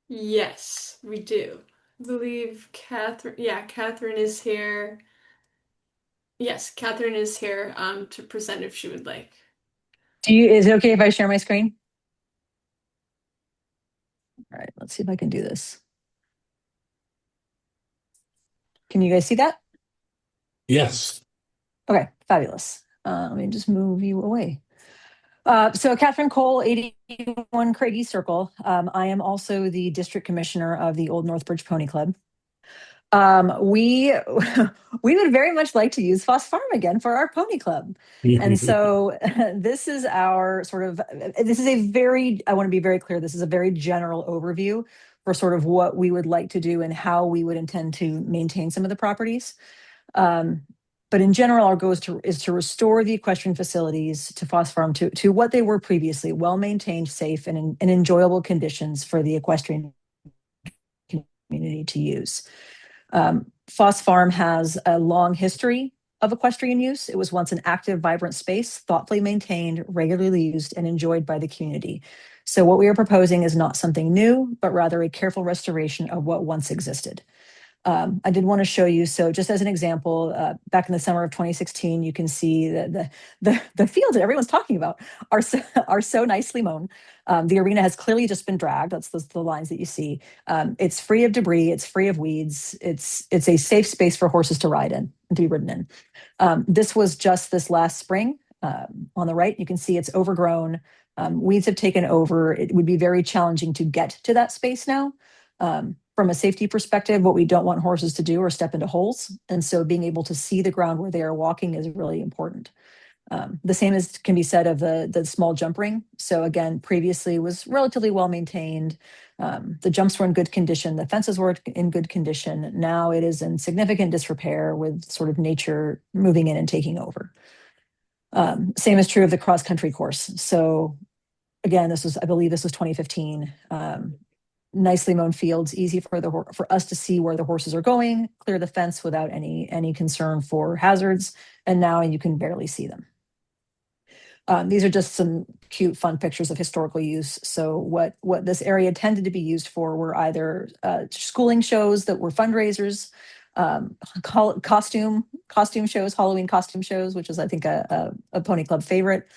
Yes, we do. I believe Catherine is here. Yes, Catherine is here to present if she would like. Is it okay if I share my screen? All right, let's see if I can do this. Can you guys see that? Yes. Okay, fabulous. Let me just move you away. So Catherine Cole, 81 Craigie Circle. I am also the district commissioner of the Old Northbridge Pony Club. We would very much like to use Foss Farm again for our pony club. And so this is our I want to be very clear, this is a very general overview for sort of what we would like to do and how we would intend to maintain some of the properties. But in general, our goal is to restore the equestrian facilities to Foss Farm to what they were previously, well-maintained, safe, and in enjoyable conditions for the equestrian community to use. Foss Farm has a long history of equestrian use. It was once an active, vibrant space, thoughtfully maintained, regularly used, and enjoyed by the community. So what we are proposing is not something new, but rather a careful restoration of what once existed. I did want to show you, so just as an example, back in the summer of 2016, you can see that the fields that everyone's talking about are so nicely mown. The arena has clearly just been dragged. That's the lines that you see. It's free of debris. It's free of weeds. It's a safe space for horses to ride in and to be ridden in. This was just this last spring. On the right, you can see it's overgrown. Weeds have taken over. It would be very challenging to get to that space now. From a safety perspective, what we don't want horses to do are step into holes. And so being able to see the ground where they are walking is really important. The same can be said of the small jump ring. So again, previously was relatively well maintained. The jumps were in good condition. The fences were in good condition. Now it is in significant disrepair with sort of nature moving in and taking over. Same is true of the cross-country course. So Again, I believe this was 2015. Nicely mown fields, easy for us to see where the horses are going, clear the fence without any concern for hazards, and now you can barely see them. These are just some cute, fun pictures of historical use. So what this area tended to be used for were either schooling shows that were fundraisers, costume shows, Halloween costume shows, which is I think a Pony Club favorite,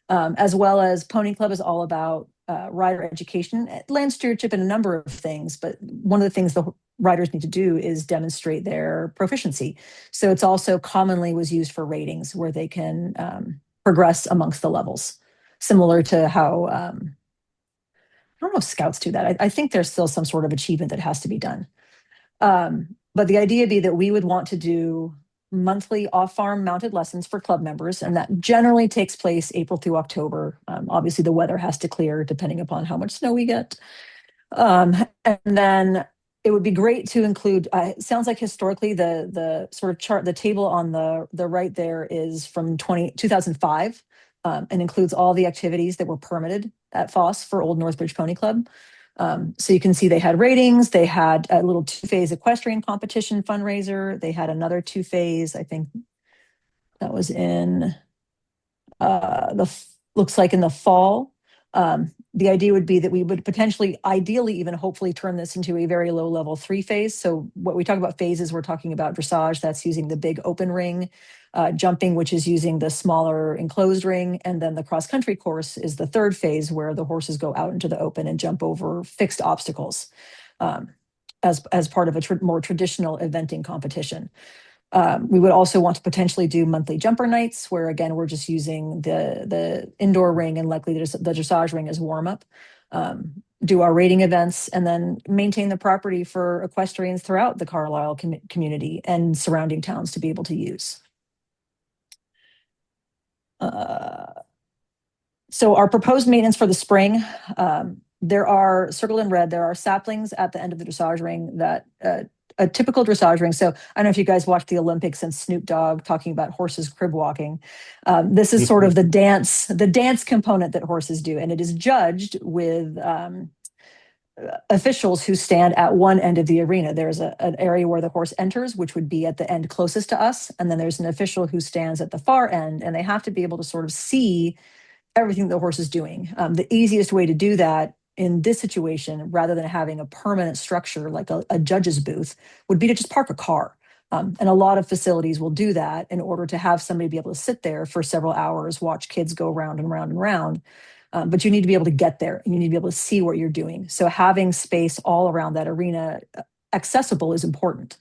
as well as Pony Club is all about rider education, land stewardship, and a number of things. But one of the things the riders need to do is demonstrate their proficiency. So it's also commonly was used for ratings where they can progress amongst the levels, similar to how, I don't know if scouts do that. I think there's still some sort of achievement that has to be done. But the idea be that we would want to do monthly off-farm mounted lessons for club members, and that generally takes place April through October. Obviously, the weather has to clear depending upon how much snow we get. And then it would be great to include, it sounds like historically the sort of chart, the table on the right there is from 2005 and includes all the activities that were permitted at Foss for Old Northbridge Pony Club. So you can see they had ratings, they had a little 2-phase equestrian competition fundraiser, they had another 2-phase, I think that was in looks like in the fall. The idea would be that we would potentially, ideally, even hopefully turn this into a very low level 3-phase. So what we talk about phases, we're talking about dressage, that's using the big open ring, jumping, which is using the smaller enclosed ring. And then the cross country course is the 3rd phase where the horses go out into the open and jump over fixed obstacles as part of a more traditional eventing competition. We would also want to potentially do monthly jumper nights where, again, we're just using the indoor ring and likely the dressage ring as warm up, do our rating events, and then maintain the property for equestrians throughout the Carlisle community and surrounding towns to be able to use. So our proposed maintenance for the spring, there are, circled in red, there are saplings at the end of the dressage ring that a typical dressage ring. So I don't know if you guys watched the Olympics and Snoop Dogg talking about horses crib walking. This is sort of the dance component that horses do. And it is judged with officials who stand at one end of the arena. There's an area where the horse enters, which would be at the end closest to us. And then there's an official who stands at the far end, and they have to be able to sort of see everything the horse is doing. The easiest way to do that in this situation, rather than having a permanent structure like a judge's booth, would be to just park a car. And a lot of facilities will do that in order to have somebody be able to sit there for several hours, watch kids go round and round and round. But you need to be able to get there, and you need to be able to see what you're doing. So having space all around that arena accessible is important.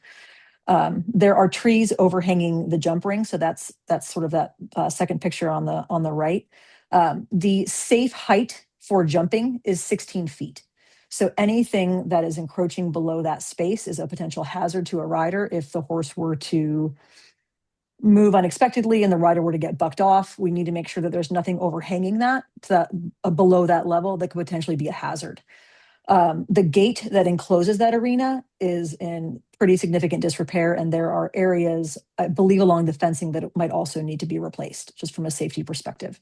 There are trees overhanging the jump ring. So that's sort of that second picture on the right. The safe height for jumping is 16 feet. So anything that is encroaching below that space is a potential hazard to a rider. If the horse were to move unexpectedly and the rider were to get bucked off, we need to make sure that there's nothing overhanging that below that level that could potentially be a hazard. The gate that encloses that arena is in pretty significant disrepair, and there are areas, I believe, along the fencing that might also need to be replaced, just from a safety perspective.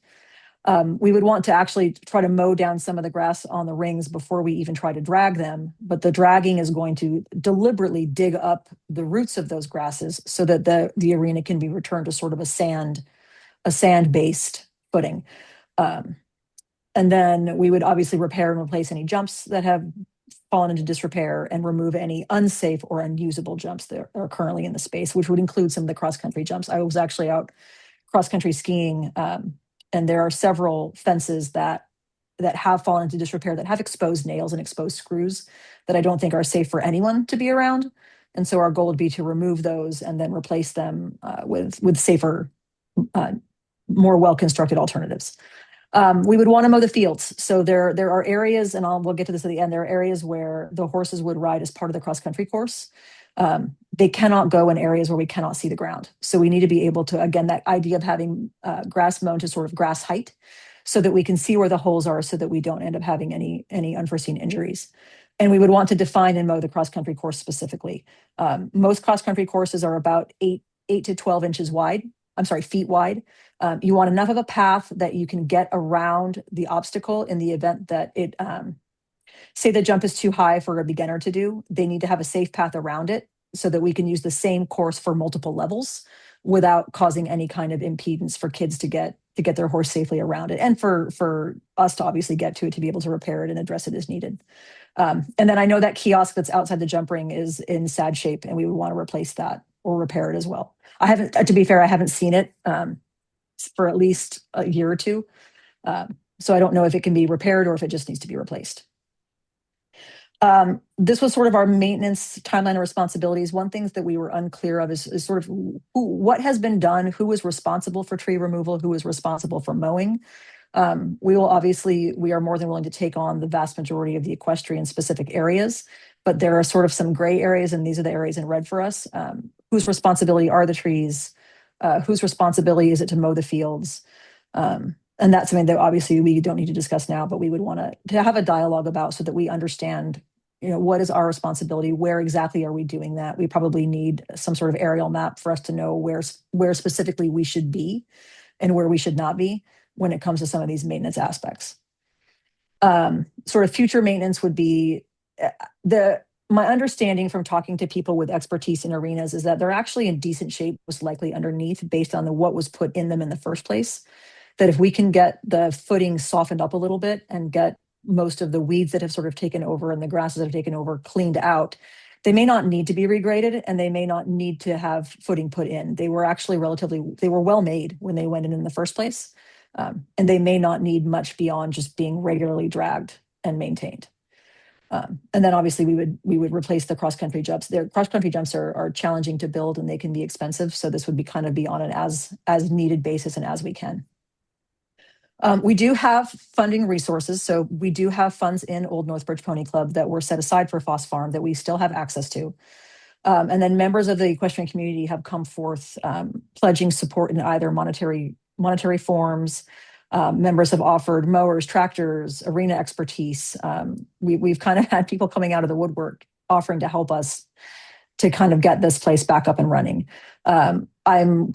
We would want to actually try to mow down some of the grass on the rings before we even try to drag them, but the dragging is going to deliberately dig up the roots of those grasses so that the arena can be returned to sort of a sand-based footing. And then we would obviously repair and replace any jumps that have fallen into disrepair and remove any unsafe or unusable jumps that are currently in the space, which would include some of the cross-country jumps. I was actually out cross-country skiing, and there are several fences that have fallen into disrepair, that have exposed nails and exposed screws that I don't think are safe for anyone to be around. And so our goal would be to remove those and then replace them with safer, more well-constructed alternatives. We would want to mow the fields. So there are areas, and we'll get to this at the end, there are areas where the horses would ride as part of the cross-country course. They cannot go in areas where we cannot see the ground. So we need to be able to, again, that idea of having grass mown to sort of grass height so that we can see where the holes are so that we don't end up having any unforeseen injuries. And we would want to define and mow the cross-country course specifically. Most cross-country courses are about 8 to 12 inches wide. feet wide. You want enough of a path that you can get around the obstacle in the event that it, say the jump is too high for a beginner to do. They need to have a safe path around it so that we can use the same course for multiple levels without causing any kind of impedance for kids to get their horse safely around it, and for us to obviously get to it to be able to repair it and address it as needed. And then I know that kiosk that's outside the jump ring is in sad shape, and we would want to replace that or repair it as well. I haven't, to be fair, I haven't seen it for at least a year or two. So I don't know if it can be repaired or if it just needs to be replaced. This was sort of our maintenance timeline and responsibilities. One thing that we were unclear of is sort of what has been done, who is responsible for tree removal, who is responsible for mowing. We are more than willing to take on the vast majority of the equestrian specific areas, but there are sort of some gray areas, and these are the areas in red for us. Whose responsibility are the trees? Whose responsibility is it to mow the fields? And that's something that obviously we don't need to discuss now, but we would want to have a dialogue about so that we understand, what is our responsibility? Where exactly are we doing that? We probably need some sort of aerial map for us to know where specifically we should be and where we should not be when it comes to some of these maintenance aspects. Sort of future maintenance would be my understanding from talking to people with expertise in arenas is that they're actually in decent shape, most likely underneath, based on what was put in them in the first place. That if we can get the footing softened up a little bit and get most of the weeds that have sort of taken over and the grasses that have taken over cleaned out, they may not need to be regraded and they may not need to have footing put in. They were actually they were well made when they went in the first place. And they may not need much beyond just being regularly dragged and maintained. And then obviously we would replace the cross-country jumps. Their cross-country jumps are challenging to build and they can be expensive. So this would be kind of be on an as needed basis and as we can. We do have funding resources. So we do have funds in Old Northbridge Pony Club that were set aside for Foss Farm that we still have access to. And then members of the equestrian community have come forth pledging support in either monetary forms. Members have offered mowers, tractors, arena expertise. We've kind of had people coming out of the woodwork offering to help us to kind of get this place back up and running. I'm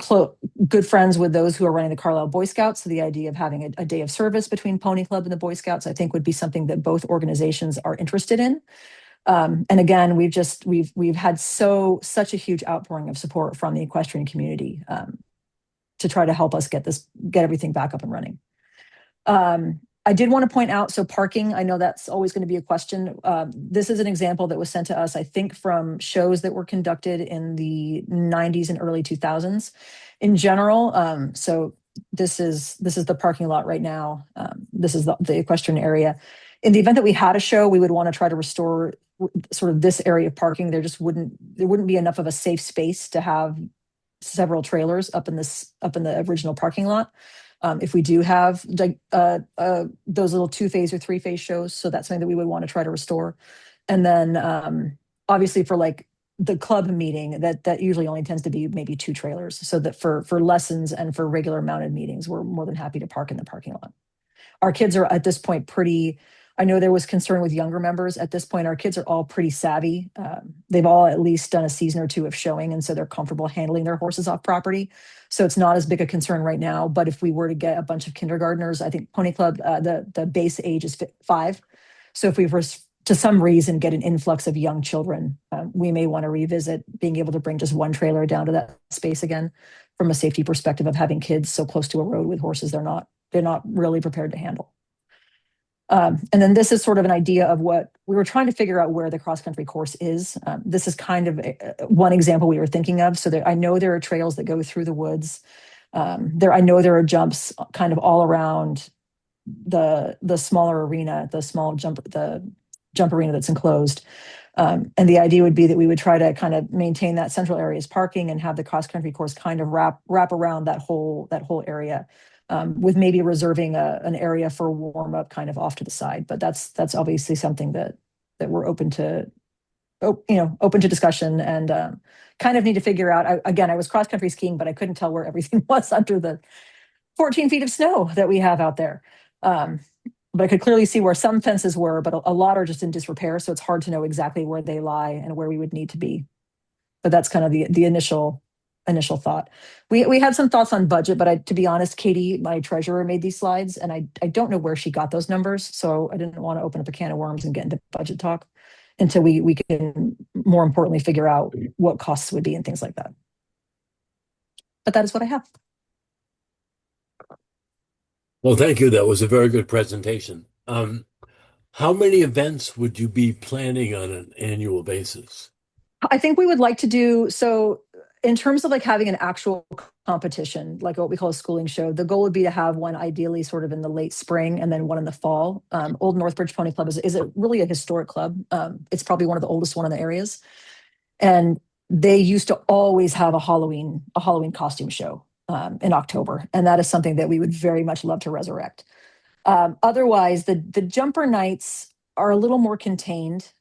good friends with those who are running the Carlisle Boy Scouts. So the idea of having a day of service between Pony Club and the Boy Scouts, I think would be something that both organizations are interested in. And again, we've had such a huge outpouring of support from the equestrian community to try to help us get everything back up and running. I did want to point out, so parking, I know that's always going to be a question. This is an example that was sent to us, I think, from shows that were conducted in the 90s and early 2000s. In general, so this is the parking lot right now. This is the equestrian area. In the event that we had a show, we would want to try to restore sort of this area of parking. There wouldn't be enough of a safe space to have several trailers up in the original parking lot. If we do have those little 2-phase or 3-phase shows, so that's something that we would want to try to restore. And then obviously for like the club meeting, that usually only tends to be maybe 2 trailers, so that for lessons and for regular mounted meetings, we're more than happy to park in the parking lot. Our kids are at this point I know there was concern with younger members. At this point, our kids are all pretty savvy. They've all at least done a season or 2 of showing, and so they're comfortable handling their horses off property. So it's not as big a concern right now. But if we were to get a bunch of kindergartners, I think Pony Club, the base age is 5. So if we were to some reason get an influx of young children, we may want to revisit being able to bring just 1 trailer down to that space again, from a safety perspective of having kids so close to a road with horses they're not really prepared to handle. And then this is sort of an idea of what we were trying to figure out, where the cross-country course is. This is kind of one example we were thinking of. So I know there are trails that go through the woods. I know there are jumps kind of all around the smaller arena, the jump arena that's enclosed. And the idea would be that we would try to kind of maintain that central area's parking and have the cross-country course kind of wrap around that whole area. With maybe reserving an area for warm up kind of off to the side, but that's obviously something that we're open to discussion and kind of need to figure out. I was cross country skiing, but I couldn't tell where everything was under the 14 feet of snow that we have out there. But I could clearly see where some fences were, but a lot are just in disrepair, so it's hard to know exactly where they lie and where we would need to be. But that's kind of the initial initial thought. We had some thoughts on budget, but to be honest, Katie, my treasurer, made these slides, and I don't know where she got those numbers, so I didn't want to open up a can of worms and get into budget talk until we can more importantly figure out what costs would be and things like that. But that is what I have. Well, thank you. That was a very good presentation. How many events would you be planning on an annual basis? I think we would like to do so in terms of like having an actual competition, like what we call a schooling show. The goal would be to have one ideally sort of in the late spring and then one in the fall. Old Northbridge Pony Club is really a historic club. It's probably one of the oldest one in the areas. And they used to always have a Halloween costume show in October. And that is something that we would very much love to resurrect. Otherwise, the jumper nights are a little more contained.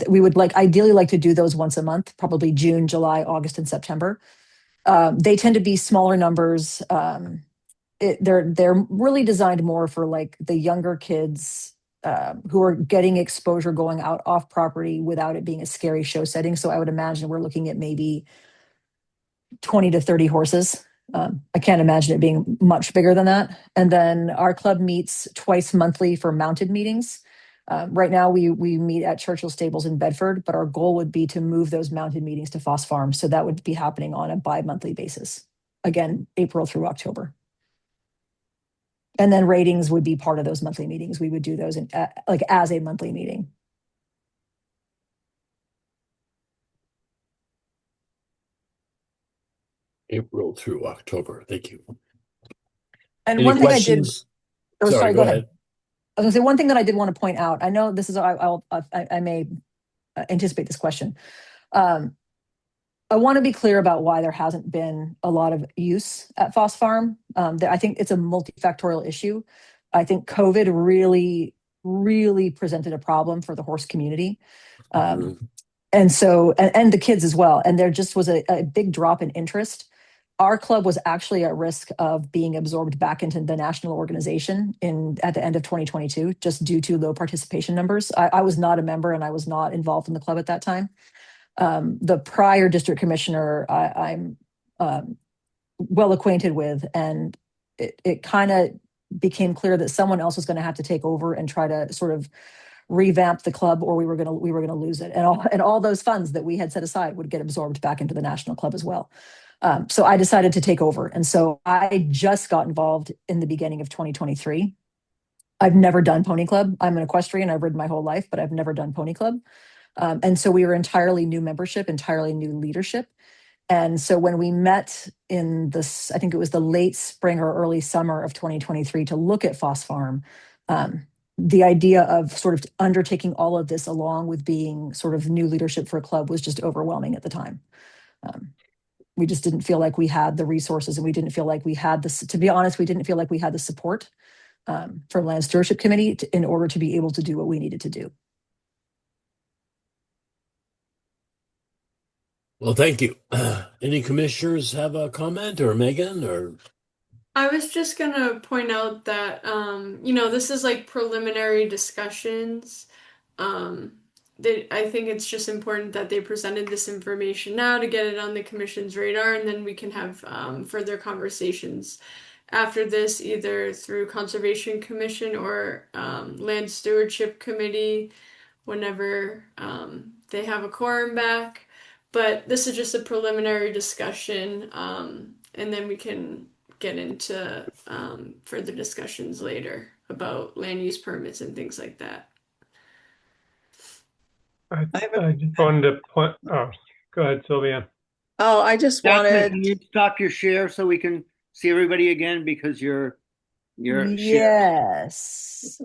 We would ideally like to do those once a month, probably June, July, August, and September. They tend to be smaller numbers. They're really designed more for like the younger kids who are getting exposure going out off property without it being a scary show setting. So I would imagine we're looking at maybe 20 to 30 horses. I can't imagine it being much bigger than that. And then our club meets twice monthly for mounted meetings. Right now we meet at Churchill Stables in Bedford, but our goal would be to move those mounted meetings to Foss Farm. So that would be happening on a bi-monthly basis. Again, April through October. And then ratings would be part of those monthly meetings. We would do those as a monthly meeting. April through October. Thank you. And Any one thing questions? I did. Oh, sorry, go ahead. ahead. I was going to say one thing that I did want to point out. I know this is. I may anticipate this question. I want to be clear about why there hasn't been a lot of use at Foss Farm. I think it's a multifactorial issue. I think COVID really, really presented a problem for the horse community. And so, and the kids as well. And there just was a big drop in interest. Our club was actually at risk of being absorbed back into the national organization at the end of 2022, just due to low participation numbers. I was not a member and I was not involved in the club at that time. The prior district commissioner, I'm well acquainted with, and it kind of became clear that someone else was going to have to take over and try to sort of revamp the club, or we were going to lose it, and all those funds that we had set aside would get absorbed back into the national club as well. So I decided to take over, and so I just got involved in the beginning of 2023. I've never done Pony Club. I'm an equestrian. I've ridden my whole life, but I've never done Pony Club. And so we were entirely new membership, entirely new leadership. And so when we met in this, I think it was the late spring or early summer of 2023 to look at Foss Farm, the idea of sort of undertaking all of this along with being sort of new leadership for a club was just overwhelming at the time. We just didn't feel like we had the resources, and we didn't feel like we had this, to be honest, we didn't feel like we had the support from Land Stewardship Committee in order to be able to do what we needed to do. Well, thank you. Any commissioners have a comment, or Megan, or? I was just gonna point out that, this is like preliminary discussions. I think it's just important that they presented this information now to get it on the commission's radar, and then we can have further conversations after this, either through Conservation Commission or Land Stewardship Committee, whenever they have a quorum back. But this is just a preliminary discussion, and then we can get into further discussions later about land use permits and things like that. I just wanted to point. Oh, go ahead, Sylvia. Oh, I just Catherine, wanted. can you stop your share so we can see everybody again, because you're Yes.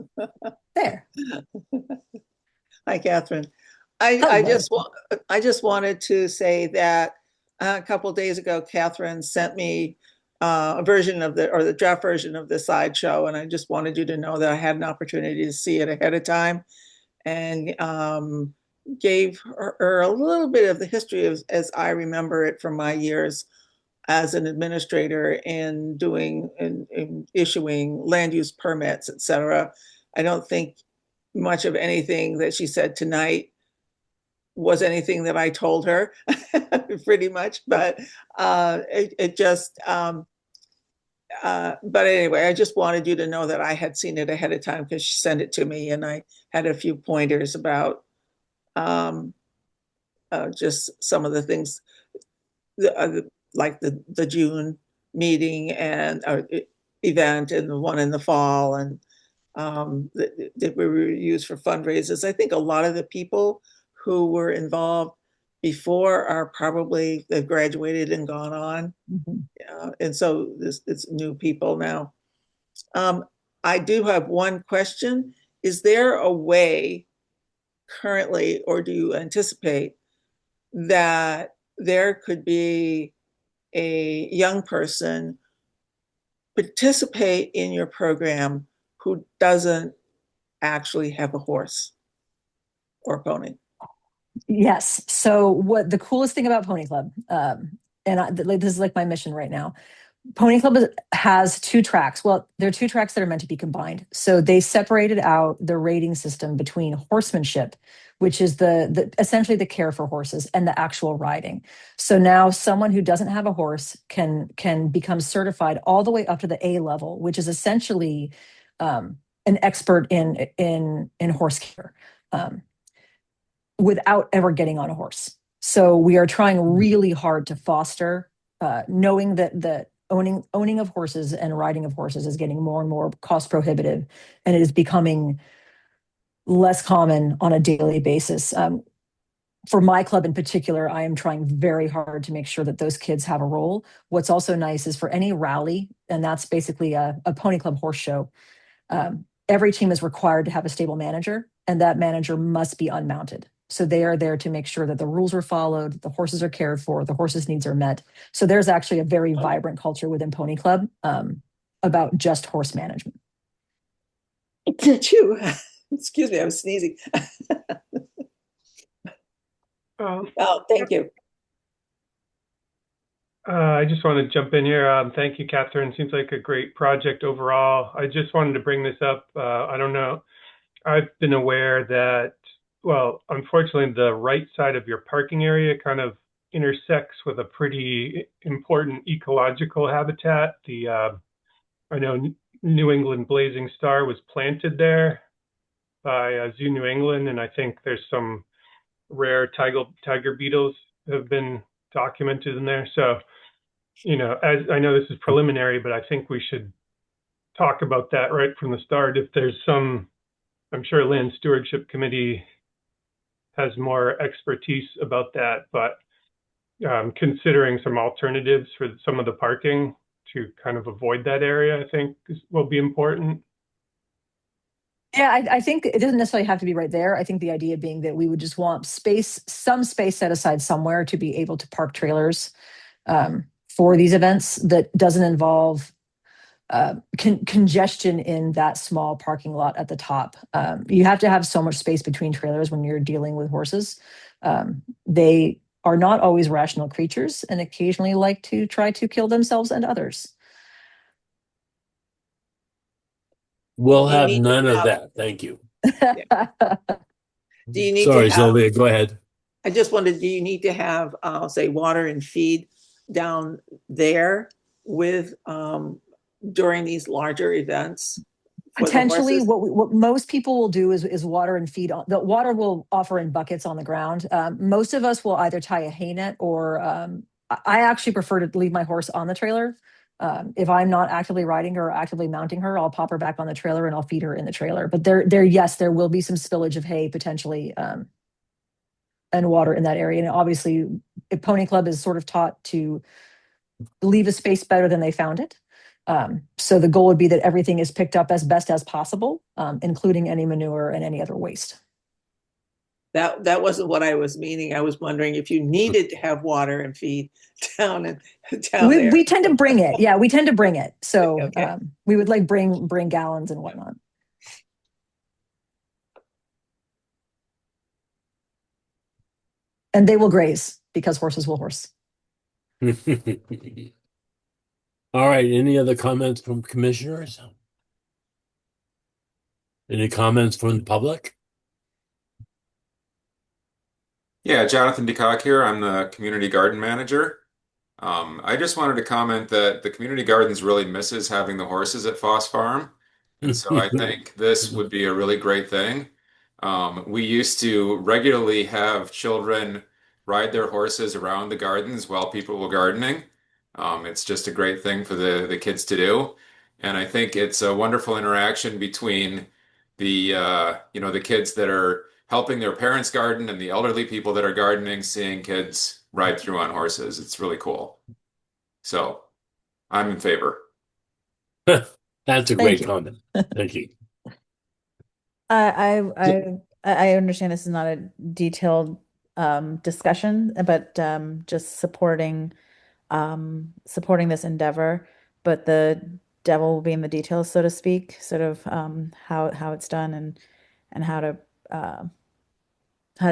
There. Hi, Catherine. I just wanted to say that a couple of days ago, Catherine sent me a version of the draft version of the sideshow, and I just wanted you to know that I had an opportunity to see it ahead of time, and gave her a little bit of the history as I remember it from my years as an administrator and doing and issuing land use permits, et cetera. I don't think much of anything that she said tonight was anything that I told her, pretty much. But it just, but anyway, I just wanted you to know that I had seen it ahead of time because she sent it to me, and I had a few pointers about just some of the things, like the June meeting and event, and the one in the fall, and that we were used for fundraisers. I think a lot of the people who were involved before are probably, they've graduated and gone on. And so it's new people now. I do have one question. Is there a way currently, or do you anticipate that there could be a young person participate in your program who doesn't actually have a horse or pony? Yes. So what the coolest thing about Pony Club, this is like my mission right now. Pony Club has 2 tracks. Well, there are 2 tracks that are meant to be combined. So they separated out the rating system between horsemanship, which is the essentially the care for horses, and the actual riding. So now someone who doesn't have a horse can become certified all the way up to the A level, which is essentially an expert in horse care, without ever getting on a horse. So we are trying really hard to foster, knowing that the owning of horses and riding of horses is getting more and more cost prohibitive, and it is becoming less common on a daily basis. For my club in particular, I am trying very hard to make sure that those kids have a role. What's also nice is for any rally, and that's basically a Pony Club horse show, every team is required to have a stable manager, and that manager must be unmounted. So they are there to make sure that the rules are followed, the horses are cared for, the horses' needs are met. So there's actually a very vibrant culture within Pony Club about just horse management. Excuse me, I was sneezing. Oh, thank you. I just want to jump in here. Thank you, Catherine. Seems like a great project overall. I just wanted to bring this up. I don't know. I've been aware that, well, unfortunately, the right side of your parking area kind of intersects with a pretty important ecological habitat. I know New England Blazing Star was planted there by Zoo New England, and I think there's some rare tiger beetles have been documented in there. So, as I know this is preliminary, but I think we should talk about that right from the start. If there's some, I'm sure Land Stewardship Committee has more expertise about that, but considering some alternatives for some of the parking to kind of avoid that area, I think will be important. Yeah, I think it doesn't necessarily have to be right there. I think the idea being that we would just want some space set aside somewhere to be able to park trailers for these events that doesn't involve congestion in that small parking lot at the top. You have to have so much space between trailers when you're dealing with horses. They are not always rational creatures and occasionally like to try to kill themselves and others. We'll have none of that. Thank you. Do you need Sorry, to have, Sylvia, go ahead. I just wondered, do you need to have, say, water and feed down there with during these larger events? Potentially, what most people will do is water and feed. The water will offer in buckets on the ground. Most of us will either tie a hay net or I actually prefer to leave my horse on the trailer. If I'm not actively riding her or actively mounting her, I'll pop her back on the trailer and I'll feed her in the trailer. But yes, there will be some spillage of hay potentially and water in that area. And obviously, a Pony Club is sort of taught to leave a space better than they found it. So the goal would be that everything is picked up as best as possible, including any manure and any other waste. That wasn't what I was meaning. I was wondering if you needed to have water and feed down there. We tend to bring it. Yeah, we tend to bring it. So Okay. we would like bring gallons and whatnot. And they will graze because horses will horse. All right. Any other comments from commissioners? Any comments from the public? Yeah, Jonathan DeCock here. I'm the community garden manager. I just wanted to comment that the community gardens really misses having the horses at Foss Farm. And so I think this would be a really great thing. We used to regularly have children ride their horses around the gardens while people were gardening. It's just a great thing for the kids to do. And I think it's a wonderful interaction between the kids that are helping their parents garden and the elderly people that are gardening, seeing kids ride through on horses. It's really cool. So I'm in favor. That's a Thank great you. comment. Thank you. I understand this is not a detailed discussion, but just supporting this endeavor. But the devil will be in the details, so to speak, sort of how it's done and how to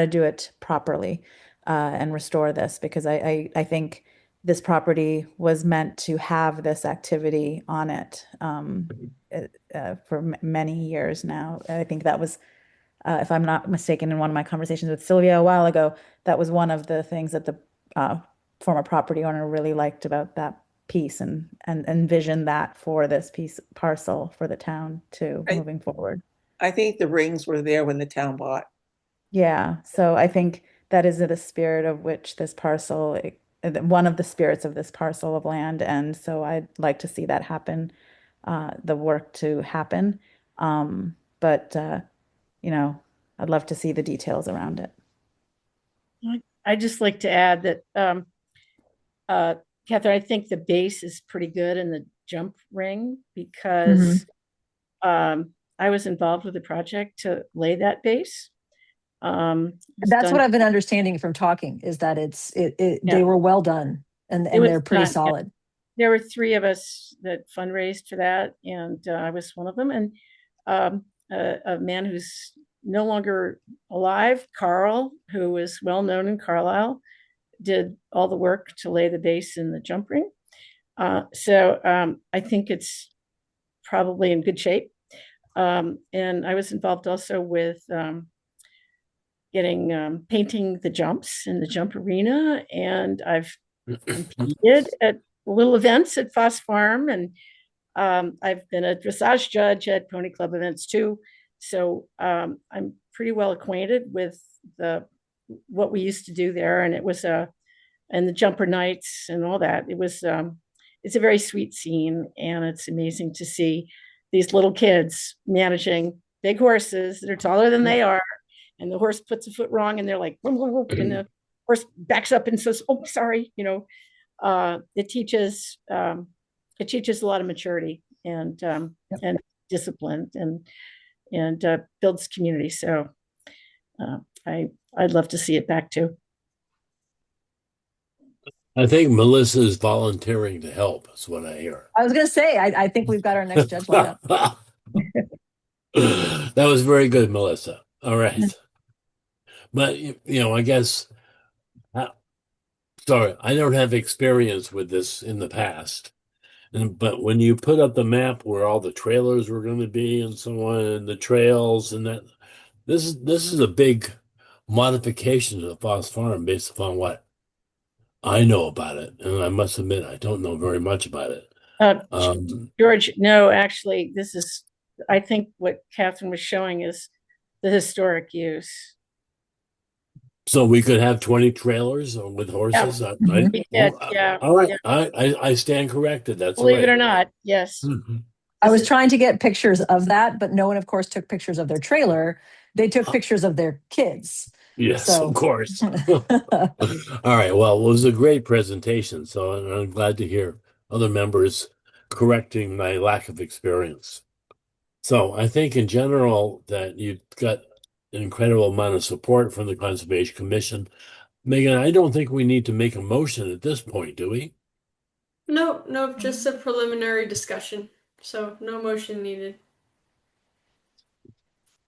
do it properly and restore this, because I think this property was meant to have this activity on it for many years now. I think that was, if I'm not mistaken, in one of my conversations with Sylvia a while ago, that was one of the things that the former property owner really liked about that piece and envisioned that for this parcel for the town too, moving forward. I think the rings were there when the town bought. Yeah, so I think that is the spirit of which this parcel, one of the spirits of this parcel of land, and so I'd like to see that happen, the work to happen. But I'd love to see the details around it. I'd just like to add that, Catherine, I think the base is pretty good in the jump ring because I was involved with the project to lay that base. That's what I've been understanding from talking, is that they were well done and they're pretty solid. There were 3 of us that fundraised for that, and I was one of them. And a man who's no longer alive, Carl, who is well known in Carlisle, did all the work to lay the base in the jump ring. So I think it's probably in good shape. And I was involved also with painting the jumps in the jump arena, and I've competed at little events at Foss Farm, and I've been a dressage judge at Pony Club events too. So I'm pretty well acquainted with what we used to do there, and it was and the jumper nights and all that. It was it's a very sweet scene, and it's amazing to see these little kids managing big horses that are taller than they are, and the horse puts a foot wrong, and they're like, and the horse backs up and says, "Oh, sorry," It teaches a lot of maturity and discipline and builds community. So I'd love to see it back too. I think Melissa is volunteering to help, is what I hear. I was going to say, I think we've got our next judge lined up. That was very good, Melissa. All right. But, I guess, sorry, I don't have experience with this in the past. But when you put up the map where all the trailers were going to be and so on, and the trails and that, this is a big modification to the Foss Farm based upon what I know about it. And I must admit, I don't know very much about it. George, no, actually, I think what Catherine was showing is the historic use. So we could have 20 trailers with horses. Yeah. All right. Yeah. I stand corrected. That's Believe right. it or not, yes. I was trying to get pictures of that, but no one, of course, took pictures of their trailer. They took pictures of their kids. Yes, of course. All right. Well, it was a great presentation. So I'm glad to hear other members correcting my lack of experience. So I think in general that you've got an incredible amount of support from the Conservation Commission. Megan, I don't think we need to make a motion at this point, do we? No, just a preliminary discussion. So no motion needed.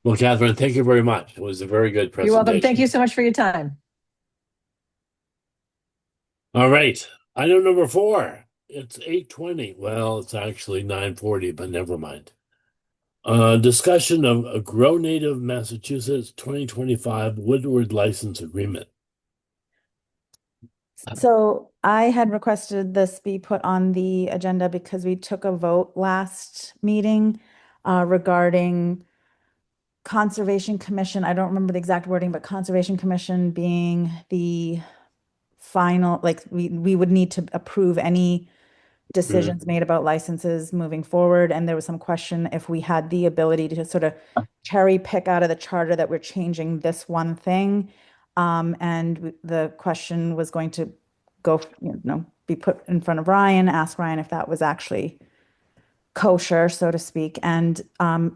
Well, Catherine, thank you very much. It was a very good presentation. You're welcome. Thank you so much for your time. All right. Item number 4. It's 8:20. Well, it's actually 9:40, but never mind. Discussion of a Grow Native Massachusetts 2025 Woodward License Agreement. So I had requested this be put on the agenda because we took a vote last meeting regarding Conservation Commission. I don't remember the exact wording, but Conservation Commission being the final, like we would need to approve any decisions made about licenses moving forward. And there was some question if we had the ability to sort of cherry pick out of the charter that we're changing this one thing. And the question was going to go, be put in front of Ryan, ask Ryan if that was actually kosher, so to speak. And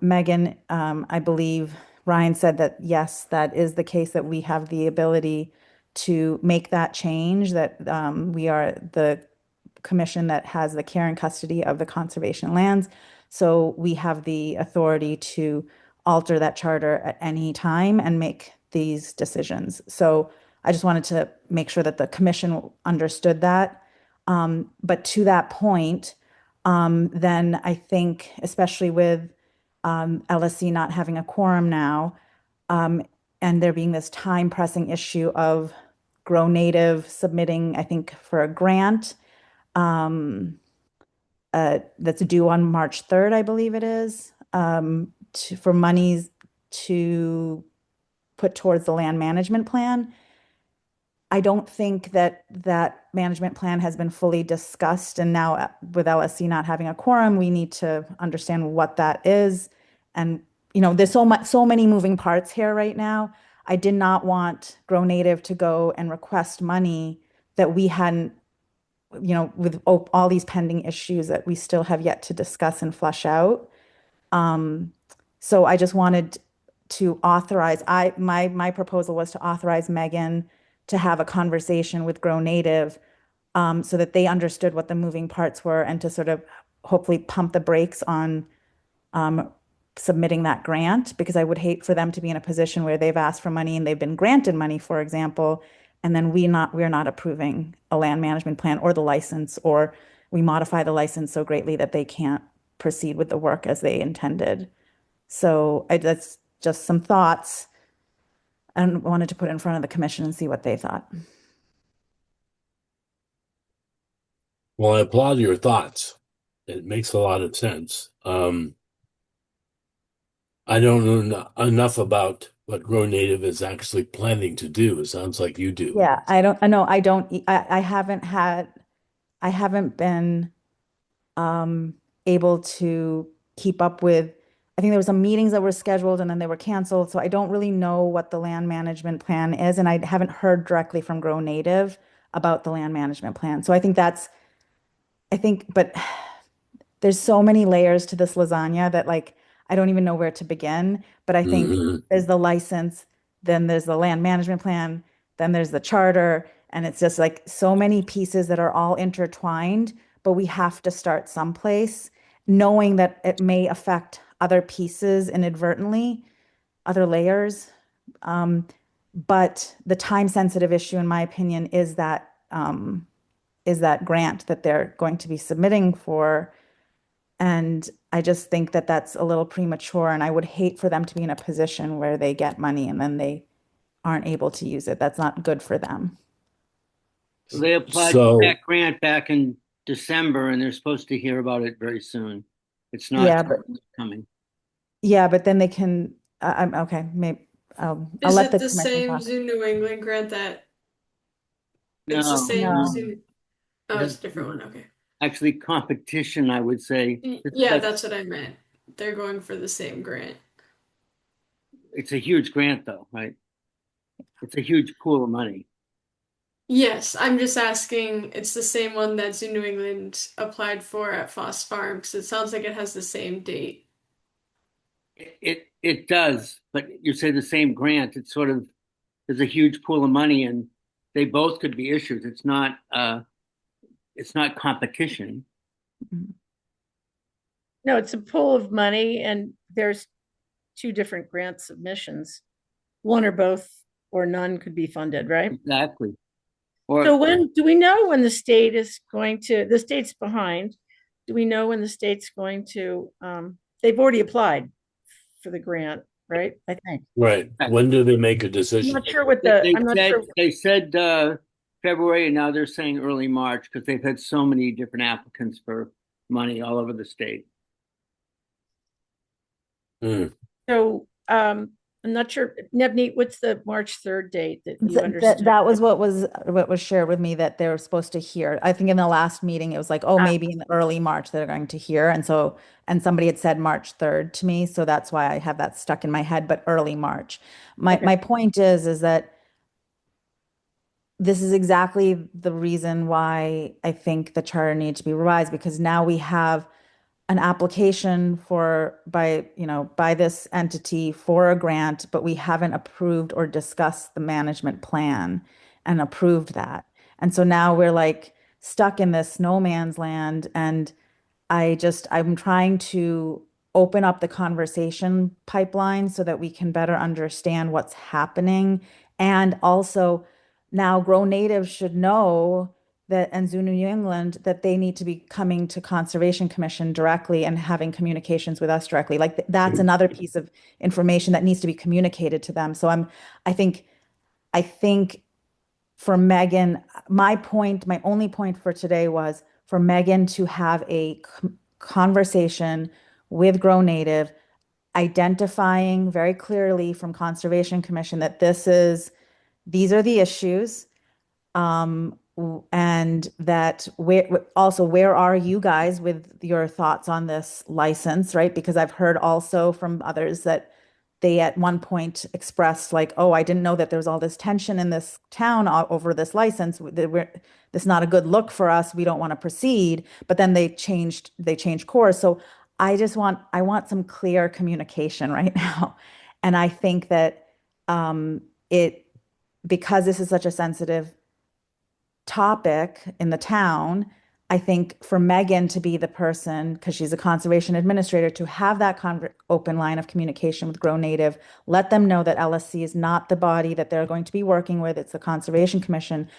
Megan, I believe Ryan said that yes, that is the case, that we have the ability to make that change, that we are the commission that has the care and custody of the conservation lands. So we have the authority to alter that charter at any time and make these decisions. So I just wanted to make sure that the commission understood that. But to that point, then I think, especially with LSC not having a quorum now, and there being this time pressing issue of Grow Native submitting, I think, for a grant that's due on March 3rd, I believe it is, for monies to put towards the land management plan. I don't think that that management plan has been fully discussed, and now with LSC not having a quorum, we need to understand what that is. And there's so many moving parts here right now. I did not want Grow Native to go and request money that we hadn't, with all these pending issues that we still have yet to discuss and flush out. So I just wanted to authorize, my proposal was to authorize Megan to have a conversation with Grow Native so that they understood what the moving parts were, and to sort of hopefully pump the brakes on submitting that grant, because I would hate for them to be in a position where they've asked for money and they've been granted money, for example, and then we're not approving a land management plan or the license, or we modify the license so greatly that they can't proceed with the work as they intended. So that's just some thoughts, and wanted to put it in front of the commission and see what they thought. Well, I applaud your thoughts. It makes a lot of sense. I don't know enough about what Grow Native is actually planning to do. It sounds like you do. Yeah, I haven't been able to keep up with. I think there were some meetings that were scheduled and then they were canceled. So I don't really know what the land management plan is. And I haven't heard directly from Grow Native about the land management plan. So but there's so many layers to this lasagna that I don't even know where to begin. But I think there's the license, then there's the land management plan, then there's the charter. And it's just so many pieces that are all intertwined, but we have to start someplace, knowing that it may affect other pieces inadvertently, other layers. But the time sensitive issue, in my opinion, is that grant that they're going to be submitting for. And I just think that that's a little premature, and I would hate for them to be in a position where they get money and then they aren't able to use it. That's not good for them. So they applied for that grant back in December, and they're supposed to hear about it very soon. It's not coming. Yeah, but then they can. Okay, maybe I'll Is let it the the commission same talk. Zoo New England grant that? It's No, the same no. Zoo. Oh, it's a different one. Okay. Actually, competition, I would say. Yeah, that's what I meant. They're going for the same grant. It's a huge grant, though, right? It's a huge pool of money. Yes, I'm just asking. It's the same one that Zoo New England applied for at Foss Farm, because it sounds like it has the same date. It does, but you say the same grant. It's sort of, there's a huge pool of money, and they both could be issued. It's not competition. No, it's a pool of money, and there's two different grant submissions. One or both or none could be funded, right? Exactly. So when do we know when the state is going to, the state's behind, do we know when the state's going to, they've already applied for the grant, right? I think. Right. When do they make a decision? I'm not sure what the, I'm not sure. They said February, and now they're saying early March because they've had so many different applicants for money all over the state. So, I'm not sure, Nebnit, what's the March 3rd date that you That understood? was what was shared with me, that they were supposed to hear. I think in the last meeting, it was like, oh, maybe in early March they're going to hear. And somebody had said March 3rd to me. So that's why I have that stuck in my head, but early March. My point is that this is exactly the reason why I think the charter needs to be revised, because now we have an application by this entity for a grant, but we haven't approved or discussed the management plan and approved that. And so now we're like stuck in this no man's land. And I'm trying to open up the conversation pipeline so that we can better understand what's happening. And also now Grow Native should know that, and Zuni New England, that they need to be coming to Conservation Commission directly and having communications with us directly. Like that's another piece of information that needs to be communicated to them. So I think for Megan, my only point for today was for Megan to have a conversation with Grow Native, identifying very clearly from Conservation Commission that these are the issues. And that where are you guys with your thoughts on this license, right? Because I've heard also from others that they at one point expressed like, oh, I didn't know that there was all this tension in this town over this license. This is not a good look for us. We don't want to proceed. But then they changed course. So I want some clear communication right now. And I think that because this is such a sensitive topic in the town, I think for Megan to be the person, because she's a conservation administrator, to have that open line of communication with Grow Native, let them know that LSC is not the body that they're going to be working with. It's the Conservation Commission.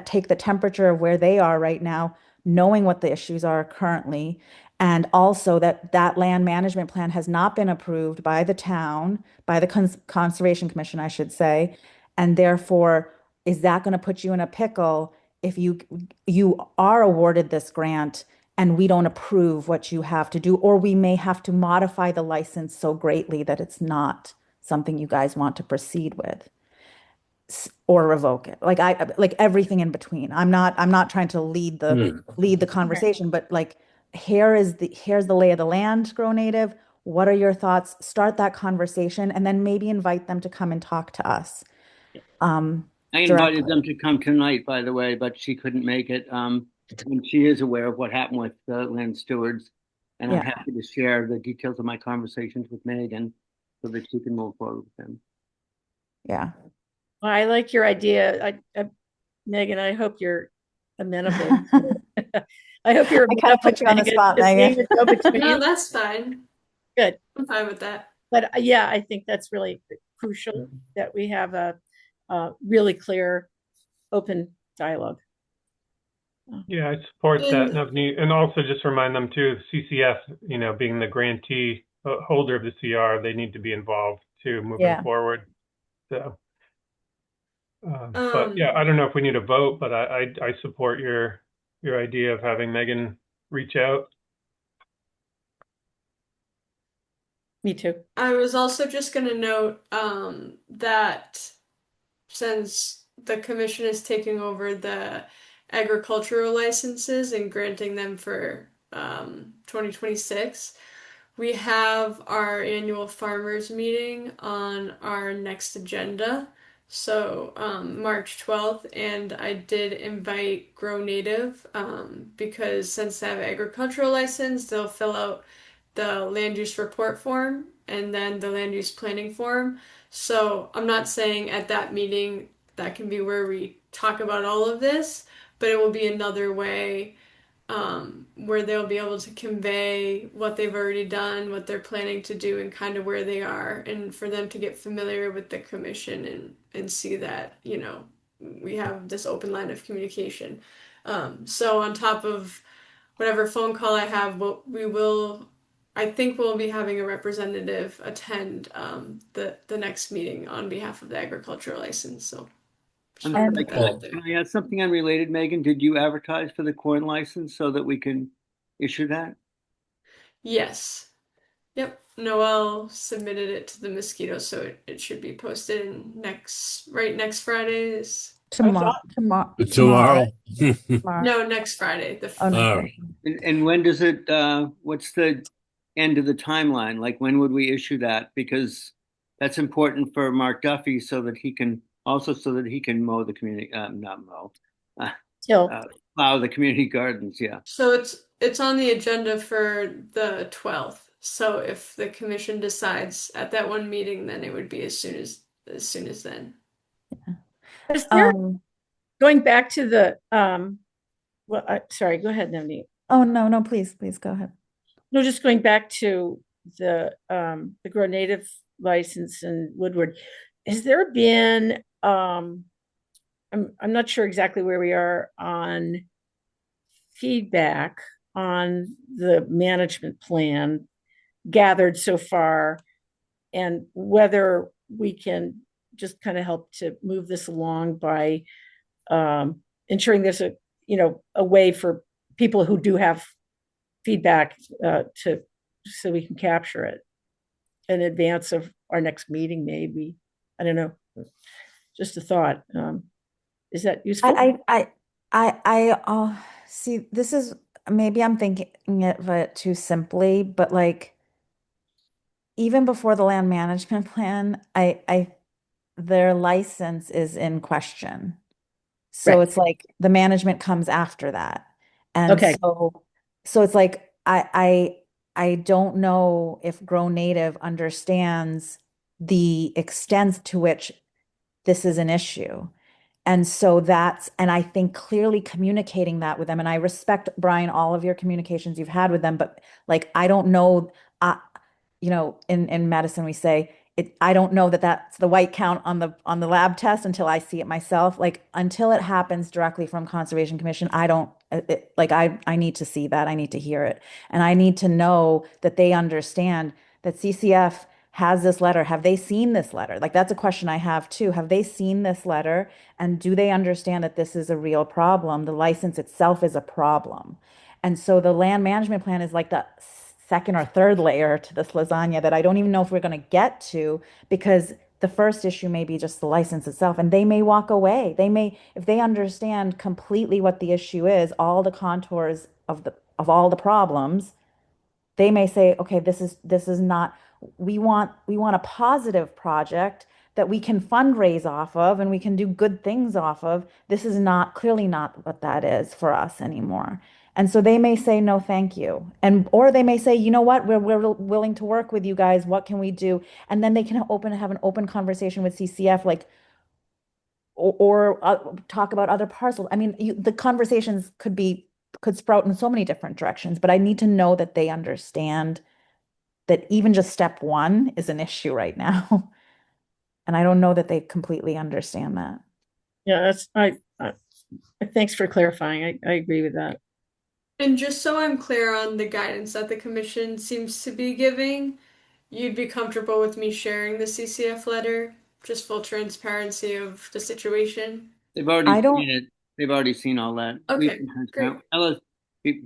Take the temperature of where they are right now, knowing what the issues are currently, and also that land management plan has not been approved by the town, by the Conservation Commission, I should say, and therefore, is that going to put you in a pickle if you are awarded this grant and we don't approve what you have to do, or we may have to modify the license so greatly that it's not something you guys want to proceed with or revoke it. Like everything in between. I'm not trying to lead the conversation, but like here's the lay of the land, Grow Native. What are your thoughts? Start that conversation and then maybe invite them to come and talk to us. I invited them to come tonight, by the way, but she couldn't make it. And she is aware of what happened with the land stewards. And I'm happy to share the details of my conversations with Megan so that she can move forward with them. Yeah. Well, I like your idea. Megan, I hope you're amenable. I hope you're I kind of put you on the spot, Megan. No, that's fine. Good. I'm fine with that. But yeah, I think that's really crucial that we have a really clear, open dialogue. Yeah, I support that, Navneet. And also just remind them too, CCF, being the grantee holder of the CR, they need to be involved too moving forward. So, but yeah, I don't know if we need a vote, but I support your idea of having Megan reach out. Me too. I was also just going to note that since the commission is taking over the agricultural licenses and granting them for 2026, we have our annual farmers meeting on our next agenda. So March 12th, and I did invite Grow Native because since they have an agricultural license, they'll fill out the land use report form and then the land use planning form. So I'm not saying at that meeting that can be where we talk about all of this, but it will be another way where they'll be able to convey what they've already done, what they're planning to do, and kind of where they are, and for them to get familiar with the commission and see that, we have this open line of communication. So on top of whatever phone call I have, I think we'll be having a representative attend the next meeting on behalf of the agricultural license. So I'm Sure, sorry, put that out there. can I add something unrelated, Megan? Did you advertise for the corn license so that we can issue that? Yes. Yep. Noel submitted it to the mosquito, so it should be posted in next Friday's. Tomorrow. Tomorrow. No, next Friday. Oh, no. All right. And when does it, what's the end of the timeline? Like, when would we issue that? Because that's important for Mark Duffy so that he can mow the community, not mow, Till plow the community gardens. Yeah. So it's on the agenda for the 12th. So if the commission decides at that one meeting, then it would be as soon as then. is there, going back to the sorry, go ahead, Navneet. Oh, no, please go ahead. No, just going back to the Grow Native license in Woodward. Has there been I'm not sure exactly where we are on feedback on the management plan gathered so far, and whether we can just kind of help to move this along by ensuring there's a way for people who do have feedback so we can capture it in advance of our next meeting, maybe. I don't know. Just a thought. Is that useful? I see, this is, maybe I'm thinking of it too simply, but like, even before the land management plan, their license is in question. So Right. it's like the management comes after that. And Okay. so it's like, I don't know if Grow Native understands the extent to which this is an issue. And so and I think clearly communicating that with them, and I respect, Brian, all of your communications you've had with them, but like, I don't know, in medicine, we say, I don't know that that's the white count on the lab test until I see it myself. Like, until it happens directly from Conservation Commission, I need to see that. I need to hear it. And I need to know that they understand that CCF has this letter. Have they seen this letter? Like, that's a question I have too. Have they seen this letter? And do they understand that this is a real problem? The license itself is a problem. And so the land management plan is like the second or third layer to this lasagna that I don't even know if we're going to get to, because the first issue may be just the license itself, and they may walk away. They may, if they understand completely what the issue is, all the contours of all the problems, they may say, okay, this is not, we want a positive project that we can fundraise off of and we can do good things off of. This is clearly not what that is for us anymore. And so they may say, no, thank you. Or they may say, you know what, we're willing to work with you guys. What can we do? And then they can have an open conversation with CCF, like, or talk about other parcels. I mean, the conversations could sprout in so many different directions, but I need to know that they understand that even just step one is an issue right now. And I don't know that they completely understand that. Yeah, thanks for clarifying. I agree with that. And just so I'm clear on the guidance that the commission seems to be giving, you'd be comfortable with me sharing the CCF letter? Just full transparency of the situation? They've already seen it. They've already seen all that. Okay, great.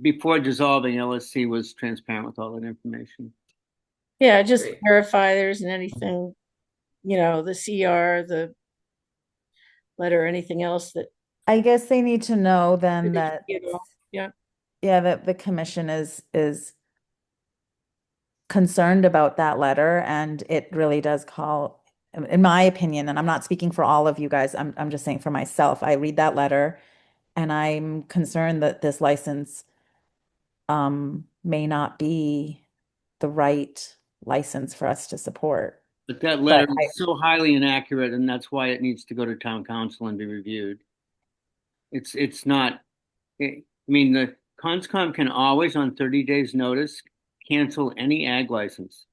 Before dissolving, LSC was transparent with all that information. Yeah, just verify there isn't anything, the CR, the letter, anything else that. I guess they need to know then that, that the commission is concerned about that letter, and it really does call, in my opinion, and I'm not speaking for all of you guys, I'm just saying for myself, I read that letter and I'm concerned that this license may not be the right license for us to support. But that letter is so highly inaccurate, and that's why it needs to go to town council and be reviewed. It's not, I mean, the Conscom can always, on 30 days notice, cancel any ag license.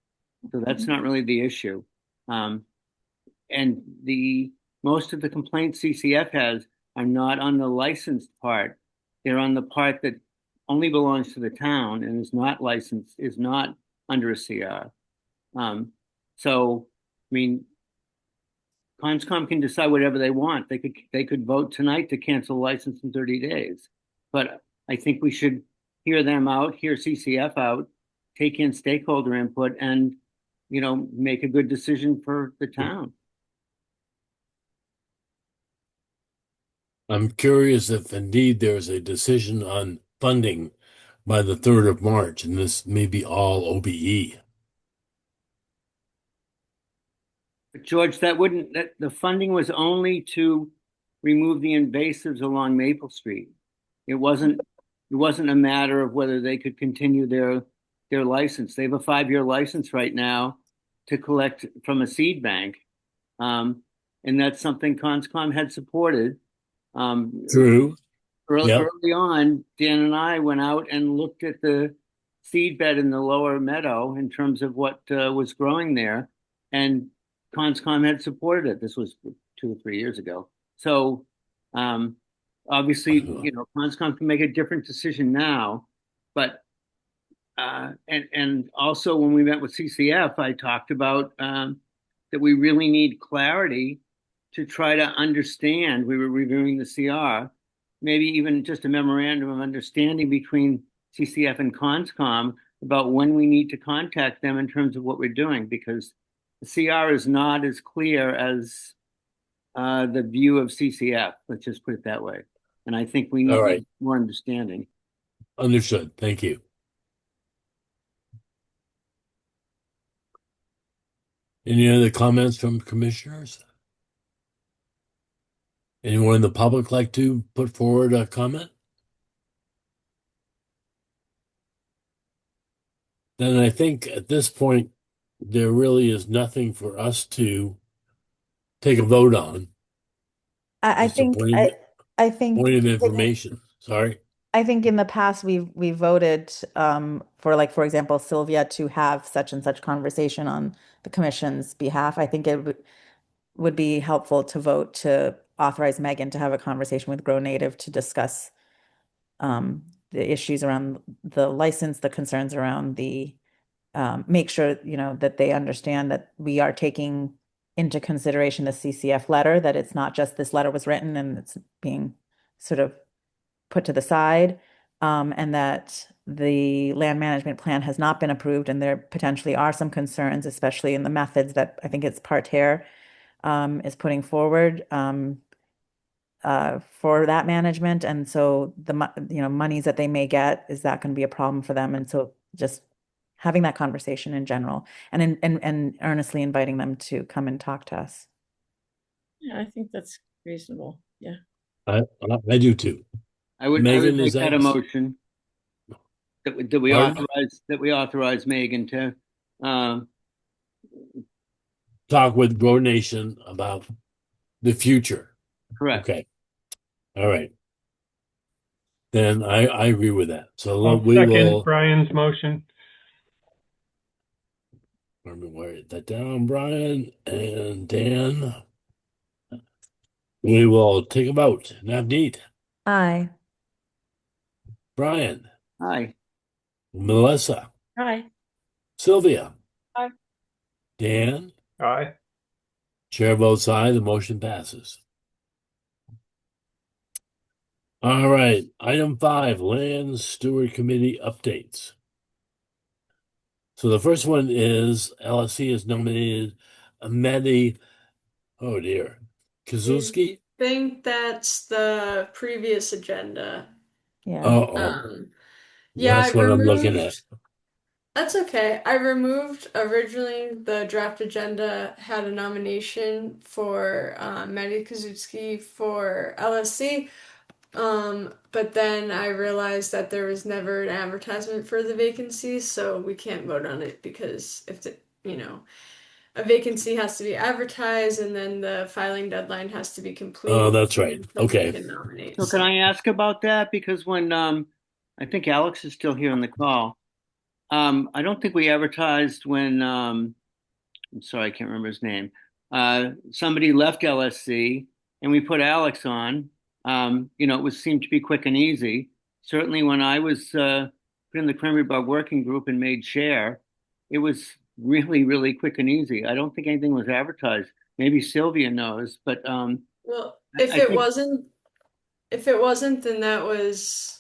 So that's not really the issue. And most of the complaints CCF has are not on the licensed part. They're on the part that only belongs to the town and is not licensed, is not under a CR. So, I mean, Conscom can decide whatever they want. They could vote tonight to cancel the license in 30 days. But I think we should hear them out, hear CCF out, take in stakeholder input, and make a good decision for the town. I'm curious if indeed there's a decision on funding by the 3rd of March, and this may be all OBE. But George, the funding was only to remove the invasives along Maple Street. It wasn't a matter of whether they could continue their license. They have a 5-year license right now to collect from a seed bank. And that's something Conscom had supported. True. Early on, Dan and I went out and looked at the seed bed in the lower meadow in terms of what was growing there, and Conscom had supported it. This was 2 or 3 years ago. So obviously, Conscom can make a different decision now, but and also when we met with CCF, I talked about that we really need clarity to try to understand. We were reviewing the CR, maybe even just a memorandum of understanding between CCF and Conscom about when we need to contact them in terms of what we're doing, because the CR is not as clear as the view of CCF. Let's just put it that way. And I think we need more understanding. Understood. Thank you. Any other comments from commissioners? Anyone in the public like to put forward a comment? Then I think at this point, there really is nothing for us to take a vote on. I think I think Point of information. Sorry. I think in the past we voted for, like, for example, Sylvia to have such and such conversation on the commission's behalf. I think it would be helpful to vote to authorize Megan to have a conversation with Grow Native to discuss the issues around the license, the concerns around the make sure that they understand that we are taking into consideration the CCF letter, that it's not just this letter was written and it's being sort of put to the side, and that the land management plan has not been approved, and there potentially are some concerns, especially in the methods that I think it's Parterre is putting forward for that management. And so the monies that they may get, is that going to be a problem for them? And so just having that conversation in general, and earnestly inviting them to come and talk to us. Yeah, I think that's reasonable. Yeah. I do too. I would make that a motion that we authorize Megan to talk with Grow Nation about the future. Correct. Okay. All right. Then I agree with that. So I'll we second will. Brian's motion. Let me write that down, Brian and Dan. We will take a vote. Navneet. Aye. Brian. Aye. Melissa. Aye. Sylvia. Aye. Dan. Aye. Chair votes aye. The motion passes. All right. Item 5, Land Steward Committee updates. So the first one is LSC has nominated Mehdi, oh dear, Kazuski. I think that's the previous agenda. Yeah. Yeah, That's what I'm looking at. That's okay. I removed originally the draft agenda had a nomination for Mehdi Kazutsky for LSC. But then I realized that there was never an advertisement for the vacancy, so we can't vote on it because if a vacancy has to be advertised and then the filing deadline has to be complete. Oh, that's right. before we Okay. can nominate. So can I ask about that? Because when I think Alex is still here on the call. I don't think we advertised when I'm sorry, I can't remember his name. Somebody left LSC and we put Alex on. It seemed to be quick and easy. Certainly when I was put in the Cranberry Bog Working Group and made chair, it was really, really quick and easy. I don't think anything was advertised. maybe Sylvia knows, but Well, I if I it think wasn't, if it wasn't, then that was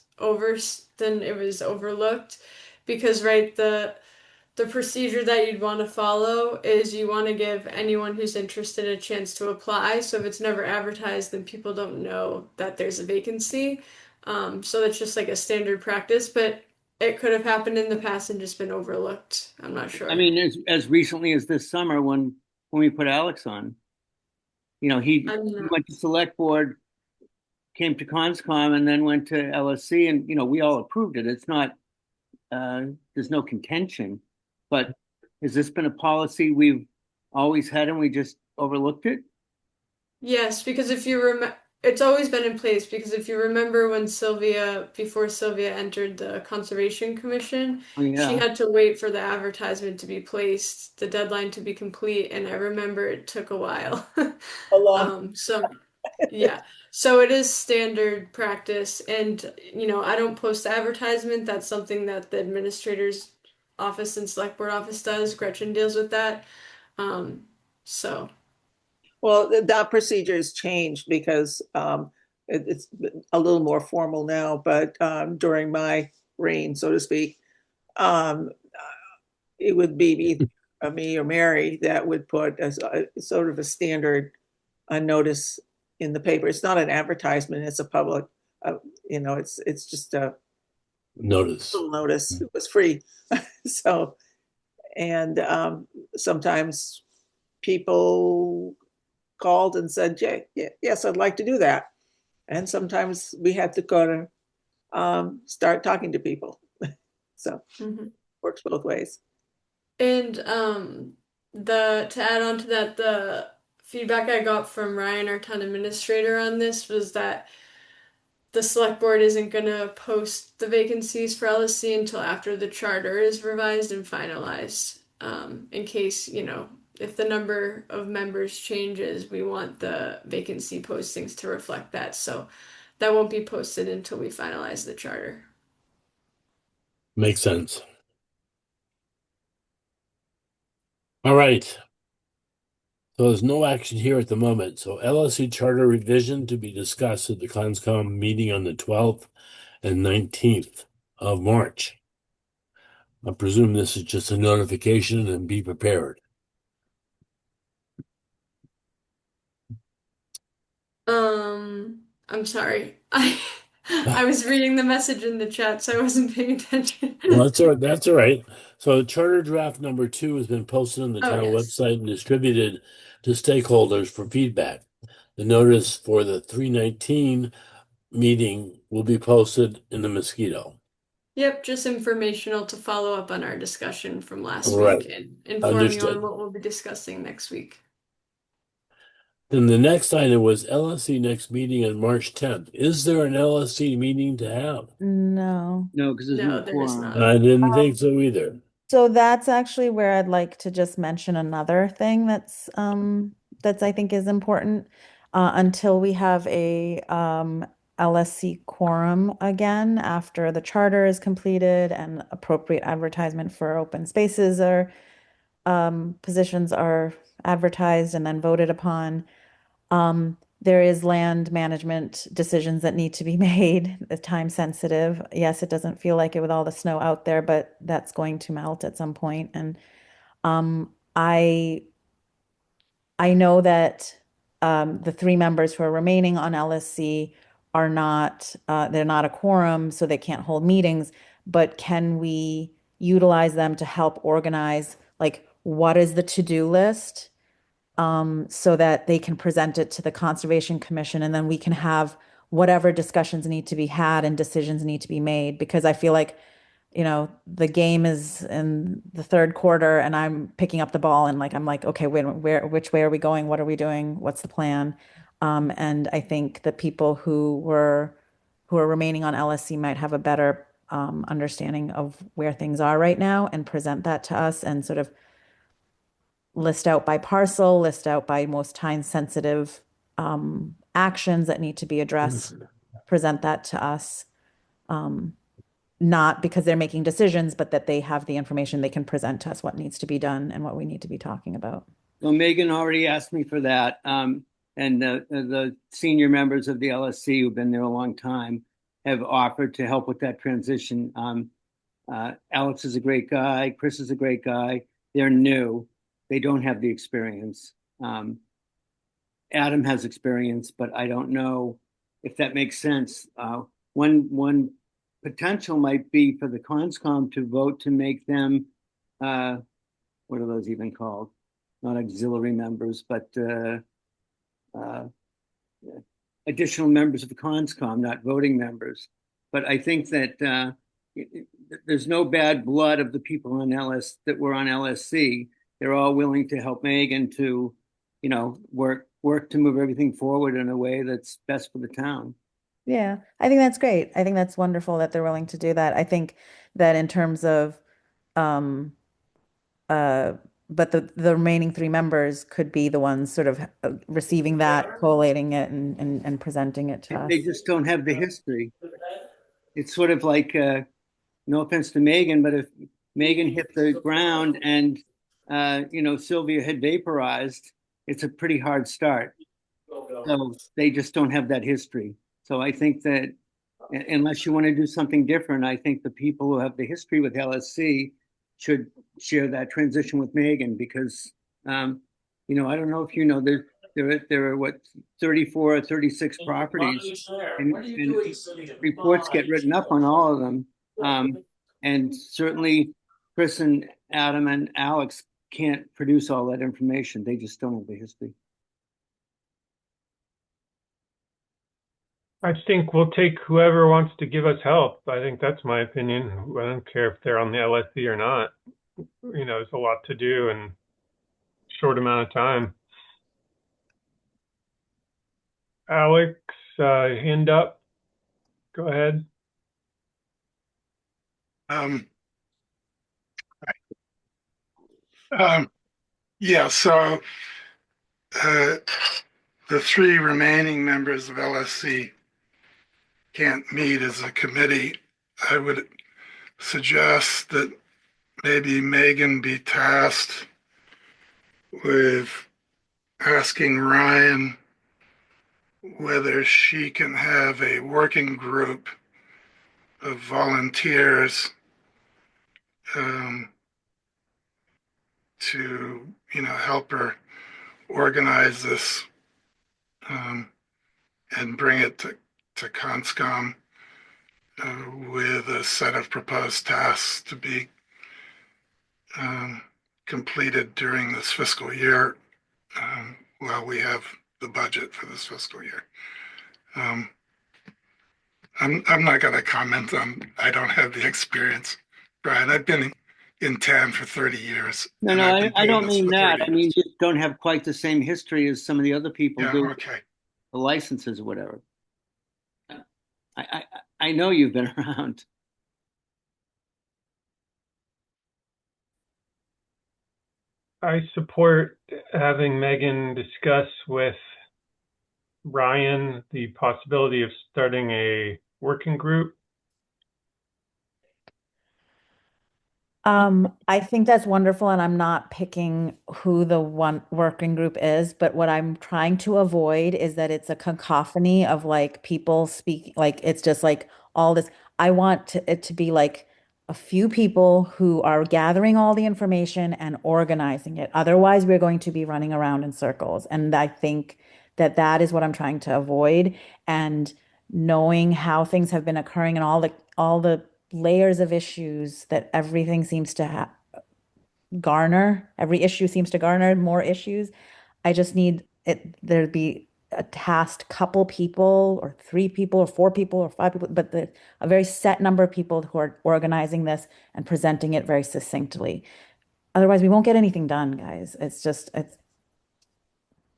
then it was overlooked because, right, the procedure that you'd want to follow is you want to give anyone who's interested a chance to apply. So if it's never advertised, then people don't know that there's a vacancy. So that's just like a standard practice, but it could have happened in the past and just been overlooked. I'm not I sure. mean, as recently as this summer when we put Alex on, he I'm not. went to select board, came to Conscom, and then went to LSC, and we all approved it. It's not there's no contention, but has this been a policy we've always had and we just overlooked it? Yes, because if you remember, it's always been in place because if you remember when before Sylvia entered the Conservation Commission, Oh, she yeah. had to wait for the advertisement to be placed, the deadline to be complete, and I remember it took a while. A long. So yeah, so it is standard practice, and I don't post the advertisement. That's something that the administrator's office and select board office does. Gretchen deals with that. So. Well, that procedure has changed because it's a little more formal now, but during my reign, so to speak, it would be me or Mary that would put as a sort of a standard notice in the paper. It's not an advertisement, it's a public, it's just a Notice. little notice. It was free. So, and sometimes people called and said, yes, I'd like to do that. And sometimes we had to go to start talking to people. So works both ways. And to add on to that, the feedback I got from Ryan, our town administrator, on this was that the select board isn't gonna post the vacancies for LSC until after the charter is revised and finalized. In case, if the number of members changes, we want the vacancy postings to reflect that. So that won't be posted until we finalize the charter. Makes sense. All right. So there's no action here at the moment. So LSC charter revision to be discussed at the Conscom meeting on the 12th and 19th of March. I presume this is just a notification and be prepared. I'm sorry. I was reading the message in the chat, so I wasn't paying attention. Well, that's all right. So charter draft number 2 has been posted on the Oh, town yes. website and distributed to stakeholders for feedback. The notice for the 319 meeting will be posted in the Mosquito. Yep, just informational to follow up on our discussion from last Right. week and inform you Understood. on what we'll be discussing next week. Then the next item was LSC next meeting on March 10th. Is there an LSC meeting to have? No. No, because there's No, no there is quorum. not. I didn't think so either. So that's actually where I'd like to just mention another thing that's I think is important. Until we have a LSC quorum again after the charter is completed and appropriate advertisement for open spaces are positions are advertised and then voted upon. There is land management decisions that need to be made, time sensitive. Yes, it doesn't feel like it with all the snow out there, but that's going to melt at some point. And I know that the 3 members who are remaining on LSC are not, they're not a quorum, so they can't hold meetings, but can we utilize them to help organize, like, what is the to-do list? So that they can present it to the Conservation Commission, and then we can have whatever discussions need to be had and decisions need to be made. Because I feel like, the game is in the 3rd quarter and I'm picking up the ball and I'm like, okay, which way are we going? What are we doing? What's the plan? And I think the people who are remaining on LSC might have a better understanding of where things are right now and present that to us and sort of list out by parcel, list out by most time sensitive actions that need to be addressed, present that to us. Not because they're making decisions, but that they have the information they can present to us what needs to be done and what we need to be talking about. So Megan already asked me for that. And the senior members of the LSC who've been there a long time have offered to help with that transition. Alex is a great guy. Chris is a great guy. They're new. They don't have the experience. Adam has experience, but I don't know if that makes sense. One potential might be for the CONSCOM to vote to make them, what are those even called? Not auxiliary members, but additional members of the CONSCOM, not voting members. But I think that there's no bad blood of the people on that were on LSC. They're all willing to help Megan to, work to move everything forward in a way that's best for the town. Yeah, I think that's great. I think that's wonderful that they're willing to do that. I think that in terms of, but the remaining three members could be the ones sort of receiving that, collating it, and presenting it to us. They just don't have the history. It's sort of like, no offense to Megan, but if Megan hit the ground and, Sylvia had vaporized, it's a pretty hard start. So they just don't have that history. So I think that unless you want to do something different, I think the people who have the history with LSC should share that transition with Megan because, I don't know if you know, there are what, 34 or 36 properties and reports get written up on all of them. And certainly Chris and Adam and Alex can't produce all that information. They just don't have the history. I think we'll take whoever wants to give us help. I think that's my opinion. I don't care if they're on the LSC or not. There's a lot to do in a short amount of time. Alex, hand up. Go ahead. Yeah, so the three remaining members of LSC can't meet as a committee. I would suggest that maybe Megan be tasked with asking Ryan whether she can have a working group of volunteers to, help her organize this and bring it to CONSCOM with a set of proposed tasks to be completed during this fiscal year while we have the budget for this fiscal year. I'm not going to comment on, I don't have the experience, Brian. I've been in town for 30 years. No, I don't mean that. I mean, you don't have quite the same history as some of the other people do. Okay. The licenses or whatever. I know you've been around. I support having Megan discuss with Ryan the possibility of starting a working group. I think that's wonderful, and I'm not picking who the one working group is, but what I'm trying to avoid is that it's a cacophony of like people speak, like it's just like all this. I want it to be like a few people who are gathering all the information and organizing it. Otherwise, we're going to be running around in circles. And I think that that is what I'm trying to avoid. And knowing how things have been occurring and all the layers of issues that everything seems to garner, every issue seems to garner more issues. I just need there to be a tasked couple people or 3 people or 4 people or 5 people, but a very set number of people who are organizing this and presenting it very succinctly. Otherwise, we won't get anything done, guys.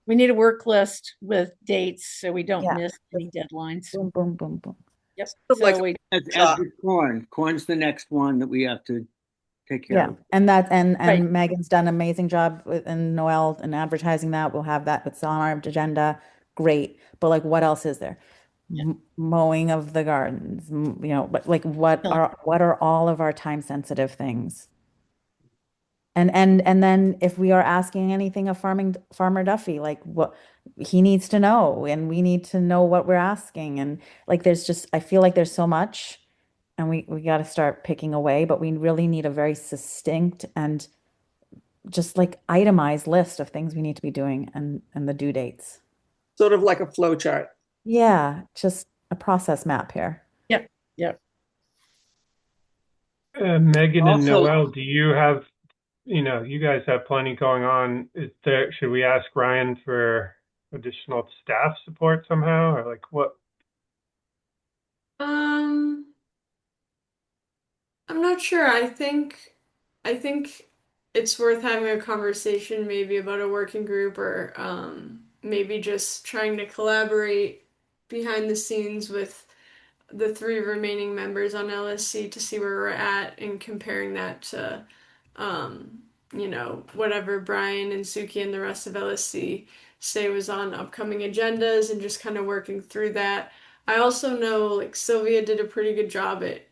We need a work list with dates so we don't miss any deadlines. Boom, boom, boom, boom. Yep. As with corn. Corn's the next one that we have to take care of. And Right. Megan's done an amazing job and Noel and advertising that. We'll have that. It's on our agenda. Great. But like, what else is there? Mowing of the gardens, but like, what are all of our time sensitive things? And then if we are asking anything of Farmer Duffy, like what he needs to know, and we need to know what we're asking, and like there's just I feel like there's so much, and we got to start picking away, but we really need a very succinct and just like itemized list of things we need to be doing and the due dates. Sort of like a flow chart. Yeah, just a process map here. Yep, yep. Megan and Also- Noel, do you have, you guys have plenty going on. Should we ask Ryan for additional staff support somehow, or like what? I'm not sure. I think it's worth having a conversation maybe about a working group or maybe just trying to collaborate behind the scenes with the three remaining members on LSC to see where we're at and comparing that to whatever Brian and Suki and the rest of LSC say was on upcoming agendas and just kind of working through that. I also know like Sylvia did a pretty good job at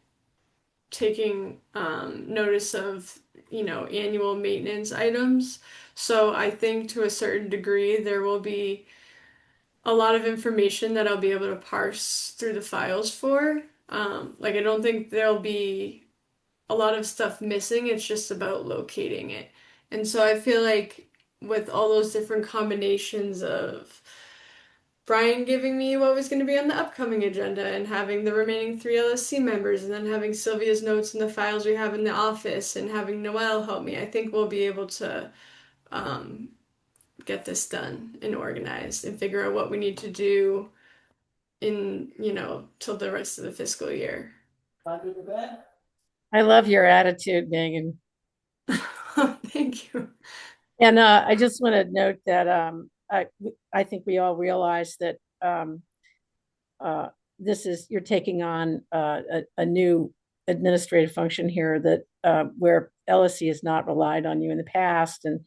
taking notice of annual maintenance items. So I think to a certain degree there will be a lot of information that I'll be able to parse through the files for. Like I don't think there'll be a lot of stuff missing. It's just about locating it. And so I feel like with all those different combinations of Brian giving me what was going to be on the upcoming agenda and having the remaining three LSC members and then having Sylvia's notes in the files we have in the office and having Noelle help me, I think we'll be able to get this done and organized and figure out what we need to do in, till the rest of the fiscal year. I love your attitude, Megan. Thank you. And I just want to note that I think we all realize that you're taking on a new administrative function here that where LSC has not relied on you in the past, and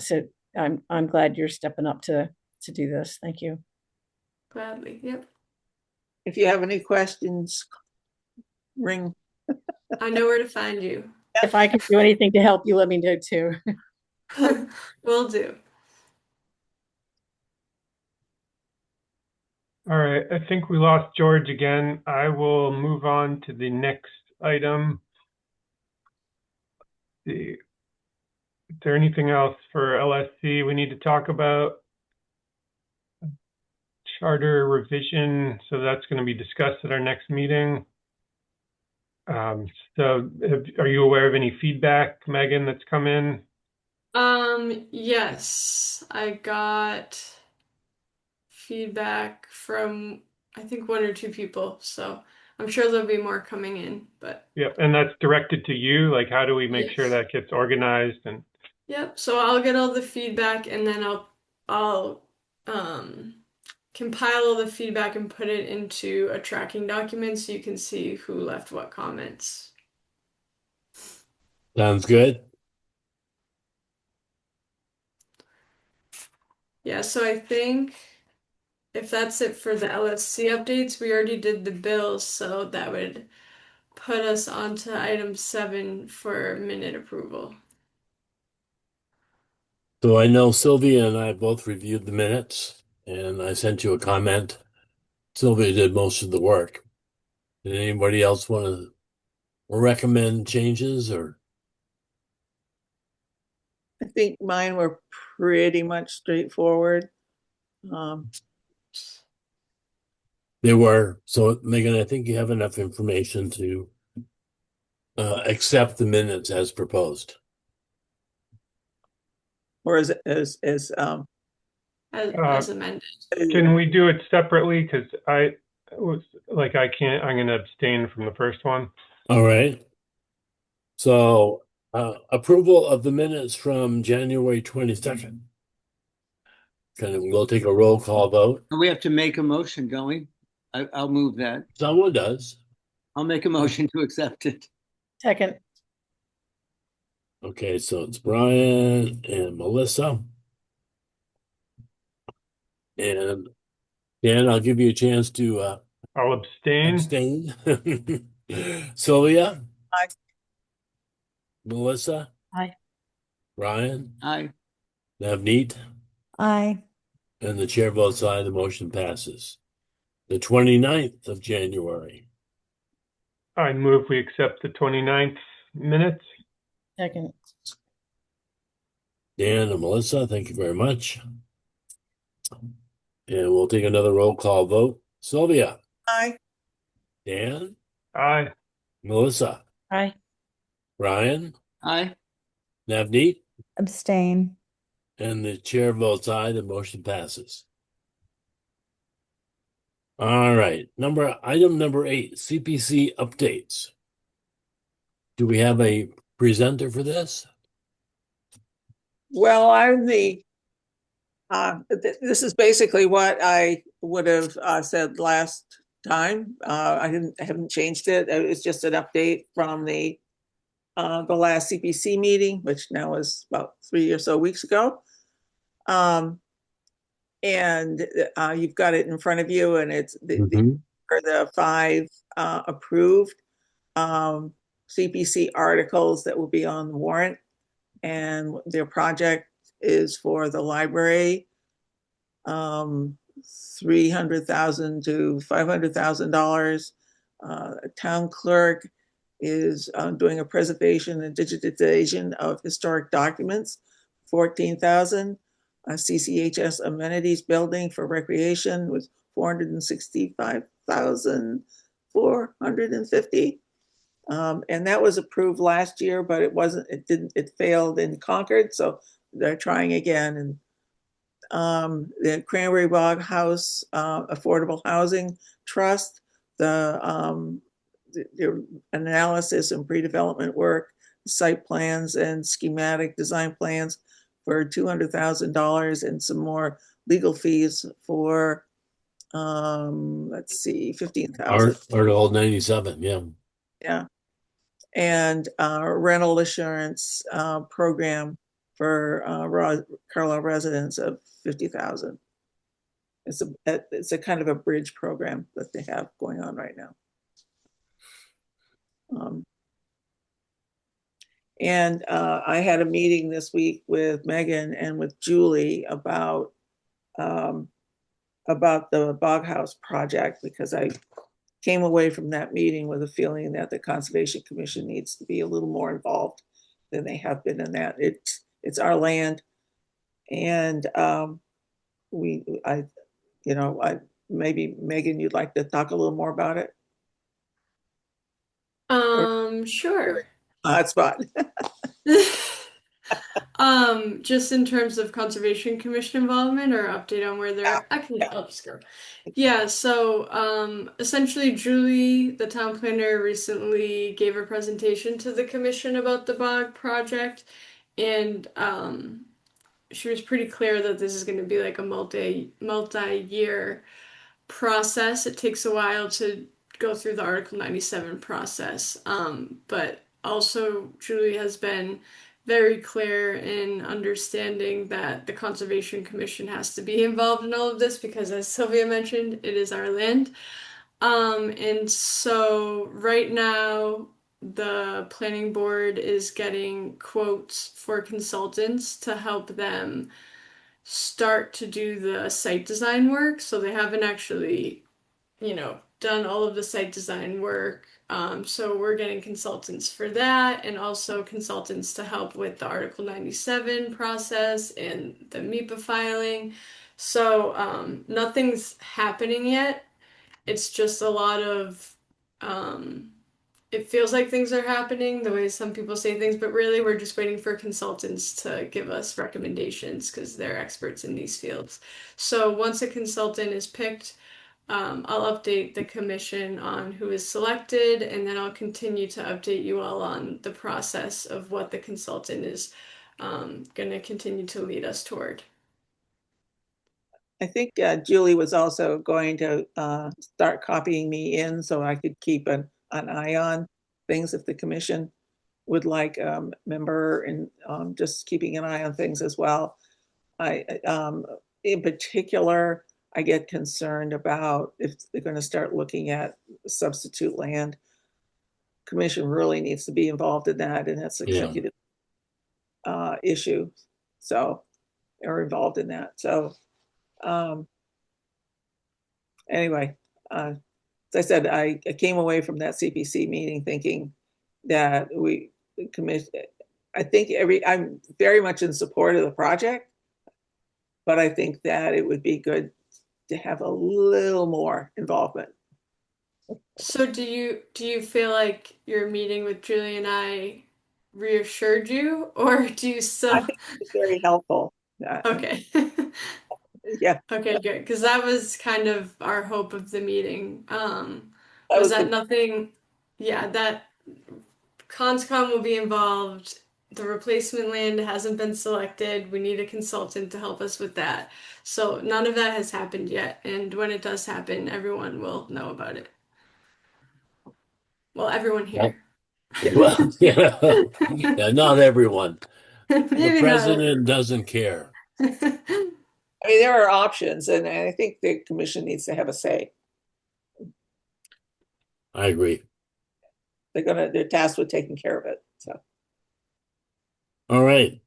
so I'm glad you're stepping up to do this. Thank you. Gladly. Yep. If you have any questions, ring. I know where to find you. If I can do anything to help you, let me know too. Will do. All right, I think we lost George again. I will move on to the next item. Let's see. Is there anything else for LSC we need to talk about? Charter revision, so that's going to be discussed at our next meeting. So are you aware of any feedback, Megan, that's come in? Yes, I got feedback from I think one or two people, so I'm sure there'll be more coming in, but Yep, and that's directed to you. Like, how do we make sure Yes. that gets organized? And yep, so I'll get all the feedback and then I'll compile all the feedback and put it into a tracking document so you can see who left what comments. Sounds good. Yeah, so I think if that's it for the LSC updates, we already did the bills, so that would put us onto item 7 for minute approval. So I know Sylvia and I both reviewed the minutes, and I sent you a comment. Sylvia did most of the work. Did anybody else want to recommend changes or? I think mine were pretty much straightforward. They were. So Megan, I think you have enough information to accept the minutes as proposed. Or as As amended. can we do it separately? Because I'm going to abstain from the first one. All right. So approval of the minutes from January 22nd. We'll take a roll call vote. We have to make a motion, don't we? I'll move that. Someone does. I'll make a motion to accept it. Second. Okay, so it's Brian and Melissa. And Dan, I'll give you a chance to I'll abstain. Sylvia? Aye. Melissa? Aye. Ryan, Aye. Navneet, Aye. and the chair votes aye. The motion passes. The 29th of January. I move we accept the 29th minutes. Second. Dan and Melissa, thank you very much. And we'll take another roll call vote. Sylvia, Aye. Dan, Aye. Melissa, Aye. Ryan, Aye. Navneet, Abstain. and the chair votes aye. The motion passes. All right. Item number 8, CPC updates. Do we have a presenter for this? Well, I'm this is basically what I would have said last time. I haven't changed it. It's just an update from the last CPC meeting, which now is about 3 or so weeks ago. And you've got it in front of you, and it's the 5 approved CPC articles that will be on the warrant. And their project is for the library, $300,000 to $500,000. Town clerk is doing a preservation and digitization of historic documents, $14,000. CCHS amenities building for recreation was $465,450. And that was approved last year, but it failed in Concord. So they're trying again. And the Cranberry Bog House Affordable Housing Trust, the analysis and pre-development work, site plans and schematic design plans for $200,000 and some more legal fees for, let's see, $15,000. Article 97, yeah. Yeah. And rental assurance program for Carlisle residents of $50,000. It's a kind of a bridge program that they have going on right now. And I had a meeting this week with Megan and with Julie about the Bog House project, because I came away from that meeting with a feeling that the Conservation Commission needs to be a little more involved than they have been in that. It's our land, and maybe Megan, you'd like to talk a little more about it. Sure. Hotspot. Just in terms of Conservation Commission involvement or update on where they're I'll just go. Yeah, so essentially Julie, the town planner, recently gave a presentation to the commission about the Bog project, and she was pretty clear that this is going to be like a multi-year process. It takes a while to go through the Article 97 process, but also Julie has been very clear in understanding that the Conservation Commission has to be involved in all of this because, as Sylvia mentioned, it is our land. And so right now the planning board is getting quotes for consultants to help them start to do the site design work. So they haven't actually, done all of the site design work. So we're getting consultants for that, and also consultants to help with the Article 97 process and the MIPA filing. So nothing's happening yet. It's just a lot of, it feels like things are happening the way some people say things, but really we're just waiting for consultants to give us recommendations because they're experts in these fields. So once a consultant is picked, I'll update the commission on who is selected, and then I'll continue to update you all on the process of what the consultant is going to continue to lead us toward. I think Julie was also going to start copying me in so I could keep an eye on things if the commission would like a member, and just keeping an eye on things as well. In particular, I get concerned about if they're going to start looking at substitute land. Commission really needs to be involved in that, and that's executive. issue. So, are involved in that. So, anyway, as I said, I came away from that CPC meeting thinking that the commission, I think I'm very much in support of the project, but I think that it would be good to have a little more involvement. So do you feel like your meeting with Julie and I reassured you, or do you I still? think it's very helpful. Okay. Yeah. Okay, good. Because that was kind of our hope of the meeting. That Was was that the- nothing? Yeah, that Conscom will be involved. The replacement land hasn't been selected. We need a consultant to help us with that. So none of that has happened yet. And when it does happen, everyone will know about it. Well, everyone here. Well, yeah, yeah, not everyone. The Maybe not president doesn't care. everyone. I mean, there are options, and I think the commission needs to have a say. I agree. They're tasked with taking care of it. So, All right.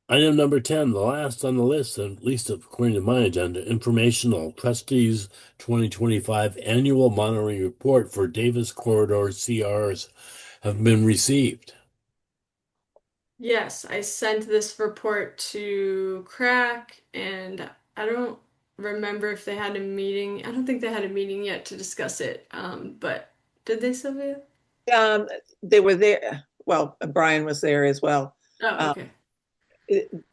Item number 10, the last on the list, at least according to my agenda, informational trustees 2025 annual monitoring report for Davis Corridor CRs have been received. Yes, I sent this report to Crack, and I don't remember if they had a meeting. I don't think they had a meeting yet to discuss it. But did they, Sylvia? they were there. Well, Brian was there as well. Oh, okay.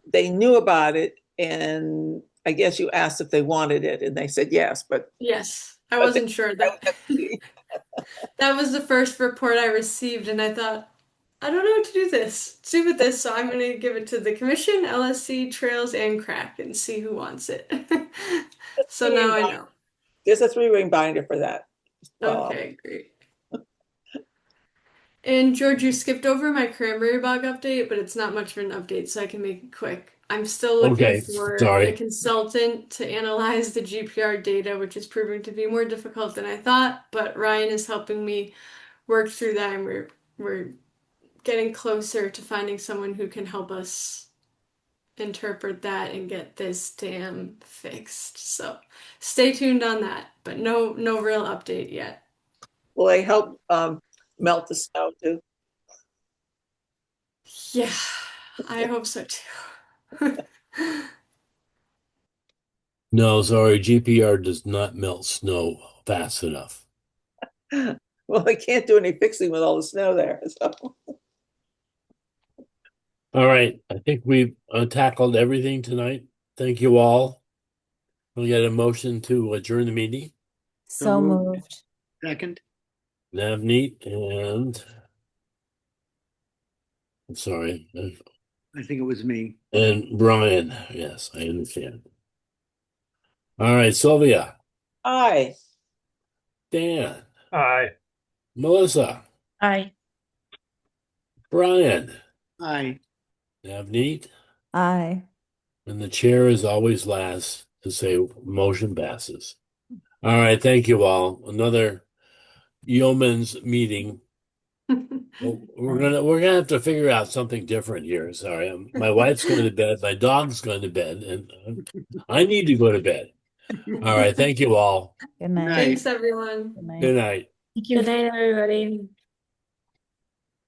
They knew about it, and I guess you asked if they wanted it, and they said yes. But Yes, I wasn't sure that that was the first report I received, and I thought, I don't know what to do with this, so I'm going to give it to the commission, LSC, Trails, and Crack, and see who wants it. So now I know. There's a 3-ring binder for that. Okay, great. And George, you skipped over my cranberry bog update, but it's not much of an update, so I can make it quick. I'm still looking Okay, for sorry. a consultant to analyze the GPR data, which is proving to be more difficult than I thought, but Ryan is helping me work through that, and we're getting closer to finding someone who can help us interpret that and get this dam fixed. So stay tuned on that, but no real update yet. Will they help melt the snow too? Yeah, I hope so too. No, sorry, GPR does not melt snow fast enough. Well, they can't do any fixing with all the snow there. So. All right, I think we've tackled everything tonight. Thank you all. We'll get a motion to adjourn the meeting. So moved. Second. Navneet and I'm sorry, I think it was me. and Brian. Yes, I understand. All right, Sylvia, Aye. Dan, Aye. Melissa, Aye. Brian, Aye. Navneet, Aye. and the chair is always last to say motion passes. All right, thank you all. Another yeoman's meeting. Well, we're gonna have to figure out something different here. Sorry, my wife's going to bed, my dog's going to bed, and I need to go to bed. All right, thank you all. Good night. Thanks, everyone. Good night. Good night. Thank you. Good night, everybody.